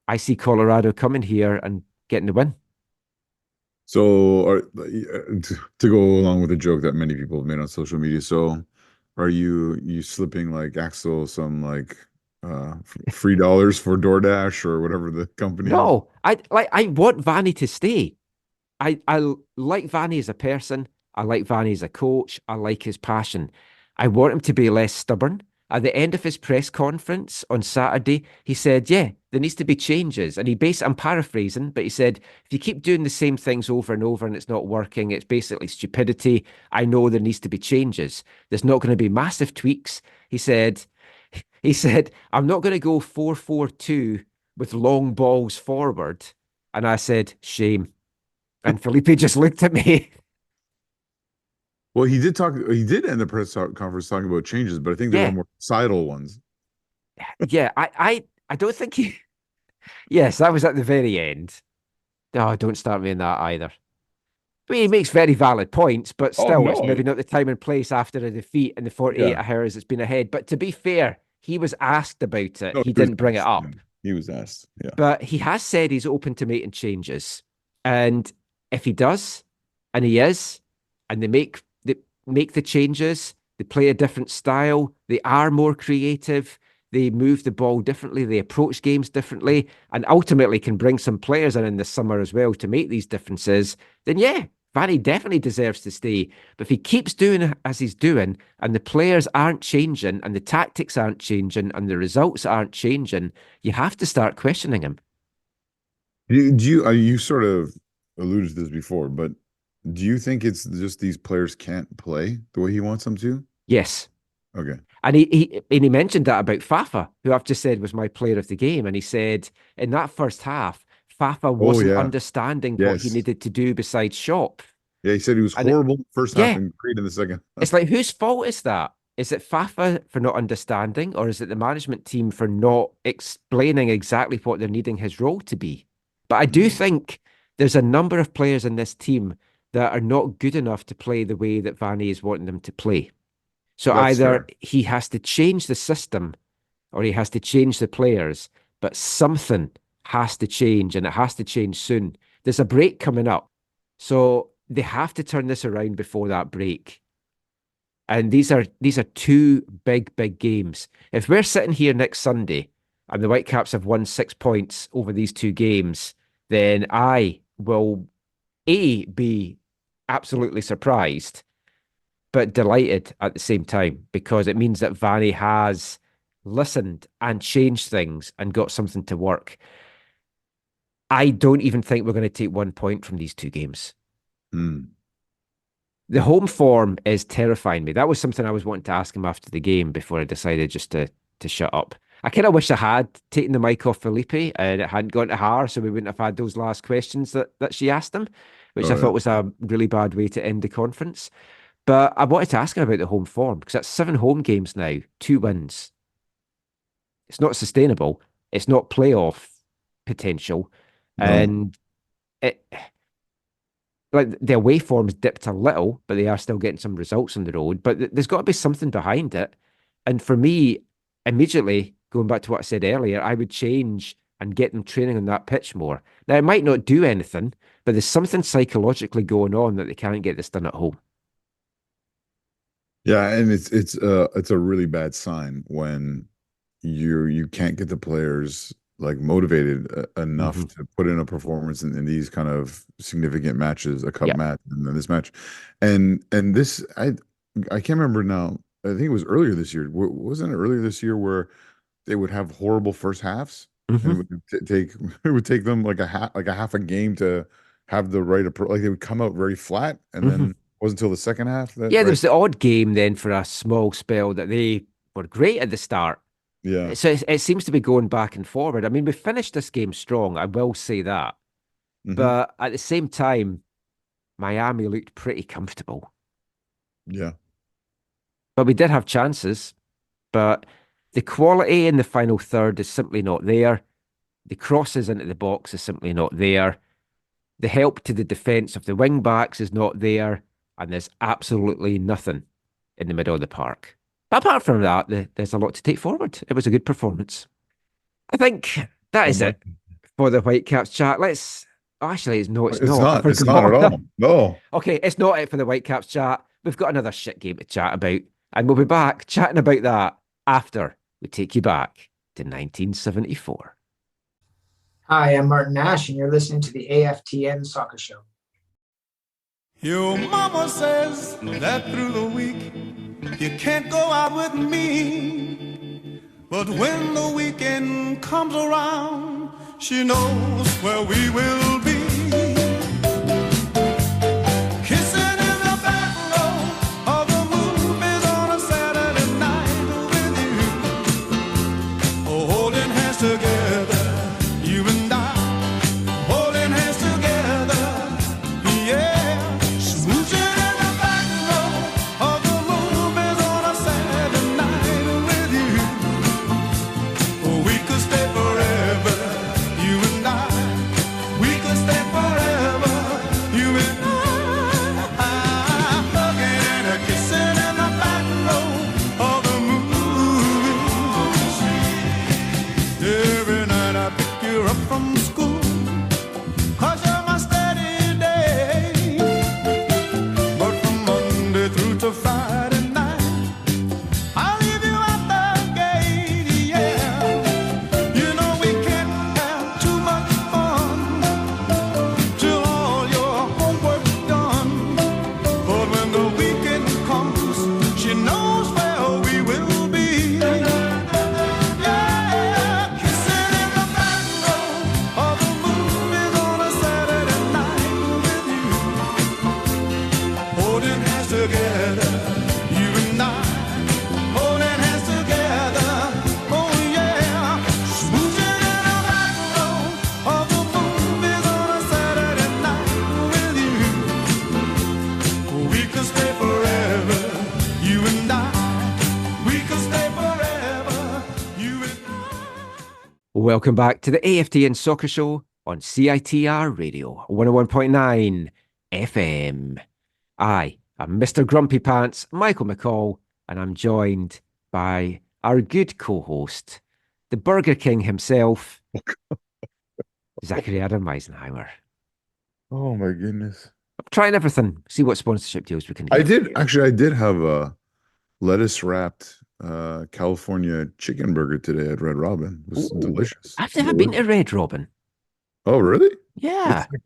I see Colorado coming here and getting the win. So, to go along with the joke that many people have made on social media, so are you slipping like Axel some like free dollars for DoorDash or whatever the company is? No, I want Vanni to stay. I like Vanni as a person. I like Vanni as a coach. I like his passion. I want him to be less stubborn. At the end of his press conference on Saturday, he said, "Yeah, there needs to be changes." And I'm paraphrasing, but he said, "If you keep doing the same things over and over and it's not working, it's basically stupidity. I know there needs to be changes. There's not going to be massive tweaks." He said, "I'm not going to go 4-4-2 with long balls forward." And I said, "Shame." And Felipe just looked at me. Well, he did end the conference talking about changes, but I think there were Yeah, more societal ones. yeah. I don't think he. Yes, that was at the very end. Oh, don't start me in that either. I mean, he makes very valid points, but Oh still, it's no. maybe not the time and place after a defeat in the 48 Yeah. hours it's been ahead. But to be fair, he was asked about it. No, He he was didn't bring it asked. Yeah. up. He was asked. Yeah. But he has said he's open to making changes. And if he does, and he is, and they make the changes, they play a different style, they are more creative, they move the ball differently, they approach games differently, and ultimately can bring some players in this summer as well to make these differences, then yeah, Vanny definitely deserves to stay. But if he keeps doing as he's doing, and the players aren't changing, and the tactics aren't changing, and the results aren't changing, you have to start questioning him. You sort of alluded to this before, but do you think it's just these players can't play the way he wants them to? Yes. Okay. And he mentioned that about Fafa, who I've just said was my player of the game. And he said in that first half, Fafa wasn't yeah. understanding what he Yes. needed to do besides shop. Yeah, he said he was And horrible first half yeah, and great in the second. it's like, whose fault is that? Is it Fafa for not understanding, or is it the management team for not explaining exactly what they're needing his role to be? But I do think there's a number of players in this team that are not good enough to play the way that Vanni is wanting them to play. So That's either fair. he has to change the system or he has to change the players, but something has to change and it has to change soon. There's a break coming up. So they have to turn this around before that break. And these are two big games. If we're sitting here next Sunday and the Whitecaps have won 6 points over these two games, then I will be absolutely surprised, but delighted at the same time, because it means that Vanni has listened and changed things and got something to work. I don't even think we're going to take 1 point from these two games. The home form is terrifying me. That was something I was wanting to ask him after the game before I decided just to shut up. I kind of wish I had taken the mic off Felipe and it hadn't gone to her, so we wouldn't have had those last questions that she asked him, which I thought was a really bad way to end the conference. But I wanted to ask him about the home form, because that's 7 home games now, 2 wins. It's not sustainable. It's not playoff potential. No. And like the away form's dipped a little, but they are still getting some results on the road. But there's got to be something behind it. And for me, immediately going back to what I said earlier, I would change and get them training on that pitch more. Now, it might not do anything, but there's something psychologically going on that they can't get this done at home. Yeah, and it's a really bad sign when you can't get the players like motivated enough to put in a performance in these kind of significant matches, a cup match, and then this match, and this I can't remember now. I think it was earlier this year. Wasn't it earlier this year where they would have horrible first halves, and it would take them like a half a game to have the right approach. Like they would come out very flat, and then it wasn't until the second half that there was the odd game then for a small spell that they were great at the start. Yeah. So it seems to be going back and forward. I mean, we finished this game strong, I will say that. But at the same time, Miami looked pretty comfortable. Yeah. But we did have chances. But the quality in the final third is simply not there. The crosses into the box is simply not there. The help to the defence of the wing backs is not there. And there's absolutely nothing in the middle of the park. But apart from that, there's a lot to take forward. It was a good performance. I think that is it for the Whitecaps chat. Actually, it's not. It's not at all. No. Okay, it's not it for the Whitecaps chat. We've got another shit game to chat about. And we'll be back chatting about that after we take you back to 1974. Hi, I'm Martin Nash, and you're listening to the AFTN Soccer Show. Your mama says that through the week you can't go out with me, but when the weekend comes around, she knows where we will be. Kissing in the back row of the movies on a Saturday night with you, holding hands together, you and I, holding hands together, yeah. We could Welcome back to the AFTN Soccer Show on CITR Radio 101.9 FM. I am Mr. Grumpy Pants, Michael McCall, and I'm joined by our good co-host, the Burger King himself, Zachary Adam Eisenheimer. Oh my goodness. I'm trying everything. See what sponsorship deals we can get. I did have a lettuce wrapped California chicken burger today at Red Robin. It was delicious. I've never been to Red Robin. Oh, really? Yeah. It's like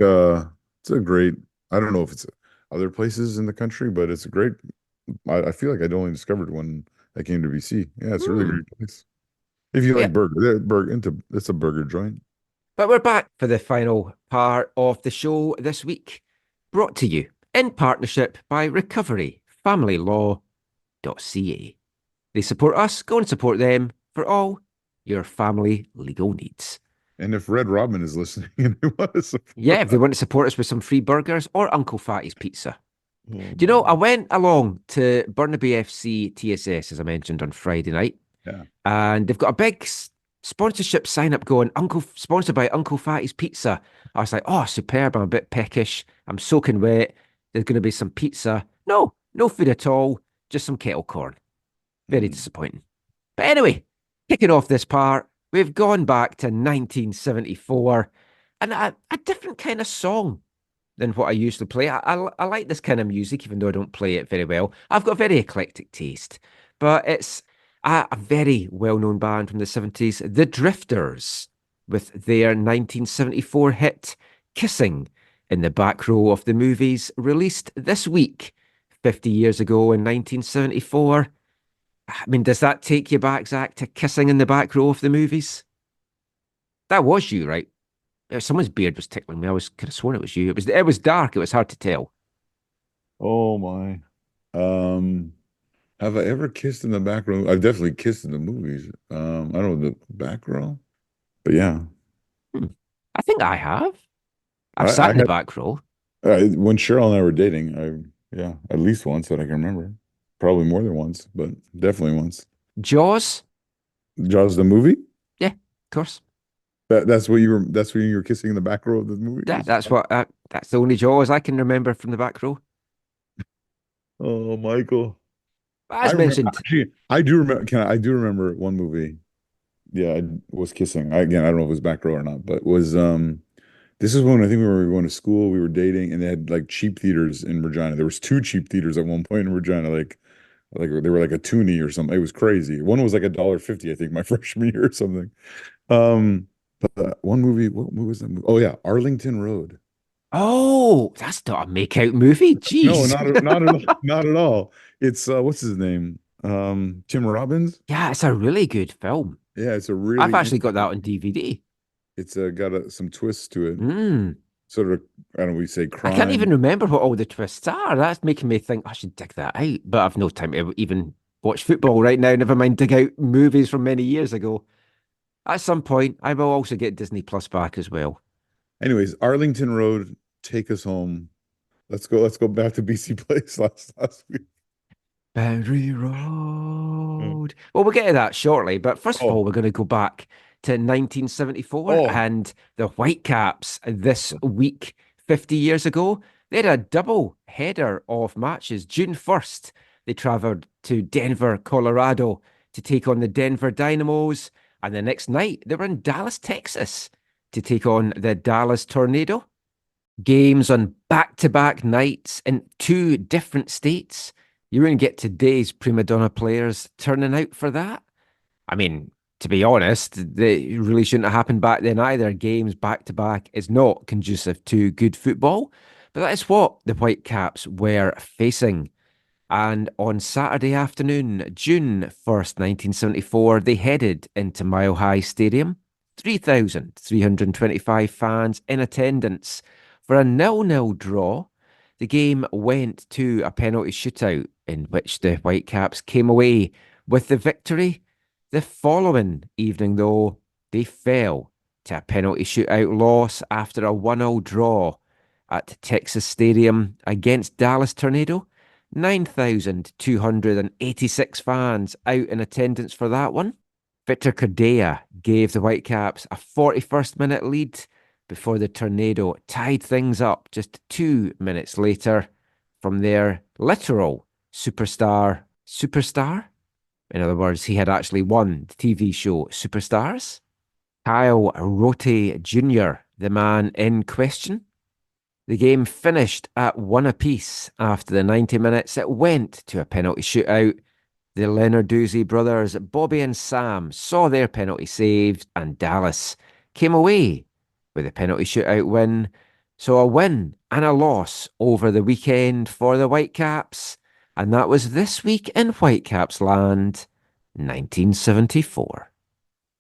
it's a great, I don't know if it's other places in the country, but it's a great, I feel like I'd only discovered when I came to BC. Yeah, it's a really great place. If you like it's a burger joint. But we're back for the final part of the show this week, brought to you in partnership by recoveryfamilylaw.ca. They support us, go and support them for all your family legal needs. And if Red Robin is listening and they want to support if they want to support us with some free burgers or Uncle Fatty's pizza. Do you know, I went along to Burnaby FC TSS, as I mentioned, on Friday night. Yeah. And they've got a big sponsorship sign up going, sponsored by Uncle Fatty's Pizza. I was like, oh, superb. I'm a bit peckish. I'm soaking wet. There's going to be some pizza. No food at all. Just some kettle corn. Very disappointing. But anyway, kicking off this part, we've gone back to 1974 and a different kind of song than what I usually play. I like this kind of music, even though I don't play it very well. I've got a very eclectic taste, but it's a very well-known band from the 70s, The Drifters, with their 1974 hit, Kissing in the Back Row of the Movies, released this week, 50 years ago in 1974. I mean, does that take you back, Zach, to Kissing in the Back Row of the Movies? That was you, right? Someone's beard was tickling me. I was kind of sworn it was you. It was dark. It was hard to tell. Oh my. Have I ever kissed in the back row? I've definitely kissed in the movies. I don't know the back row, but yeah. I think I have. I've sat in the back row. When Cheryl and I were dating, at least once that I can remember. Probably more than once, but definitely once. Jaws? Jaws the movie? Yeah, of course. That's when you were kissing in the back row of the movie? That's the only Jaws I can remember from the back row. Oh, Michael. As mentioned, I do remember one movie. Yeah, I was kissing. I don't know if it was back row or not, but this is when I think we were going to school, we were dating, and they had like cheap theaters in Regina. There was 2 cheap theaters at one point in Regina, like they were like a toonie or something. It was crazy. One was like $1.50, I think, my freshman year or something. But one movie, what movie was that movie? Oh yeah, Arlington Road. Oh, that's not a make-out movie. Jeez. No, not at all. It's what's his name? Tim Robbins. Yeah, it's a really good film. Yeah, it's a really. I've actually got that on DVD. It's got some twists to it. Sort of, I don't know, we say crime. I can't even remember what all the twists are. That's making me think I should dig that out. But I've no time to even watch football right now, never mind dig out movies from many years ago. At some point, I will also get Disney Plus back as well. Anyways, Arlington Road, take us home. Let's go back to BC Place last week. Boundary Road. Well, we'll get to that shortly. But first of all, we're going to go back to 1974 and the Whitecaps this week, 50 years ago. They had a double header of matches. June 1st, they travelled to Denver, Colorado to take on the Denver Dynamos. And the next night, they were in Dallas, Texas to take on the Dallas Tornado. Games on back-to-back nights in 2 different states. You wouldn't get today's prima donna players turning out for that. I mean, to be honest, they really shouldn't have happened back then either. Games back-to-back is not conducive to good football. But that is what the Whitecaps were facing. And on Saturday afternoon, June 1st, 1974, they headed into Mile High Stadium. 3,325 fans in attendance for a 0-0 draw. The game went to a penalty shootout in which the Whitecaps came away with the victory. The following evening, though, they fell to a penalty shootout loss after a 1-0 draw at Texas Stadium against Dallas Tornado. 9,286 fans out in attendance for that one. Victor Cardea gave the Whitecaps a 41st minute lead before the tornado tied things up just 2 minutes later from their literal superstar. In other words, he had actually won the TV show Superstars. Kyle Rote Jr., the man in question. The game finished at 1 apiece after the 90 minutes. It went to a penalty shootout. The Lenarduzzi brothers, Bobby and Sam, saw their penalty saved, and Dallas came away with a penalty shootout win. So a win and a loss over the weekend for the Whitecaps. And that was This Week in Whitecaps Land, 1974.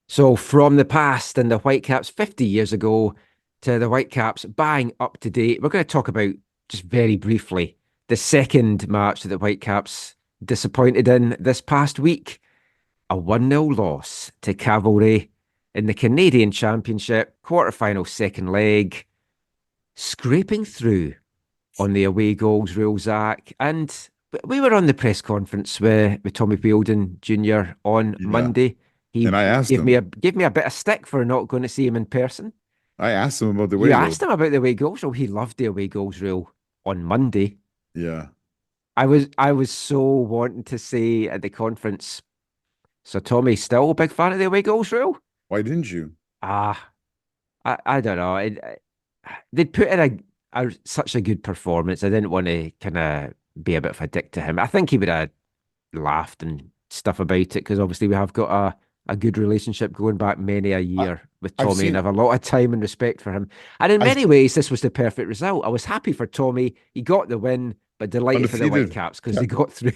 So from the past and the Whitecaps 50 years ago to the Whitecaps bang up to date, we're going to talk about, just very briefly, the second match that the Whitecaps disappointed in this past week. A 1-0 loss to Cavalry in the Canadian Championship, quarterfinal second leg, scraping through on the away goals rule, Zach. And we were on the press conference with Tommy Fielden Jr. on Monday. He and I asked gave him. gave me a bit of stick for not going to see him in person. I asked him about the away You goals. asked him about the away goals rule. He loved the away goals rule on Monday. Yeah. I was so wanting to say at the conference, so Tommy, still a big fan of the away goals rule? Why didn't you? I don't know. They'd put in such a good performance. I didn't want to kind of be a bit of a dick to him. I think he would have laughed and stuff about it, because obviously we have got a good relationship going back many a year with Tommy, and I have a lot of time and respect for him. And in many ways, this was the perfect result. I was happy for Tommy. He got the win, but delighted for the Whitecaps because they got through.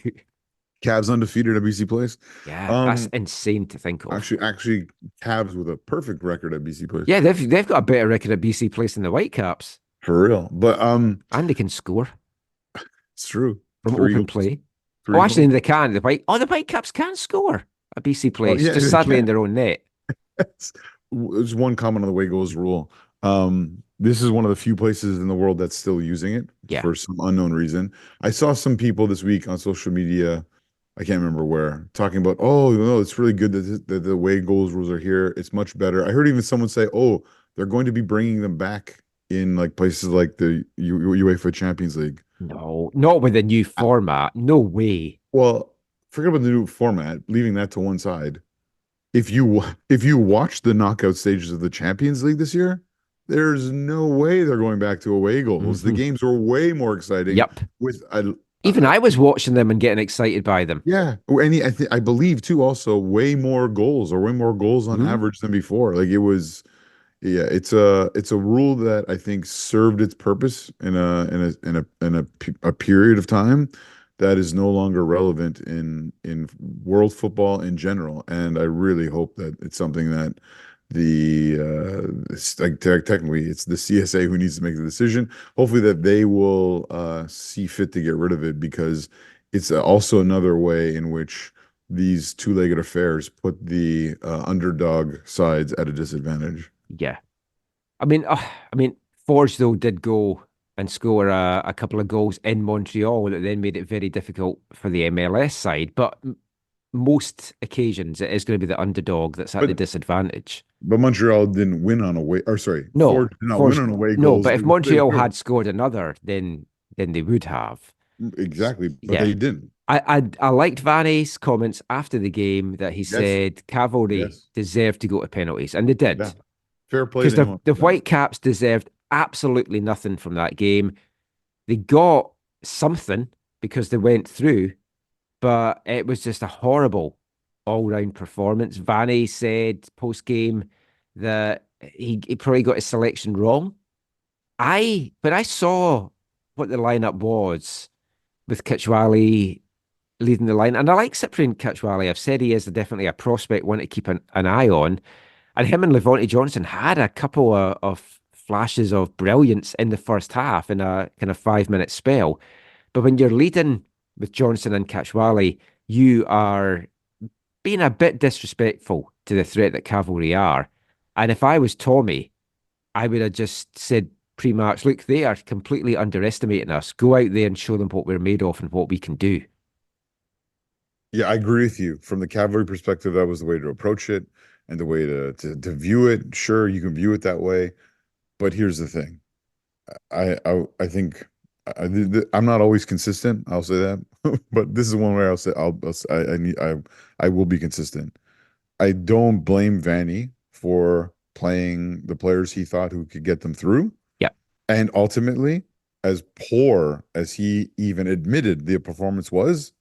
Cavs undefeated at BC Place. Yeah, that's insane to think of. Actually, Cavs with a perfect record at BC Place. Yeah, they've got a better record at BC Place than the Whitecaps. For real. But and they can score. It's true. From open play. Actually, they can. The Whitecaps can score at BC Place, just sadly in their own net. There's one comment on the away goals rule. This is one of the few places in the world that's still using it for some unknown reason. I saw some people this week on social media, I can't remember where, talking about, it's really good that the away goals rules are here. It's much better. I heard even someone say, they're going to be bringing them back in like places like the UEFA Champions League. No, not with the new format. No way. Well, forget about the new format, leaving that to one side. If you watch the knockout stages of the Champions League this year, there's no way they're going back to away goals. The games were way more exciting. Yep. Even I was watching them and getting excited by them. Yeah, and I believe too. Also, way more goals on average than before. Like it was, it's a rule that I think served its purpose in a period of time that is no longer relevant in world football in general. And I really hope that it's something that technically it's the CSA who needs to make the decision. Hopefully that they will see fit to get rid of it, because it's also another way in which these two-legged affairs put the underdog sides at a disadvantage. Yeah. I mean, Forge, though, did go and score a couple of goals in Montreal that then made it very difficult for the MLS side. But most occasions, it is going to be the underdog that's at the disadvantage. But Montreal didn't win on away. Or sorry, no, Forge did not win on away goals. No, but if Montreal had scored another, then they would have. Exactly, but they didn't. I liked Vanni's comments after the game that he said Cavalry deserved to go to penalties, and they did. Yeah. Fair play. Because the Whitecaps deserved absolutely nothing from that game. They got something because they went through, but it was just a horrible all-round performance. Vanni said post-game that he probably got his selection wrong. But I saw what the lineup was with Kitchwali leading the line, and I like Cyprian Kitchwali. I've said he is definitely a prospect, one to keep an eye on. And him and Levante Johnson had a couple of flashes of brilliance in the first half in a kind of 5-minute spell. But when you're leading with Johnson and Kitchwali, you are being a bit disrespectful to the threat that Cavalry are. And if I was Tommy, I would have just said pre-match, look, they are completely underestimating us. Go out there and show them what we're made of and what we can do. Yeah, I agree with you. From the Cavalry perspective, that was the way to approach it and the way to view it. Sure, you can view it that way, but here's the thing. I think I'm not always consistent. I'll say that, but this is one way I'll say I will be consistent. I don't blame Vanni for playing the players he thought who could get them through. Yeah. And ultimately, as poor as he even admitted the performance was,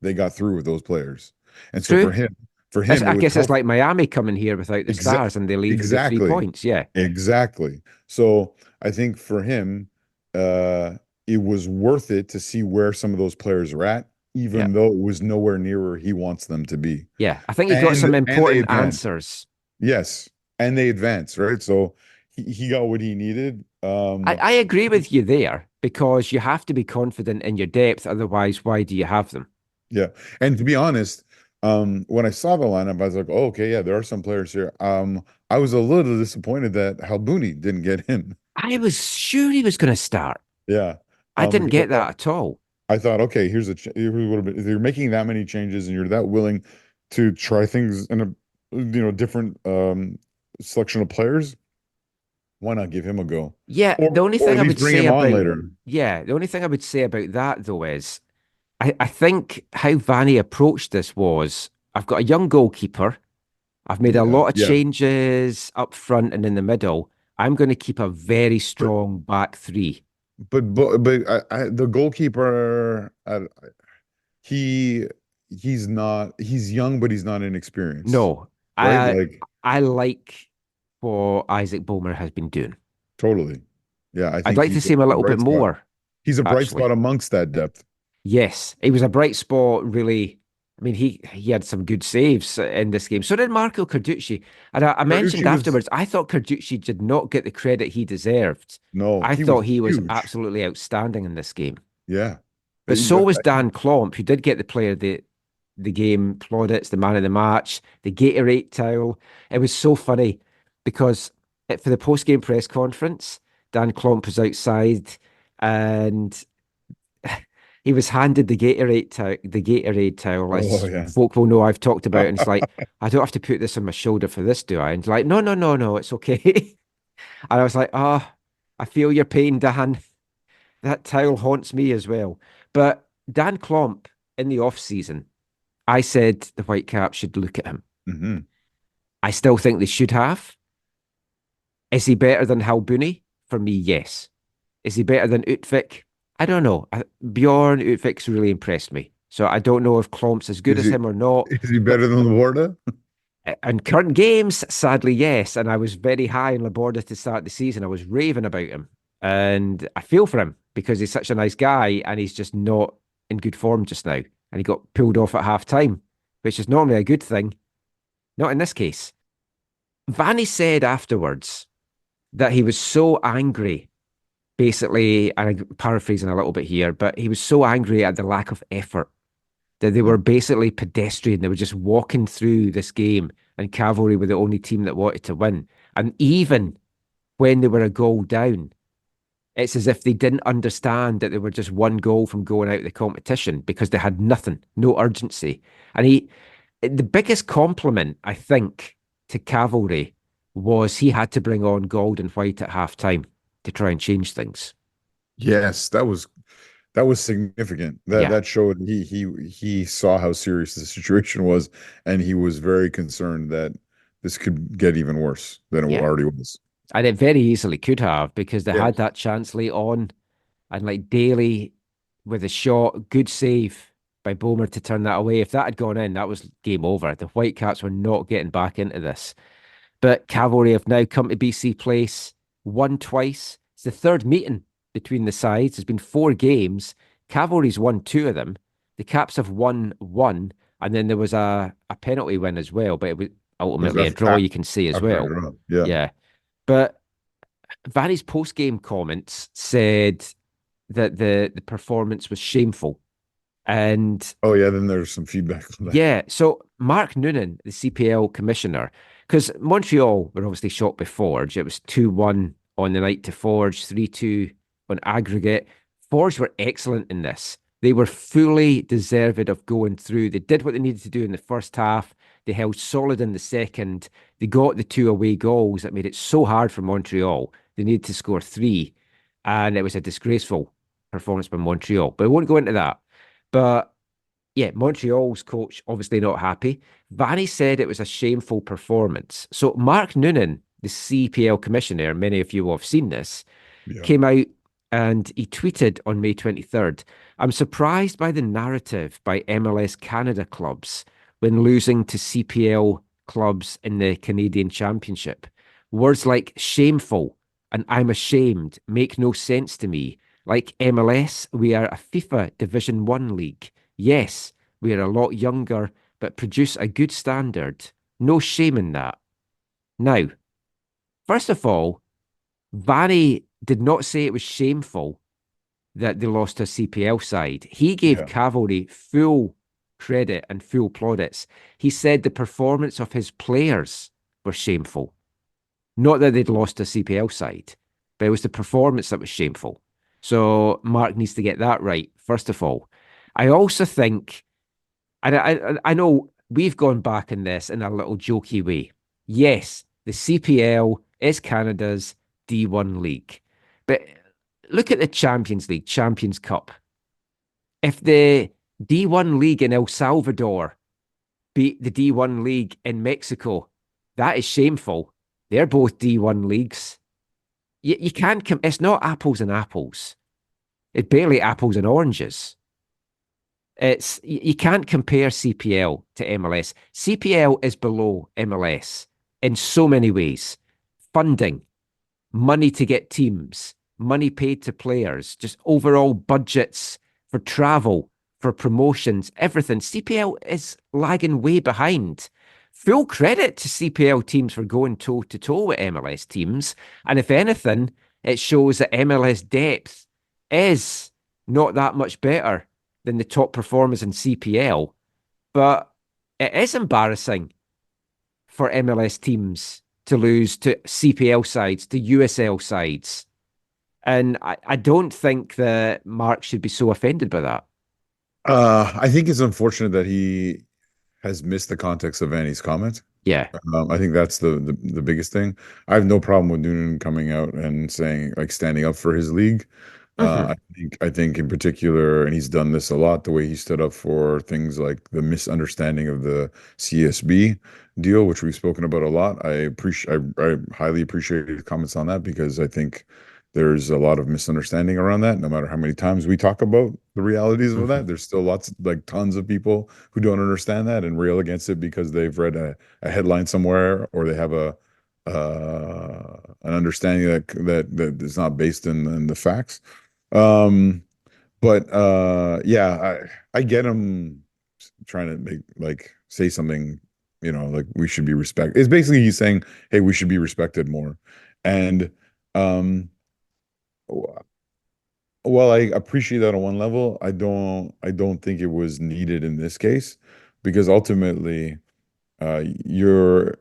they got through with those players. And so True. for him, I it was guess it's healthy. like Miami coming here without the stars and they leave with the 3 Exactly. points. Yeah. Exactly. So I think for him, it was worth it to see where some of those players are at, Yeah. even though it was nowhere near where he wants them to be. Yeah. I think he got some And they important advanced. answers. Yes. And they advanced, right? So he got what he needed. I agree with you there because you have to be confident in your depth. Otherwise, why do you have them? Yeah. And to be honest, when I saw the lineup, I was like, oh, okay, yeah, there are some players here. I was a little disappointed that Halbuni didn't get in. I was sure he was going to start. Yeah. I didn't Because get that at all. I thought, okay, here's here's a little bit. If you're making that many changes and you're that willing to try things in a different selection of players, why not give him a go? Yeah, the only Or thing at I least would bring say him on about later. the only thing I would say about that though is I think how Vanni approached this was I've got a young goalkeeper. I've made a lot of Yeah. changes up front and in the middle. I'm going to keep a very But strong back three. the goalkeeper, he he's young, but he's not inexperienced, No, right? I Like I like what Isaac Boehmer has been doing. totally. Yeah, I I'd think like to he's see him a a little bit bright spot. more, He's a bright actually. spot amongst that depth. Yes, he was a bright spot, really. I mean, he had some good saves in this game. So did Marco Carducci. And I mentioned Carducci was afterwards, I thought Carducci did not get the credit he deserved. no, I he thought was he was huge. absolutely outstanding in this game. Yeah. But so was Dan Klomp, who did get the player of the game plaudits, the man of the match, the Gatorade towel. It was so funny because for the post-game press conference, Dan Klomp was outside and he was handed the Gatorade towel, Oh as yeah. folk will know I've talked about. And it's like, I don't have to put this on my shoulder for this, do I? And like, no, no, no, no, it's okay. And I was like, oh, I feel your pain, Dan. That towel haunts me as well. But Dan Klomp in the off season, I said the Whitecaps should look at him. hmm I still think they should have. Is he better than Halbuni? For me, yes. Is he better than Utvik? I don't know. Bjorn Utvik's really impressed me. So I don't know if Klomp's as good Is as him or not. is he But better than Laborda? in current games, sadly, yes. And I was very high on Laborda to start the season. I was raving about him. And I feel for him because he's such a nice guy and he's just not in good form just now. And he got pulled off at half time, which is normally a good thing. Not in this case. Vanni said afterwards that he was so angry, basically, and I'm paraphrasing a little bit here, but he was so angry at the lack of effort that they were basically pedestrian. They were just walking through this game, and Cavalry were the only team that wanted to win. And even when they were a goal down, it's as if they didn't understand that they were just one goal from going out of the competition because they had nothing, no urgency. And the biggest compliment, I think, to Cavalry was he had to bring on Gold and White at half time to try and change things. Yes, that was significant. Yeah. That showed he saw how serious the situation was, and he was very concerned that this could get even worse than it Yeah. already was. And it very easily could have because they Yeah. had that chance late on. And like Daly with a shot, good save by Boehmer to turn that away. If that had gone in, that was game over. The Whitecaps were not getting back into this. But Cavalry have now come to BC Place, won twice. It's the third meeting between the sides. There's been 4 games. Cavalry's won 2 of them. The Caps have won 1. And then there was a penalty win as well, but it was ultimately a draw, you can see as well. Yeah. Yeah. But Vanni's post-game comments said that the performance was shameful. And Oh yeah, then there's some feedback on that. yeah, so Mark Noonan, the CPL commissioner, because Montreal were obviously shot by Forge. It was 2-1 on the night to Forge, 3-2 on aggregate. Forge were excellent in this. They were fully deserved of going through. They did what they needed to do in the first half. They held solid in the second. They got the 2 away goals that made it so hard for Montreal. They needed to score 3, and it was a disgraceful performance by Montreal. But we won't go into that. But yeah, Montreal's coach obviously not happy. Vanni said it was a shameful performance. So Mark Noonan, the CPL commissioner, many of you will have seen this, Yeah. came out and he tweeted on May 23rd, I'm surprised by the narrative by MLS Canada clubs when losing to CPL clubs in the Canadian Championship. Words like shameful and I'm ashamed make no sense to me. Like MLS, we are a FIFA Division 1 league. Yes, we are a lot younger, but produce a good standard. No shame in that. Now, first of all, Vanni did not say it was shameful that they lost to a CPL side. He gave Yeah. Cavalry full credit and full plaudits. He said the performance of his players were shameful. Not that they'd lost to a CPL side, but it was the performance that was shameful. So Mark needs to get that right, first of all. I also think, and I know we've gone back in this in a little jokey way. Yes, the CPL is Canada's D1 league. But look at the Champions League, Champions Cup. If the D1 league in El Salvador beat the D1 league in Mexico, that is shameful. They're both D1 leagues. You can't, it's not apples and apples. It's barely apples and oranges. You can't compare CPL to MLS. CPL is below MLS in so many ways. Funding, money to get teams, money paid to players, just overall budgets for travel, for promotions, everything. CPL is lagging way behind. Full credit to CPL teams for going toe to toe with MLS teams. And if anything, it shows that MLS depth is not that much better than the top performers in CPL. But it is embarrassing for MLS teams to lose to CPL sides, to USL sides. And I don't think that Mark should be so offended by that. I think it's unfortunate that he has missed the context of Vanni's comment. Yeah. I think that's the biggest thing. I have no problem with Noonan coming out and saying, like, standing up for his league. I think in particular, and he's done this a lot, the way he stood up for things like the misunderstanding of the CSB deal, which we've spoken about a lot. I highly appreciate his comments on that, because I think there's a lot of misunderstanding around that. No matter how many times we talk about the realities of that, there's still tons of people who don't understand that and rail against it because they've read a headline somewhere, or they have an understanding that is not based in the facts. But yeah, I get him trying to say something, like we should be respected. It's basically he's saying, hey, we should be respected more. And while I appreciate that on one level, I don't think it was needed in this case, because ultimately you're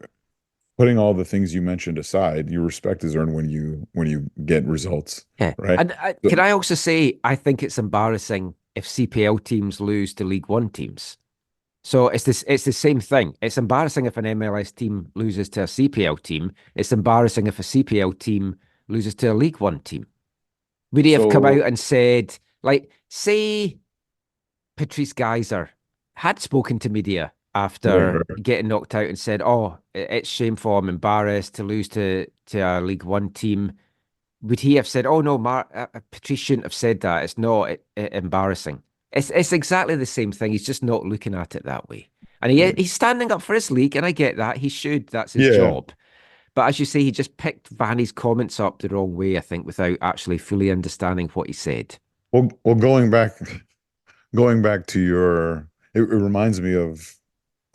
putting all the things you mentioned aside. Your respect is earned when you get results. Yeah. Right. And can I also say, I think it's embarrassing if CPL teams lose to League One teams. So it's the same thing. It's embarrassing if an MLS team loses to a CPL team. It's embarrassing if a CPL team loses to a League One team. Would he have come out and said, like, say Patrice Geyser had spoken to media after getting knocked out and said, oh, it's shameful, I'm embarrassed to lose to a League One team. Would he have said, oh no, Patrice shouldn't have said that, it's not embarrassing? It's exactly the same thing. He's just not looking at it that way. And he's standing up for his league, and I get that. He should. That's his job. But as you say, he just picked Vanni's comments up the wrong way, I think, without actually fully understanding what he said. Well, going back to your, it reminds me of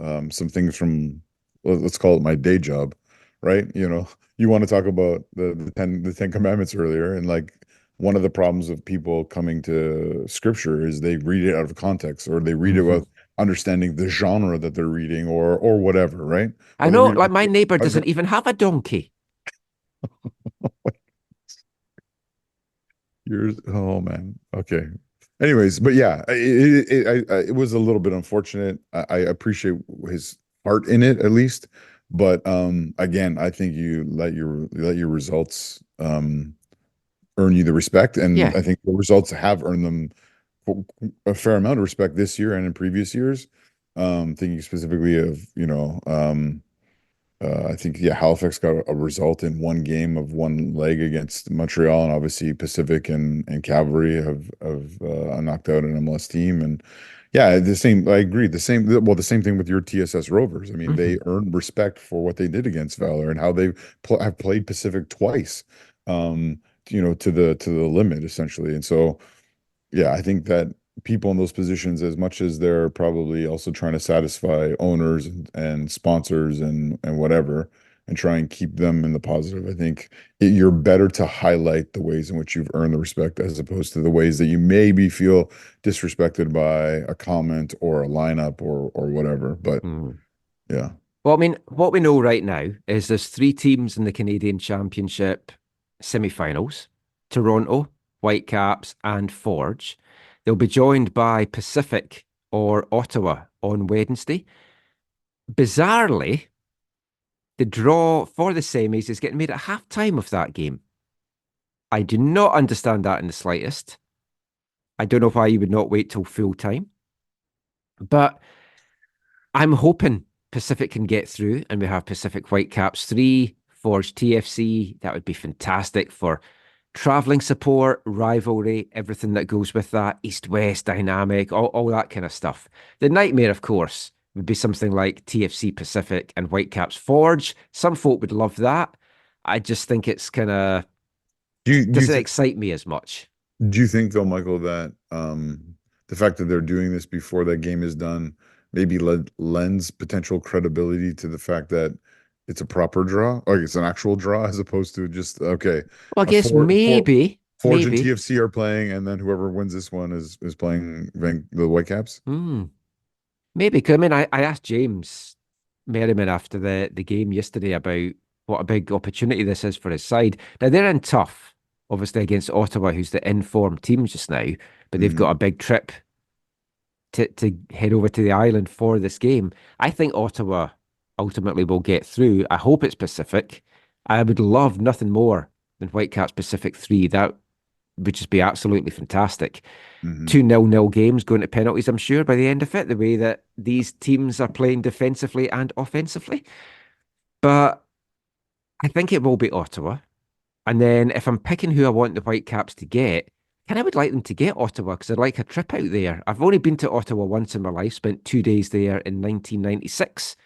some things from, let's call it my day job, right? You want to talk about the Ten Commandments earlier, and like one of the problems of people coming to scripture is they read it out of context, or they read it without understanding the genre that they're reading, or whatever, right? I know, like my neighbor doesn't even have a donkey. Oh man. Okay. Anyways, but yeah, it was a little bit unfortunate. I appreciate his heart in it at least, but again, I think you let your results earn you the respect, and Yeah. I think the results have earned them a fair amount of respect this year and in previous years. Thinking specifically of, I think, yeah, Halifax got a result in one game of one leg against Montreal, and obviously Pacific and Cavalry have knocked out an MLS team, and yeah, the same. I agree. The same thing with your TSS Rovers. I mean, Hmm. they earned respect for what they did against Valor and how they have played Pacific twice, to the limit essentially, and so. Yeah, I think that people in those positions, as much as they're probably also trying to satisfy owners and sponsors and whatever, and try and keep them in the positive, I think you're better to highlight the ways in which you've earned the respect as opposed to the ways that you maybe feel disrespected by a comment or a lineup or whatever. But yeah. Well, I mean, what we know right now is there's three teams in the Canadian Championship semi-finals: Toronto, Whitecaps, and Forge. They'll be joined by Pacific or Ottawa on Wednesday. Bizarrely, the draw for the semis is getting made at half-time of that game. I do not understand that in the slightest. I don't know why you would not wait till full time, but I'm hoping Pacific can get through and we have Pacific Whitecaps 3, Forge TFC. That would be fantastic for traveling support, rivalry, everything that goes with that, East-West dynamic, all that kind of stuff. The nightmare, of course, would be something like TFC Pacific and Whitecaps Forge. Some folk would love that. I just think it's kind of doesn't excite me as much. Do you think though, Michael, that the fact that they're doing this before that game is done maybe lends potential credibility to the fact that it's a proper draw, like it's an actual draw, as opposed to just okay, Well, I a guess four maybe, Forge and maybe. TFC are playing, and then whoever wins this one is playing the Whitecaps. Hmm. Maybe, because I mean, I asked James Merriman after the game yesterday about what a big opportunity this is for his side. Now, they're in tough, obviously, against Ottawa, who's the informed team just now, but they've got Hmm. a big trip to head over to the island for this game. I think Ottawa ultimately will get through. I hope it's Pacific. I would love nothing more than Whitecaps Pacific 3. That would just be absolutely fantastic. Hmm. 2-0 games going to penalties, I'm sure, by the end of it, the way that these teams are playing defensively and offensively. But I think it will be Ottawa. And then if I'm picking who I want the Whitecaps to get, kind of would like them to get Ottawa because I'd like a trip out there. I've only been to Ottawa once in my life, spent 2 days there in 1996.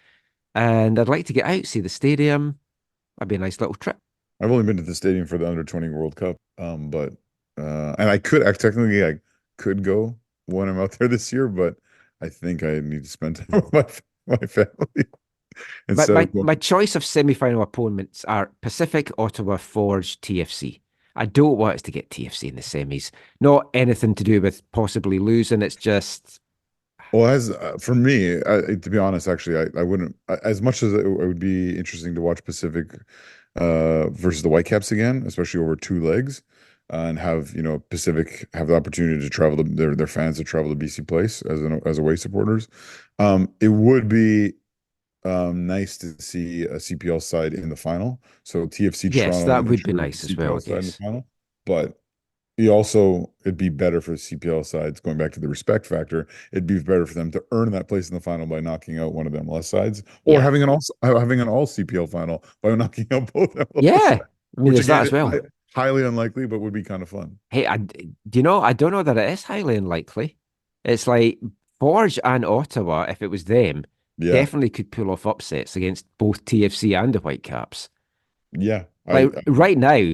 And I'd like to get out, see the stadium. That'd be a nice little trip. I've only been to the stadium for the under 20 World Cup, but and I could go when I'm out there this year, but I think I need to spend time with my family But instead my, of going. my choice of semi-final opponents are Pacific, Ottawa, Forge, TFC. I don't want us to get TFC in the semis. Not anything to do with possibly losing. It's just, Well, as for me, to be honest, actually, I wouldn't, as much as it would be interesting to watch Pacific versus the Whitecaps again, especially over two legs, and have, Pacific have the opportunity to travel to their fans to travel to BC Place as away supporters. It would be nice to see a CPL side in the final. So TFC yes, Toronto that and would be ensure the nice as well, I CPL side in the guess. final. But it'd be better for the CPL sides, going back to the respect factor. It'd be better for them to earn that place in the final by knocking out one of the MLS sides, or Yeah. having an all CPL final by knocking out both MLS Yeah. sides, I mean, which there's that again as is well. highly unlikely, but would be kind of fun. Hey, do you know, I don't know that it is highly unlikely. It's like Forge and Ottawa, if it was them, Yeah, definitely could pull off upsets against both TFC and the Whitecaps. yeah. Like right now,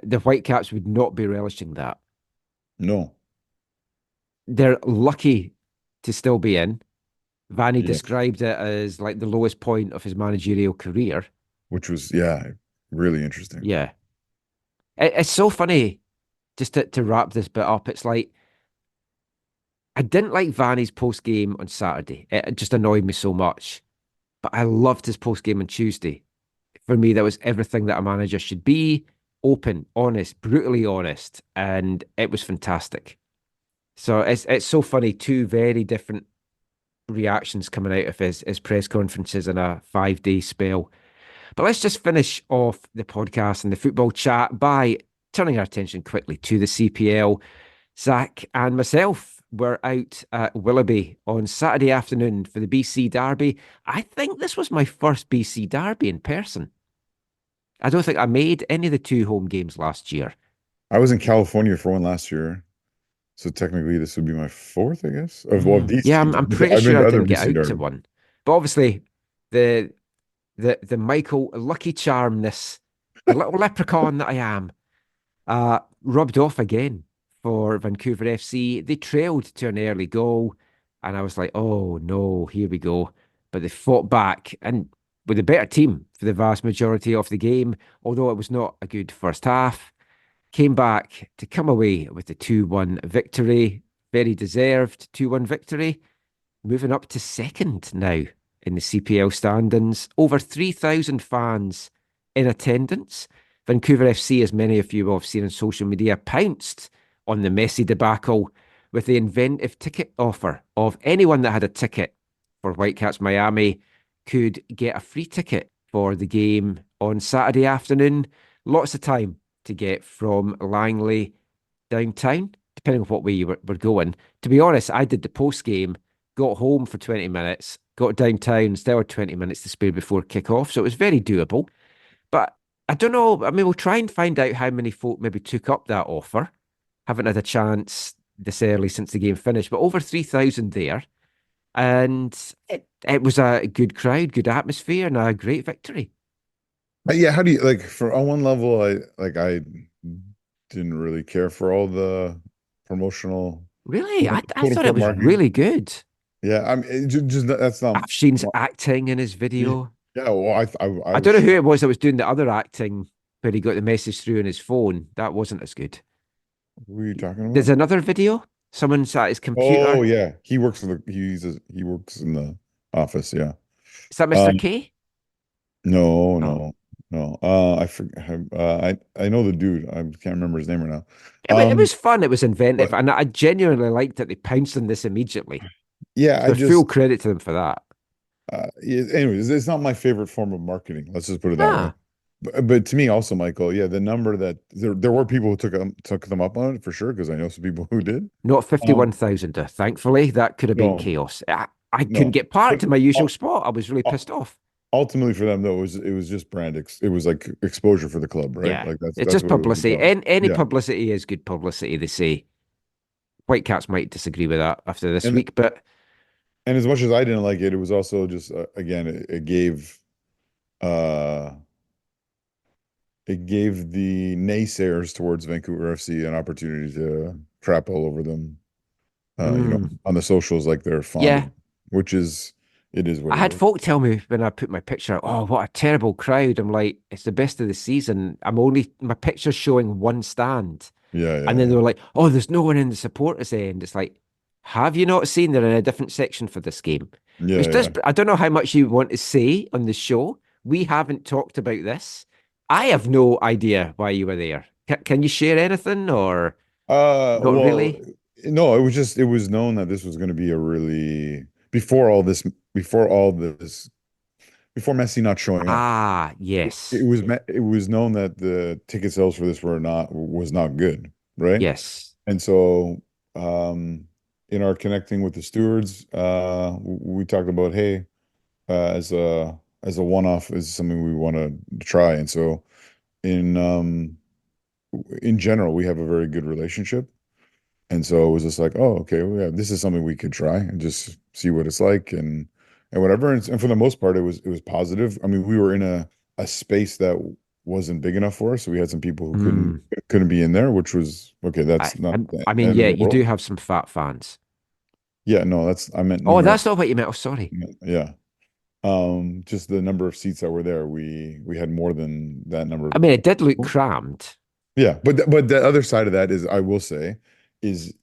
the Whitecaps would not be relishing that. No, They're lucky to still be in. Vanni yeah, described it as like the lowest point of his managerial career. which was really interesting. Yeah. It's so funny, just to wrap this bit up. It's like, I didn't like Vanni's post game on Saturday. It just annoyed me so much. But I loved his post game on Tuesday. For me, that was everything that a manager should be: open, honest, brutally honest. And it was fantastic. So it's so funny. Two very different reactions coming out of his press conferences in a 5 day spell. But let's just finish off the podcast and the football chat by turning our attention quickly to the CPL. Zach and myself were out at Willoughby on Saturday afternoon for the BC Derby. I think this was my first BC Derby in person. I don't think I made any of the two home games last year. I was in California for one last year, so technically this would be my fourth, I guess. Of these Yeah, teams. I'm pretty I've been sure to I other didn't get BC out to derbies. one. But obviously, the the Michael Lucky Charmness, the little leprechaun that I am, rubbed off again for Vancouver FC. They trailed to an early goal, and I was like, oh no, here we go. But they fought back and with a better team for the vast majority of the game, although it was not a good first half. Came back to come away with the 2-1 victory. Very deserved 2-1 victory. Moving up to second now in the CPL standings. Over 3,000 fans in attendance. Vancouver FC, as many of you will have seen on social media, pounced on the Messi debacle with the inventive ticket offer of anyone that had a ticket for Whitecaps Miami could get a free ticket for the game on Saturday afternoon. Lots of time to get from Langley downtown, depending on what way you were going. To be honest, I did the post game, got home for 20 minutes, got downtown, still had 20 minutes to spare before kick-off, so it was very doable. But I don't know, I mean, we'll try and find out how many folk maybe took up that offer. Haven't had a chance this early since the game finished, but over 3,000 there. And it was a good crowd, good atmosphere, and a great victory. Yeah, how do you like for on one level, I didn't really care for all the promotional Really? I quote thought it unquote was marketing. really good. Yeah, I mean, just that's not. Afshin's acting in his video. Yeah, well, I I was don't know who shocked. it was that was doing the other acting where he got the message through on his phone. That wasn't as good. Who are you talking There's about? another video. Someone's at his Oh computer. yeah, he works for he works in the office. Yeah. Is that Mr. Um, K? no, Oh. no, no. I forget. I know the dude. I can't remember his name right now. It was fun. It was inventive. But And I genuinely liked that they pounced on this immediately. yeah, I So full just credit to them for that. anyways, it's not my favorite form of marketing. Let's just put it that way. Ah, But to me also, Michael, yeah, the number that there were people who took them up on it for sure, because I know some people who did. not Um, 51,000. Thankfully, that could have been no, chaos. I couldn't no, get parked but in my usual spot. I was really pissed off. ultimately for them though, it was just it was like exposure for the club, right? Yeah, Like it's that's just what it was publicity. about. Any Yeah, publicity is good publicity, they say. Whitecaps might disagree with that after this and week, but and as much as I didn't like it, it was also just again, uh it gave the naysayers towards Vancouver FC an opportunity to crap all over them, mm, on the socials like they're fond yeah. of, which is it is what I it had is. folk tell me when I put my picture out, oh, what a terrible crowd. I'm like, it's the best of the season. My picture's showing one stand. Yeah, And yeah, then they yeah, were like, oh, there's no one in the supporters end. It's like, have you not seen they're in a different section for this game? yeah, Which does, yeah. I don't know how much you want to say on the show. We haven't talked about this. I have no idea why you were there. Can you share anything or not Well, really? no, it was known that this was going to be a really before all this before Messi not showing up. Ah, It, yes. it was known that the ticket sales for this was not good, right? Yes. And so, in our connecting with the stewards, we talked about, hey, as a one-off is something we want to try. And so, in um, in general, we have a very good relationship. And so it was just like, oh, okay, well, yeah, this is something we could try and just see what it's like and whatever. And for the most part, it was positive. I mean, we were in a space that wasn't big enough for us, so we had some people who couldn't Mm. couldn't be in there, which was okay. I, That's not I, the I mean, end of yeah, the you do world. have some fat fans. Yeah, no, I meant Oh, numeric. that's not what you meant. Oh, sorry. Yeah. Just the number of seats that were there, we had more than that number I of mean, it did look people. crammed. Yeah, but the other side of that is, I will say, is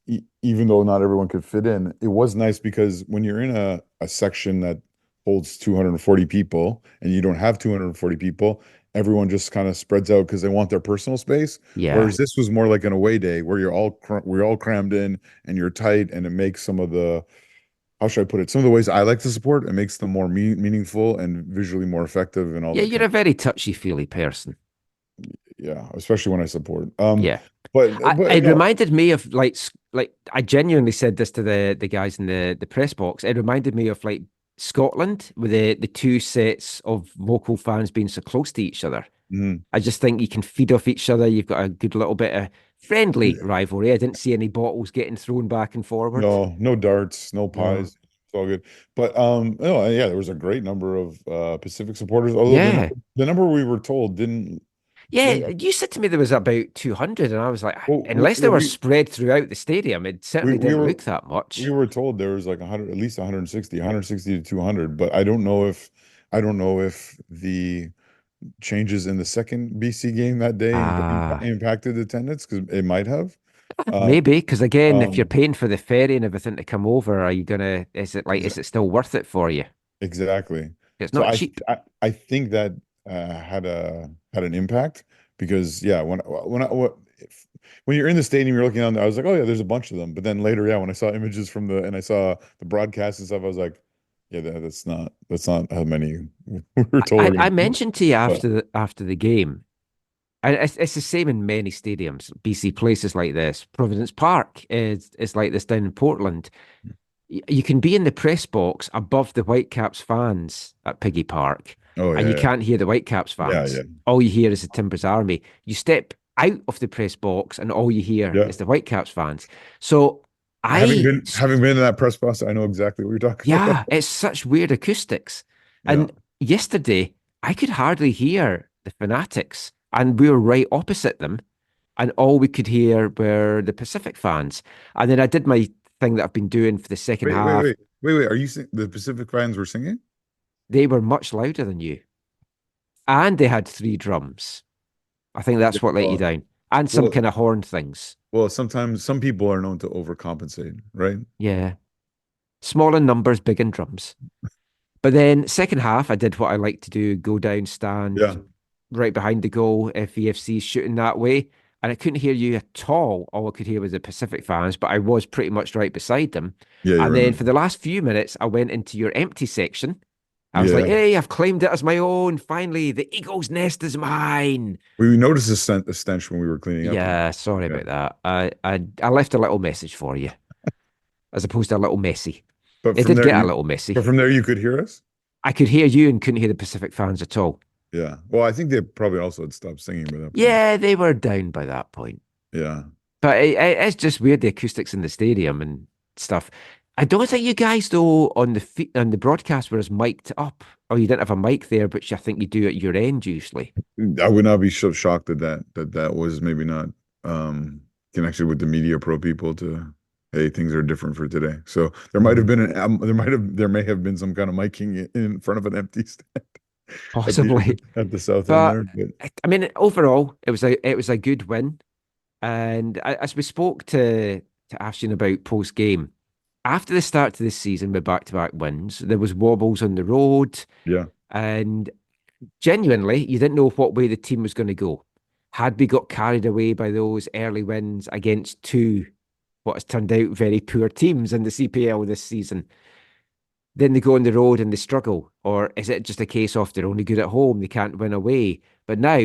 even though not everyone could fit in, it was nice because when you're in a section that holds 240 people and you don't have 240 people, everyone just kind of spreads out because they want their personal space. Yeah. Whereas this was more like an away day where we're all crammed in and you're tight, and it makes some of the, how should I put it? Some of the ways I like to support, it makes them more meaningful and visually more effective and all Yeah, that you're kind a very touchy-feely person. yeah, especially when I support. Yeah. But It no, reminded me of like I genuinely said this to the guys in the press box. It reminded me of like Scotland with the two sets of local fans being so close to each other. mhm. I just think you can feed off each other. You've got a good little bit of friendly Yeah, rivalry. I didn't see any bottles getting thrown back and forward. no darts, no No. pies. It's all good. But no, yeah, there was a great number of Pacific supporters, although Yeah. the number we were told Yeah, didn't you said to me there was about 200, and I was like, well, unless they were spread throughout the stadium, it certainly we didn't were look that we much. were told there was like 100, at least 160 to 200, but I don't know if the changes in the second BC game that day Ah, impacted attendance, because it might have. Uh, maybe, because again, if you're um, paying for the ferry and everything to come over, are you gonna, is it still worth it for you? exactly. It's So not cheap. I think that had an impact because yeah, when you're in the stadium, you're looking on there, I was like, oh yeah, there's a bunch of them. But then later, yeah, when I saw images from I saw the broadcast and stuff, I was like, yeah, that's not how many we were told I, we're I gonna be. mentioned to you But after the game, and it's the same in many stadiums, BC places like this. Providence Park is like this down in Portland. You can be in the press box above the Whitecaps fans at Piggy Park, oh and you yeah, can't hear the Whitecaps yeah, fans. yeah, All you hear is the Timbers Army. You step out of the press box, and all you hear yeah. is the Whitecaps fans. So Having I, been having been in that press box, I know exactly what you're talking about. yeah, it's such weird acoustics. Yeah. And yesterday, I could hardly hear the Fanatics, and we were right opposite them, and all we could hear were the Pacific fans. And then I did my thing that I've been doing for the second Wait, wait, half. wait, wait, wait. Are you the Pacific fans were singing? They were much louder than you. And they had three drums. I think Yeah, that's what let you well, down. And some well, kind of horn things. well, sometimes some people are known to overcompensate, right? Yeah. Small in numbers, big in drums. But then second half, I did what I like to do, go down, stand Yeah. right behind the goal if EFC's shooting that way. And I couldn't hear you at all. All I could hear was the Pacific fans, but I was pretty much right beside them. Yeah, And you're then right. for the last few minutes, I went into your empty section. I was like, Yeah. hey, I've claimed it as my own. Finally, the eagle's nest is mine. We noticed a stench when we were cleaning up. Yeah, sorry Yeah. about that. I left a little message for you, as opposed to a little messy. But It from did there get a you little messy. but from there you could hear us? I could hear you and couldn't hear the Pacific fans at all. Yeah. Well, I think they probably also had stopped singing by that point. Yeah, they were down by that point. Yeah. But it's just weird, the acoustics in the stadium and stuff. I don't think you guys, though, on the broadcast were as mic'd up, or you didn't have a mic there, which I think you do at your end usually. I would not be so shocked that was maybe not connected with the media pro people to, hey, things are different for today. So there might have been there may have been some kind of miking in front of an empty stand Possibly. at the south end But there. But I mean, overall, it was a good win. And as we spoke to Ashton about post game, after the start to this season with back-to-back wins, there was wobbles on the road, yeah, and genuinely, you didn't know what way the team was going to go. Had we got carried away by those early wins against two, what has turned out very poor teams in the CPL this season, then they go on the road and they struggle? Or is it just a case of they're only good at home, they can't win away? But now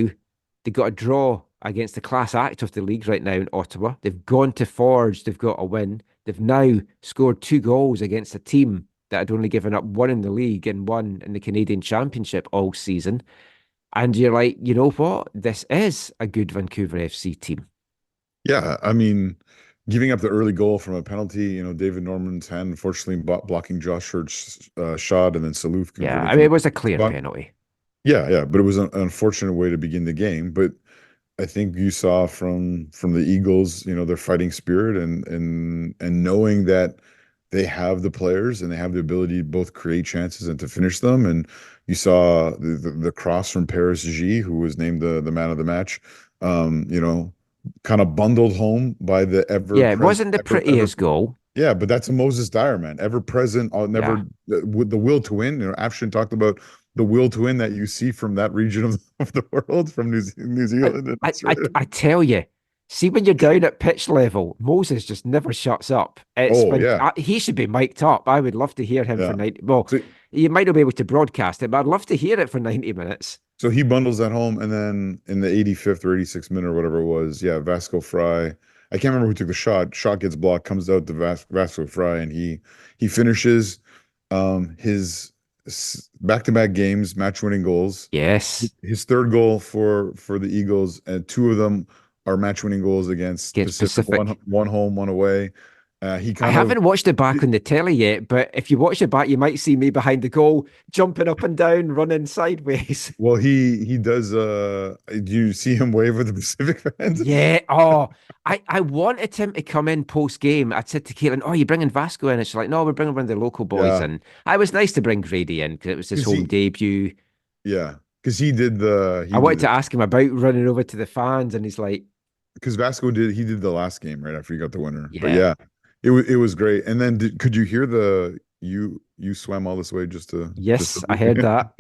they got a draw against the class act of the league right now in Ottawa. They've gone to Forge, they've got a win. They've now scored 2 goals against a team that had only given up one in the league and one in the Canadian Championship all season. And you're like, you know what? This is a good Vancouver FC team. yeah. I mean, giving up the early goal from a penalty, David Norman's hand, unfortunately, blocking Josh Hurt's shot, and then Saluf Yeah, converted I mean, it from was a clear spot. penalty. Yeah, yeah, but it was an unfortunate way to begin the game. But I think you saw from the Eagles, their fighting spirit and knowing that they have the players and they have the ability to both create chances and to finish them. And you saw the cross from Paris G, who was named the man of the match. Um, you know, kind of bundled home by the ever Yeah, it present, wasn't the prettiest goal. yeah, but that's a Moses Dyer, man. Ever present, Yeah. never with the will to win. Afshin talked about the will to win that you see from that region of the world, from New Zealand and Australia. I tell you, see when you're down at pitch level, Moses just never shuts up. Oh yeah, He should be mic'd up. I would love to hear him for yeah. 90. Well, So you might not be able to broadcast it, but I'd love to hear it for 90 minutes. so he bundles that home, and then in the 85th or 86th minute or whatever it was, yeah, Vasco Fry. I can't remember who took the shot. Shot gets blocked, comes out to Vasco Fry, and he finishes his back-to-back games, match-winning goals. Yes. His third goal for the Eagles, and two of them are match-winning goals against Pacific. One home, one away. I haven't watched it back on the telly yet, but if you watch it back, you might see me behind the goal, jumping up and down, running sideways. Well, he does. Do you see him wave with the Pacific fans? Yeah. Oh, I wanted him to come in post game. I said to Caitlin, "Oh, you're bringing Vasco in?" And she's like, "No, we're bringing one of the local boys." Yeah. And I was nice to bring Grady in because it was his home debut. Yeah, because he did the. I wanted to ask him about running over to the fans, and he's like, because Vasco did the last game right after he got the winner. Yeah. But yeah, it was great. And then could you hear the you swam all this way just to? Yes, I heard that.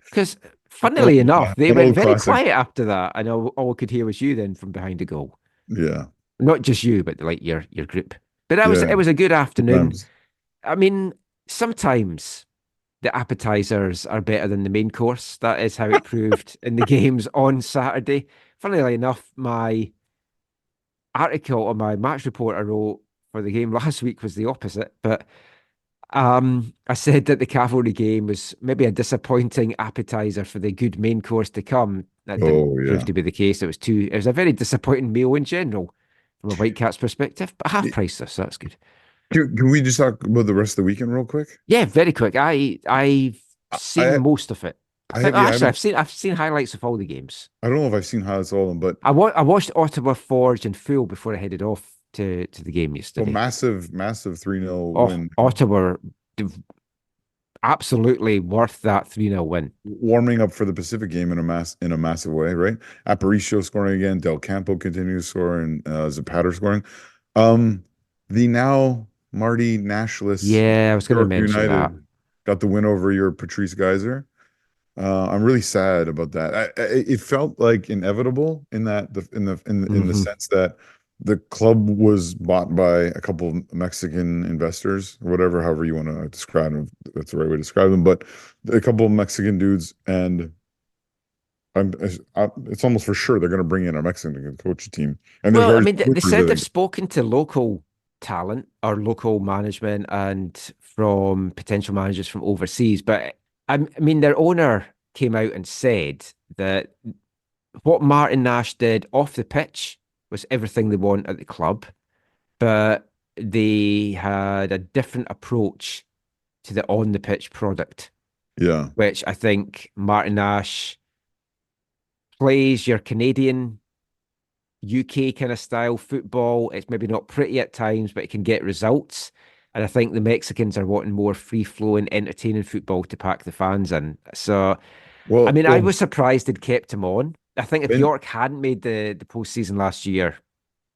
Because funnily enough, they went very quiet after that, and all I could hear was you then from behind the goal. Yeah, not just you, but like your group. But it was a good afternoon. Sometimes. I mean, sometimes the appetizers are better than the main course. That is how it proved in the games on Saturday. Funnily enough, my article on my match report I wrote for the game last week was the opposite. But I said that the Cavalry game was maybe a disappointing appetizer for the good main course to come. That didn't prove to be the case. It was a very disappointing meal in general from a Whitecaps perspective, but half price so that's good. Can we just talk about the rest of the weekend real quick? Yeah, very quick. I've seen most of it. I've seen highlights of all the games. I don't know if I've seen highlights of all of them, but I watched Ottawa Forge in full before I headed off to the game yesterday. Massive 3-0 win. Ottawa, absolutely worth that 3-0 win. Warming up for the Pacific game in a massive way, right? Aparicio scoring again, Del Campo continues scoring, Zapata scoring. The now Marty Nashless. Yeah, I was going to mention United that. Got the win over your Patrice Geyser. I'm really sad about that. It felt like inevitable in that in the sense that the club was bought by a couple of Mexican investors, or whatever, however you want to describe them. That's the right way to describe them. But a couple of Mexican dudes, and it's almost for sure they're going to bring in a Mexican coach team. And well, I mean, they said they've spoken to local talent or local management and from potential managers from overseas, but I mean, their owner came out and said that what Martin Nash did off the pitch was everything they want at the club, but they had a different approach to the on the pitch product. Yeah. Which I think Martin Nash plays your Canadian UK kind of style football. It's maybe not pretty at times, but it can get results. And I think the Mexicans are wanting more free-flowing, entertaining football to pack the fans in. So, I was surprised they'd kept him on. I think if York hadn't made the postseason last year,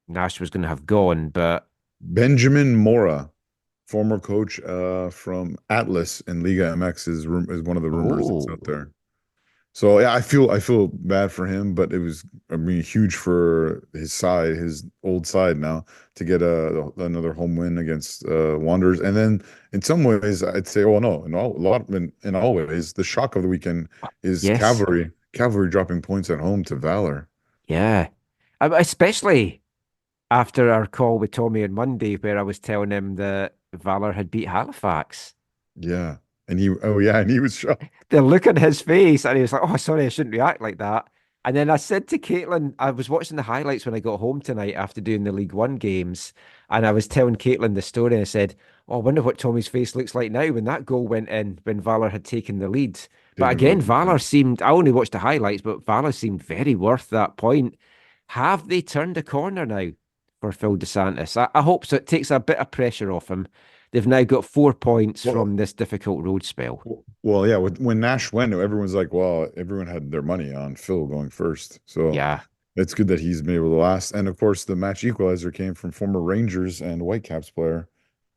Nash was going to have gone. But Benjamin Mora, former coach from Atlas in Liga MX, is one of the rumors that's out there. So yeah, I feel bad for him, but it was, I mean, huge for his old side now to get another home win against Wanderers. And then in some ways, I'd say, oh no, in all ways, the shock of the weekend is Cavalry dropping points at home to Valor. Yeah, especially after our call with Tommy on Monday, where I was telling him that Valor had beat Halifax. Yeah. And he was shocked. The look on his face, and he was like, "Oh, sorry, I shouldn't react like that." And then I said to Caitlin, I was watching the highlights when I got home tonight after doing the League One games, and I was telling Caitlin the story, and I said, "Oh, I wonder what Tommy's face looks like now when that goal went in when Valor had taken the lead." But again, Valor seemed, I only watched the highlights, but Valor seemed very worth that point. Have they turned a corner now for Phil DeSantis? I hope so. It takes a bit of pressure off him. They've now got 4 points from this difficult road spell. Well, yeah, when Nash went, everyone's like, well, everyone had their money on Phil going first. So yeah, it's good that he's been able to last. And of course, the match equalizer came from former Rangers and Whitecaps player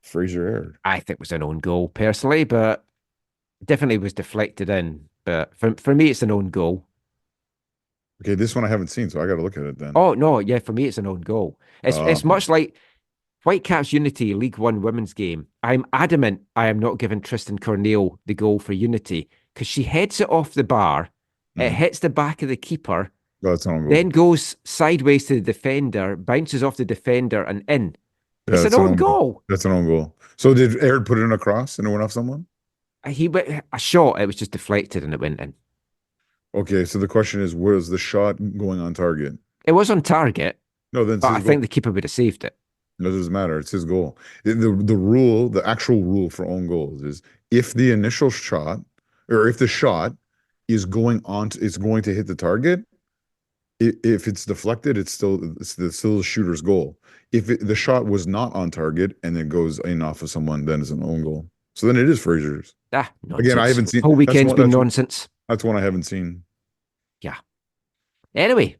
Fraser Aird. I think it was an own goal personally, but definitely was deflected in, but for me, it's an own goal. Okay, this one I haven't seen, so I got to look at it then. Oh no, yeah, for me, it's an own goal. It's much like Whitecaps Unity League One women's game. I'm adamant I am not giving Tristan Cornell the goal for Unity because she heads it off the bar, it Mhm. hits the back of the keeper, Oh, that's an own goal. then goes sideways to the defender, bounces off the defender and in. Yeah, It's an that's an own own goal. goal. That's an own goal. So did Aird put it in a cross and it went off someone? He went a shot, it was just deflected and it went in. Okay, so the question is, was the shot going on target? It was on target, No, then it's but I his think goal. the keeper would have saved it. No, it doesn't matter. It's his goal. The rule, the actual rule for own goals is if the initial shot or if the shot is going on, it's going to hit the target. If it's deflected, it's still the shooter's goal. If the shot was not on target and it goes in off of someone, then it's an own goal. So then it is Fraser's. Nonsense. Again, I haven't seen Whole weekend's been that's nonsense. that's one I haven't seen. Yeah. Anyway,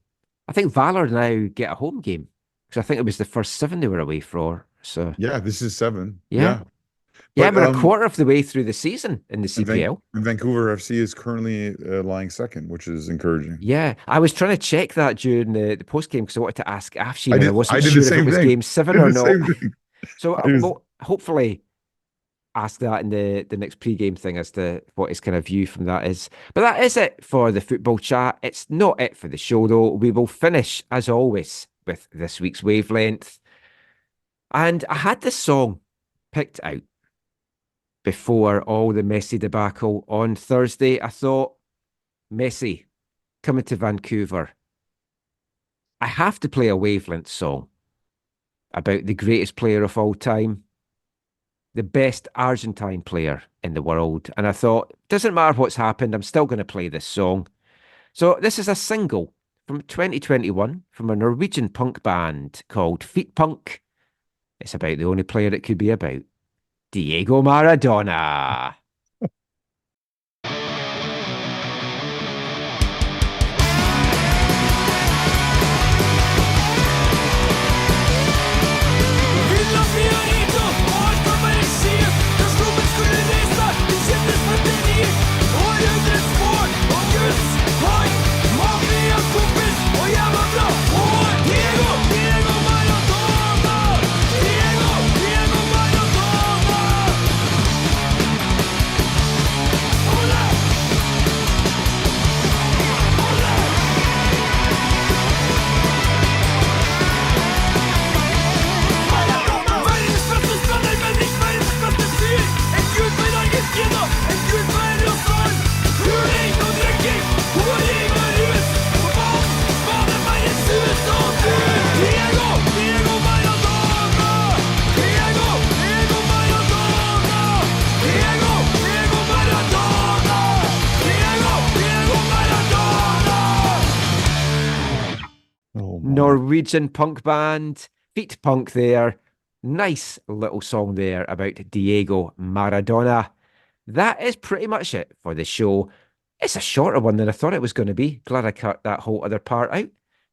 I think Valor now get a home game because I think it was the first 7 they were away for. So Yeah, this is 7. yeah, But, we're a quarter of the way through the season in the and CPL. Vancouver FC is currently lying second, which is encouraging. Yeah, I was trying to check that during the post game because I wanted to ask Afshin, I and I did wasn't the sure if it same was thing. game 7 I did or the not. same thing. So I was- we'll hopefully ask that in the next pre-game thing as to what his kind of view from that is. But that is it for the football chat. It's not it for the show though. We will finish as always with this week's wavelength. And I had this song picked out before all the Messi debacle on Thursday. I thought, Messi coming to Vancouver. I have to play a wavelength song about the greatest player of all time, the best Argentine player in the world. And I thought, doesn't matter what's happened, I'm still going to play this song. So this is a single from 2021 from a Norwegian punk band called Feet Punk. It's about the only player it could be about, Diego Maradona. Villa Fiorito, allt vad det ser. När stormen skulle resa, det kändes batteri. Århundradets mål och Guds hand. Mafias kompis och jävla bra. Diego, Diego Maradona. Diego, Diego Maradona. Hola. Världens bästa spelare, men inte världens bästa syn. En gud för Argentina, en gud för Rosal. Hurling och dräckig, hårig och rus. Och mannen världens USA-tur. Diego, Diego Maradona. Diego, Diego Maradona. Diego, Diego Maradona. Diego, Diego Maradona. Oh, my. Norwegian punk band, Feet Punk there. Nice little song there about Diego Maradona. That is pretty much it for the show. It's a shorter one than I thought it was going to be. Glad I cut that whole other part out.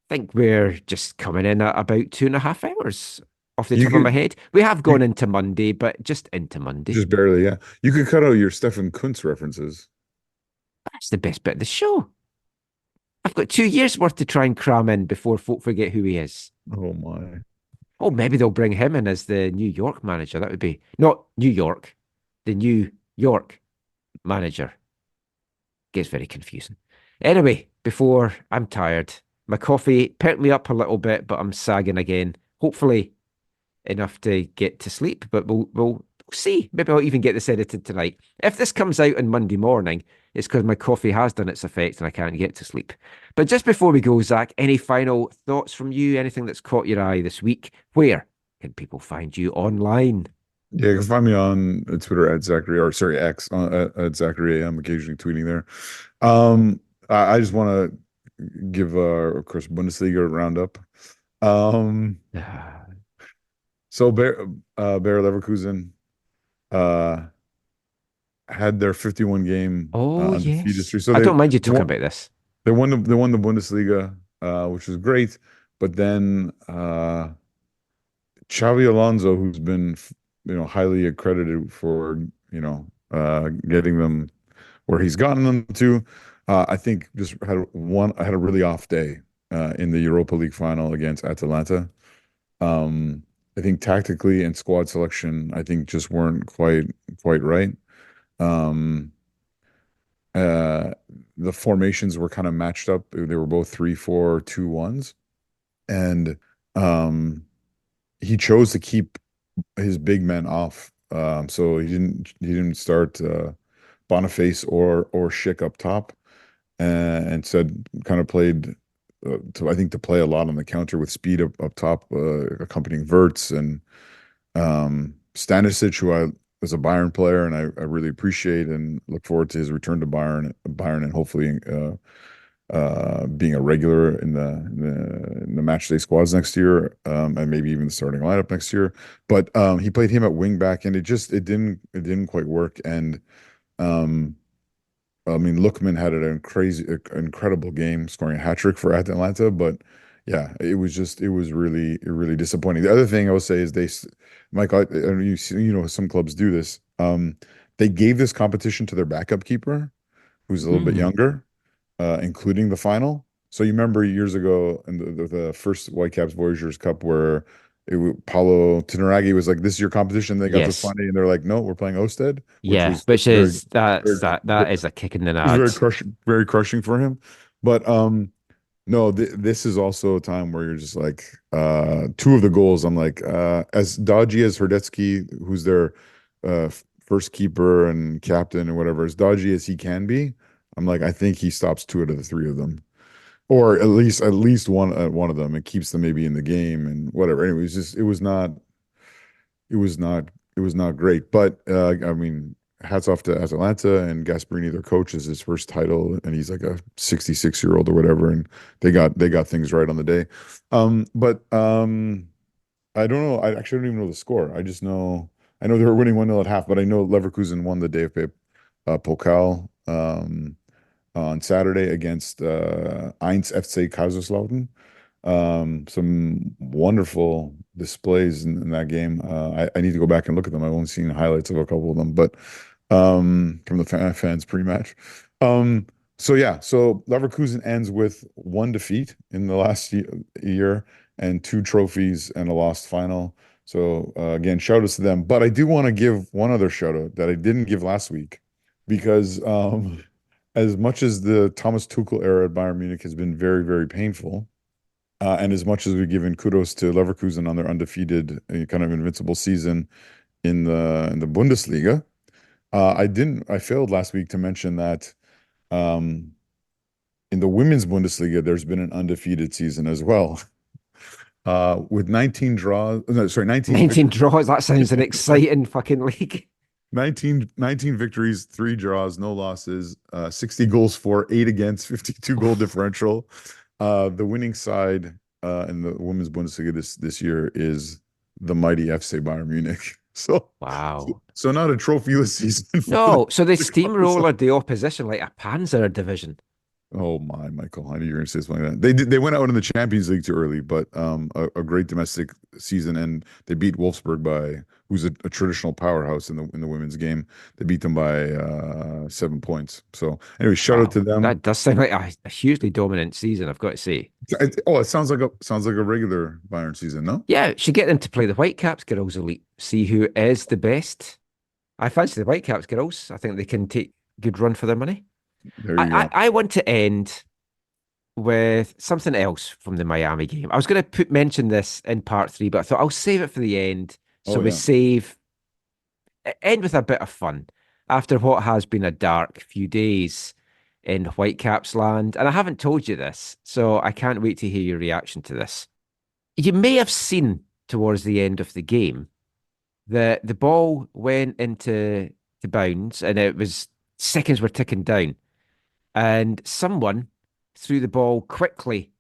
Think we're just coming in at about 2.5 hours off the You top of my could- head. We have gone into Monday, but just into Monday. Just barely, yeah. You could cut out your Stefan Kuntz references. That's the best bit of the show. I've got 2 years worth to try and cram in before folk forget who he is. Oh my. Oh, maybe they'll bring him in as the New York manager. That would be not New York, the New York manager. Gets very confusing. Anyway, before I'm tired, my coffee perked me up a little bit, but I'm sagging again. Hopefully enough to get to sleep, but we'll see. Maybe I'll even get this edited tonight. If this comes out on Monday morning, it's because my coffee has done its effect and I can't get to sleep. But just before we go, Zach, any final thoughts from you? Anything that's caught your eye this week? Where can people find you online? Yeah, you can find me on Twitter at Zachary, or sorry, X at Zachary. I'm occasionally tweeting there. I just want to give, of course, Bundesliga roundup. So Bayer Leverkusen had their 51 game undefeated yes. streak. So I they don't mind you talking won- about this. They won the Bundesliga, which was great. But then Xavi Alonso, who's been highly accredited for getting them where he's gotten them to. I think just had a really off day in the Europa League final against Atalanta. I think tactically and squad selection, I think just weren't quite right. Um, uh, the formations were kind of matched up. They were both 3-4-2-1s, and he chose to keep his big men off. So he didn't start Boniface or Schick up top, and said kind of played to play a lot on the counter with speed up top, accompanying Wirtz and Stanisic, who I was a Bayern player and I really appreciate and look forward to his return to Bayern and hopefully being a regular in the match day squads next year, and maybe even the starting lineup next year. But he played him at wing back, and it didn't quite work. And I mean, Lookman had incredible game, scoring a hat trick for Atalanta. But yeah, it was really disappointing. The other thing I will say is Mike, some clubs do this. They gave this competition to their backup keeper, who's a little bit younger, including the final. So you remember years ago in the first Whitecaps Voyageurs Cup where Paulo Tinoragi was like, "This is your competition." They got to Yes. final, and they're like, "No, we're playing Osted," Yeah, was which very, is that very, is a kick in the it was nads. very crushing for him. But no, this is also a time where you're just like, two of the goals. I'm like, as dodgy as Herdetsky, who's their first keeper and captain and whatever, as dodgy as he can be, I'm like, I think he stops two out of the three of them, or at least one of them, and keeps them maybe in the game and whatever. Anyway, it was not great. But I mean, hats off to Atalanta and Gasperini, their coach, is his first title, and he's like a 66-year-old or whatever, and they got things right on the day. But I don't know. I actually don't even know the score. I know they were winning 1-0 at half, but I know Leverkusen won the DFB Pokal on Saturday against 1 FC Kaiserslautern. Some wonderful displays in that game. I need to go back and look at them. I've only seen highlights of a couple of them, but from the fans pre-match. So yeah, so Leverkusen ends with one defeat in the last year and two trophies and a lost final. So again, shout outs to them. But I do want to give one other shout out that I didn't give last week, because as much as the Thomas Tuchel era at Bayern Munich has been very, very painful, and as much as we've given kudos to Leverkusen on their undefeated, kind of invincible season in the Bundesliga, I failed last week to mention that in the women's Bundesliga, there's been an undefeated season as well. With 19 draws, no, sorry, 19 draws. That sounds an exciting fucking league. 19 victories, 3 draws, no losses, 60 goals for, 8 against, 52 goal differential. The winning side in the women's Bundesliga this year is the mighty FC Bayern Munich. So Wow. So not a trophyless season. No, so they steamrollered the opposition like a Panzer division. Oh my, Michael! I knew you were going to say something like that. They went out in the Champions League too early, but a great domestic season, and they beat Wolfsburg who's a traditional powerhouse in the women's game. They beat them by 7 points. So anyway, shout out to them. That does sound like a hugely dominant season, I've got to say. It sounds like a regular Bayern season, no? Yeah, should get them to play the Whitecaps girls elite. See who is the best. I fancy the Whitecaps girls. I think they can take good run for their money. There you go. I want to end with something else from the Miami game. I was going to mention this in part 3, but I thought I'll save it for the end. So we end with a bit of fun after what has been a dark few days in Whitecaps land. And I haven't told you this, so I can't wait to hear your reaction to this. You may have seen towards the end of the game that the ball went into the bounds, and it was seconds were ticking down. And someone threw the ball quickly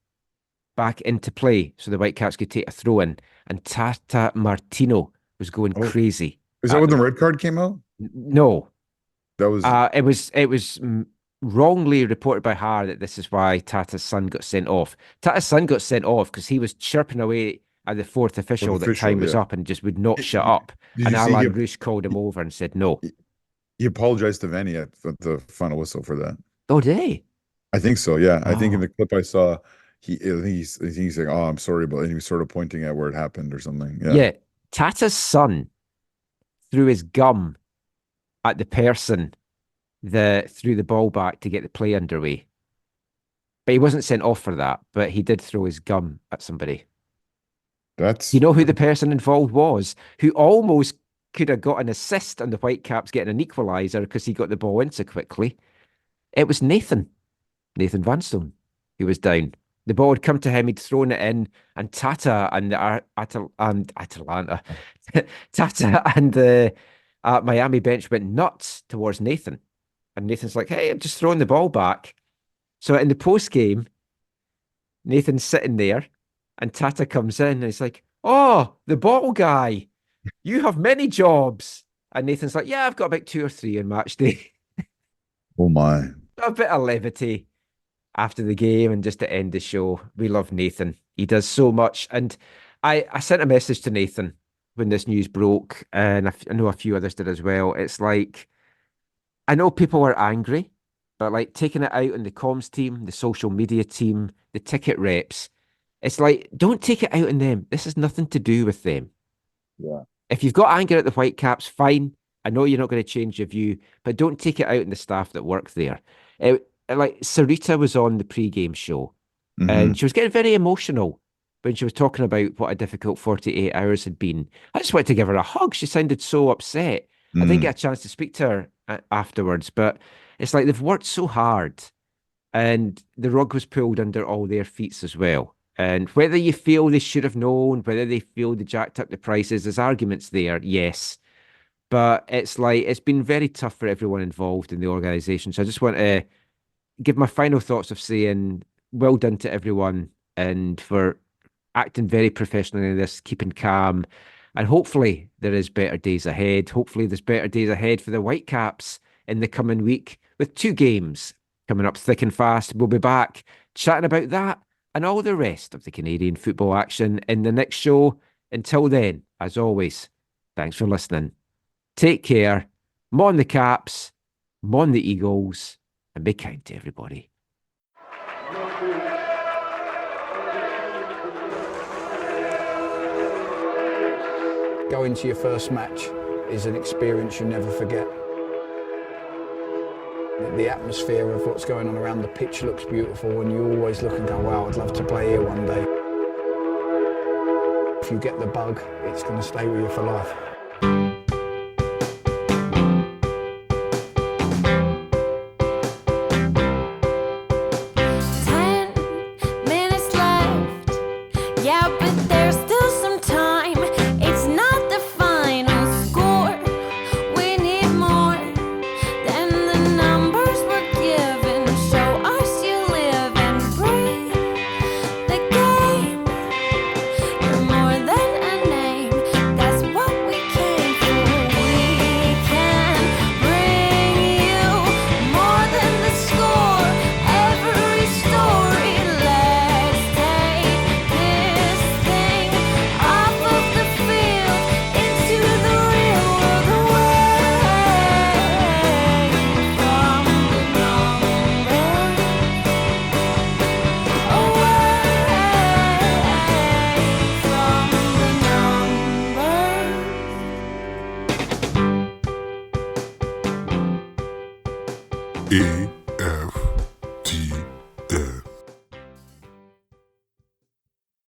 back into play so the Whitecaps could take a throw in. And Tata Martino was going crazy. Is that when the red card came out? No. That was it was wrongly reported by Har that this is why Tata's son got sent off. Tata's son got sent off because he was chirping away at the fourth official that time was up and just would not shut up. And Alan Roos called him over and said no. He apologized to Vanni at the final whistle for that. Oh, did he? I think so. Yeah, I think in Oh. the clip I saw, I think he's like, "Oh, I'm sorry," but he was sort of pointing at where it happened or something. Yeah. Yeah. Tata's son threw his gum at the person that threw the ball back to get the play underway. But he wasn't sent off for that, but he did throw his gum at somebody. That's You know who the person involved was, who almost could have got an assist on the Whitecaps getting an equaliser because he got the ball in so quickly? It was Nathan Vanstone, who was down. The ball had come to him, he'd thrown it in, and Tata and Atalanta, Tata and the Miami bench went nuts towards Nathan. And Nathan's like, hey, I'm just throwing the ball back. So in the post game, Nathan's sitting there, and Tata comes in and he's like, oh, the ball guy, you have many jobs. And Nathan's like, yeah, I've got about 2 or 3 in match day. oh my. A bit of levity after the game and just to end the show. We love Nathan. He does so much. And I sent a message to Nathan when this news broke, and I know a few others did as well. It's like, I know people are angry, but like taking it out on the comms team, the social media team, the ticket reps, it's like, don't take it out on them. This has nothing to do with them. Yeah. If you've got anger at the Whitecaps, fine. I know you're not going to change your view, but don't take it out on the staff that work there. Like Sarita was on the pre-game show, and she was getting very emotional when she was talking about what a difficult 48 hours had been. I just wanted to give her a hug. She sounded so upset. I didn't get a chance to speak to her afterwards, but it's like they've worked so hard, and the rug was pulled under all their feet as well. And whether you feel they should have known, whether they feel they jacked up the prices, there's arguments there, yes. But it's like, it's been very tough for everyone involved in the organisation. So I just want to give my final thoughts of saying well done to everyone and for acting very professionally in this, keeping calm. And hopefully there is better days ahead. Hopefully there's better days ahead for the Whitecaps in the coming week with 2 games coming up thick and fast. We'll be back chatting about that and all the rest of the Canadian football action in the next show. Until then, as always, thanks for listening. Take care. Mon the Caps, mon the Eagles, and be kind to everybody. Going to your first match is an experience you never forget. The atmosphere of what's going on around the pitch looks beautiful, and you always look and go, wow, I'd love to play here one day. If you get the bug, it's going to stay with you for life. 10 minutes left. Yeah, but there's still some time. It's not the final score. We need more than the numbers we're given. Show us you live and breathe the game. You're more than a name. That's what we came for. We can bring you more than the score. Every story, let's take this thing off of the field into the real world, away from the numbers, away from the numbers.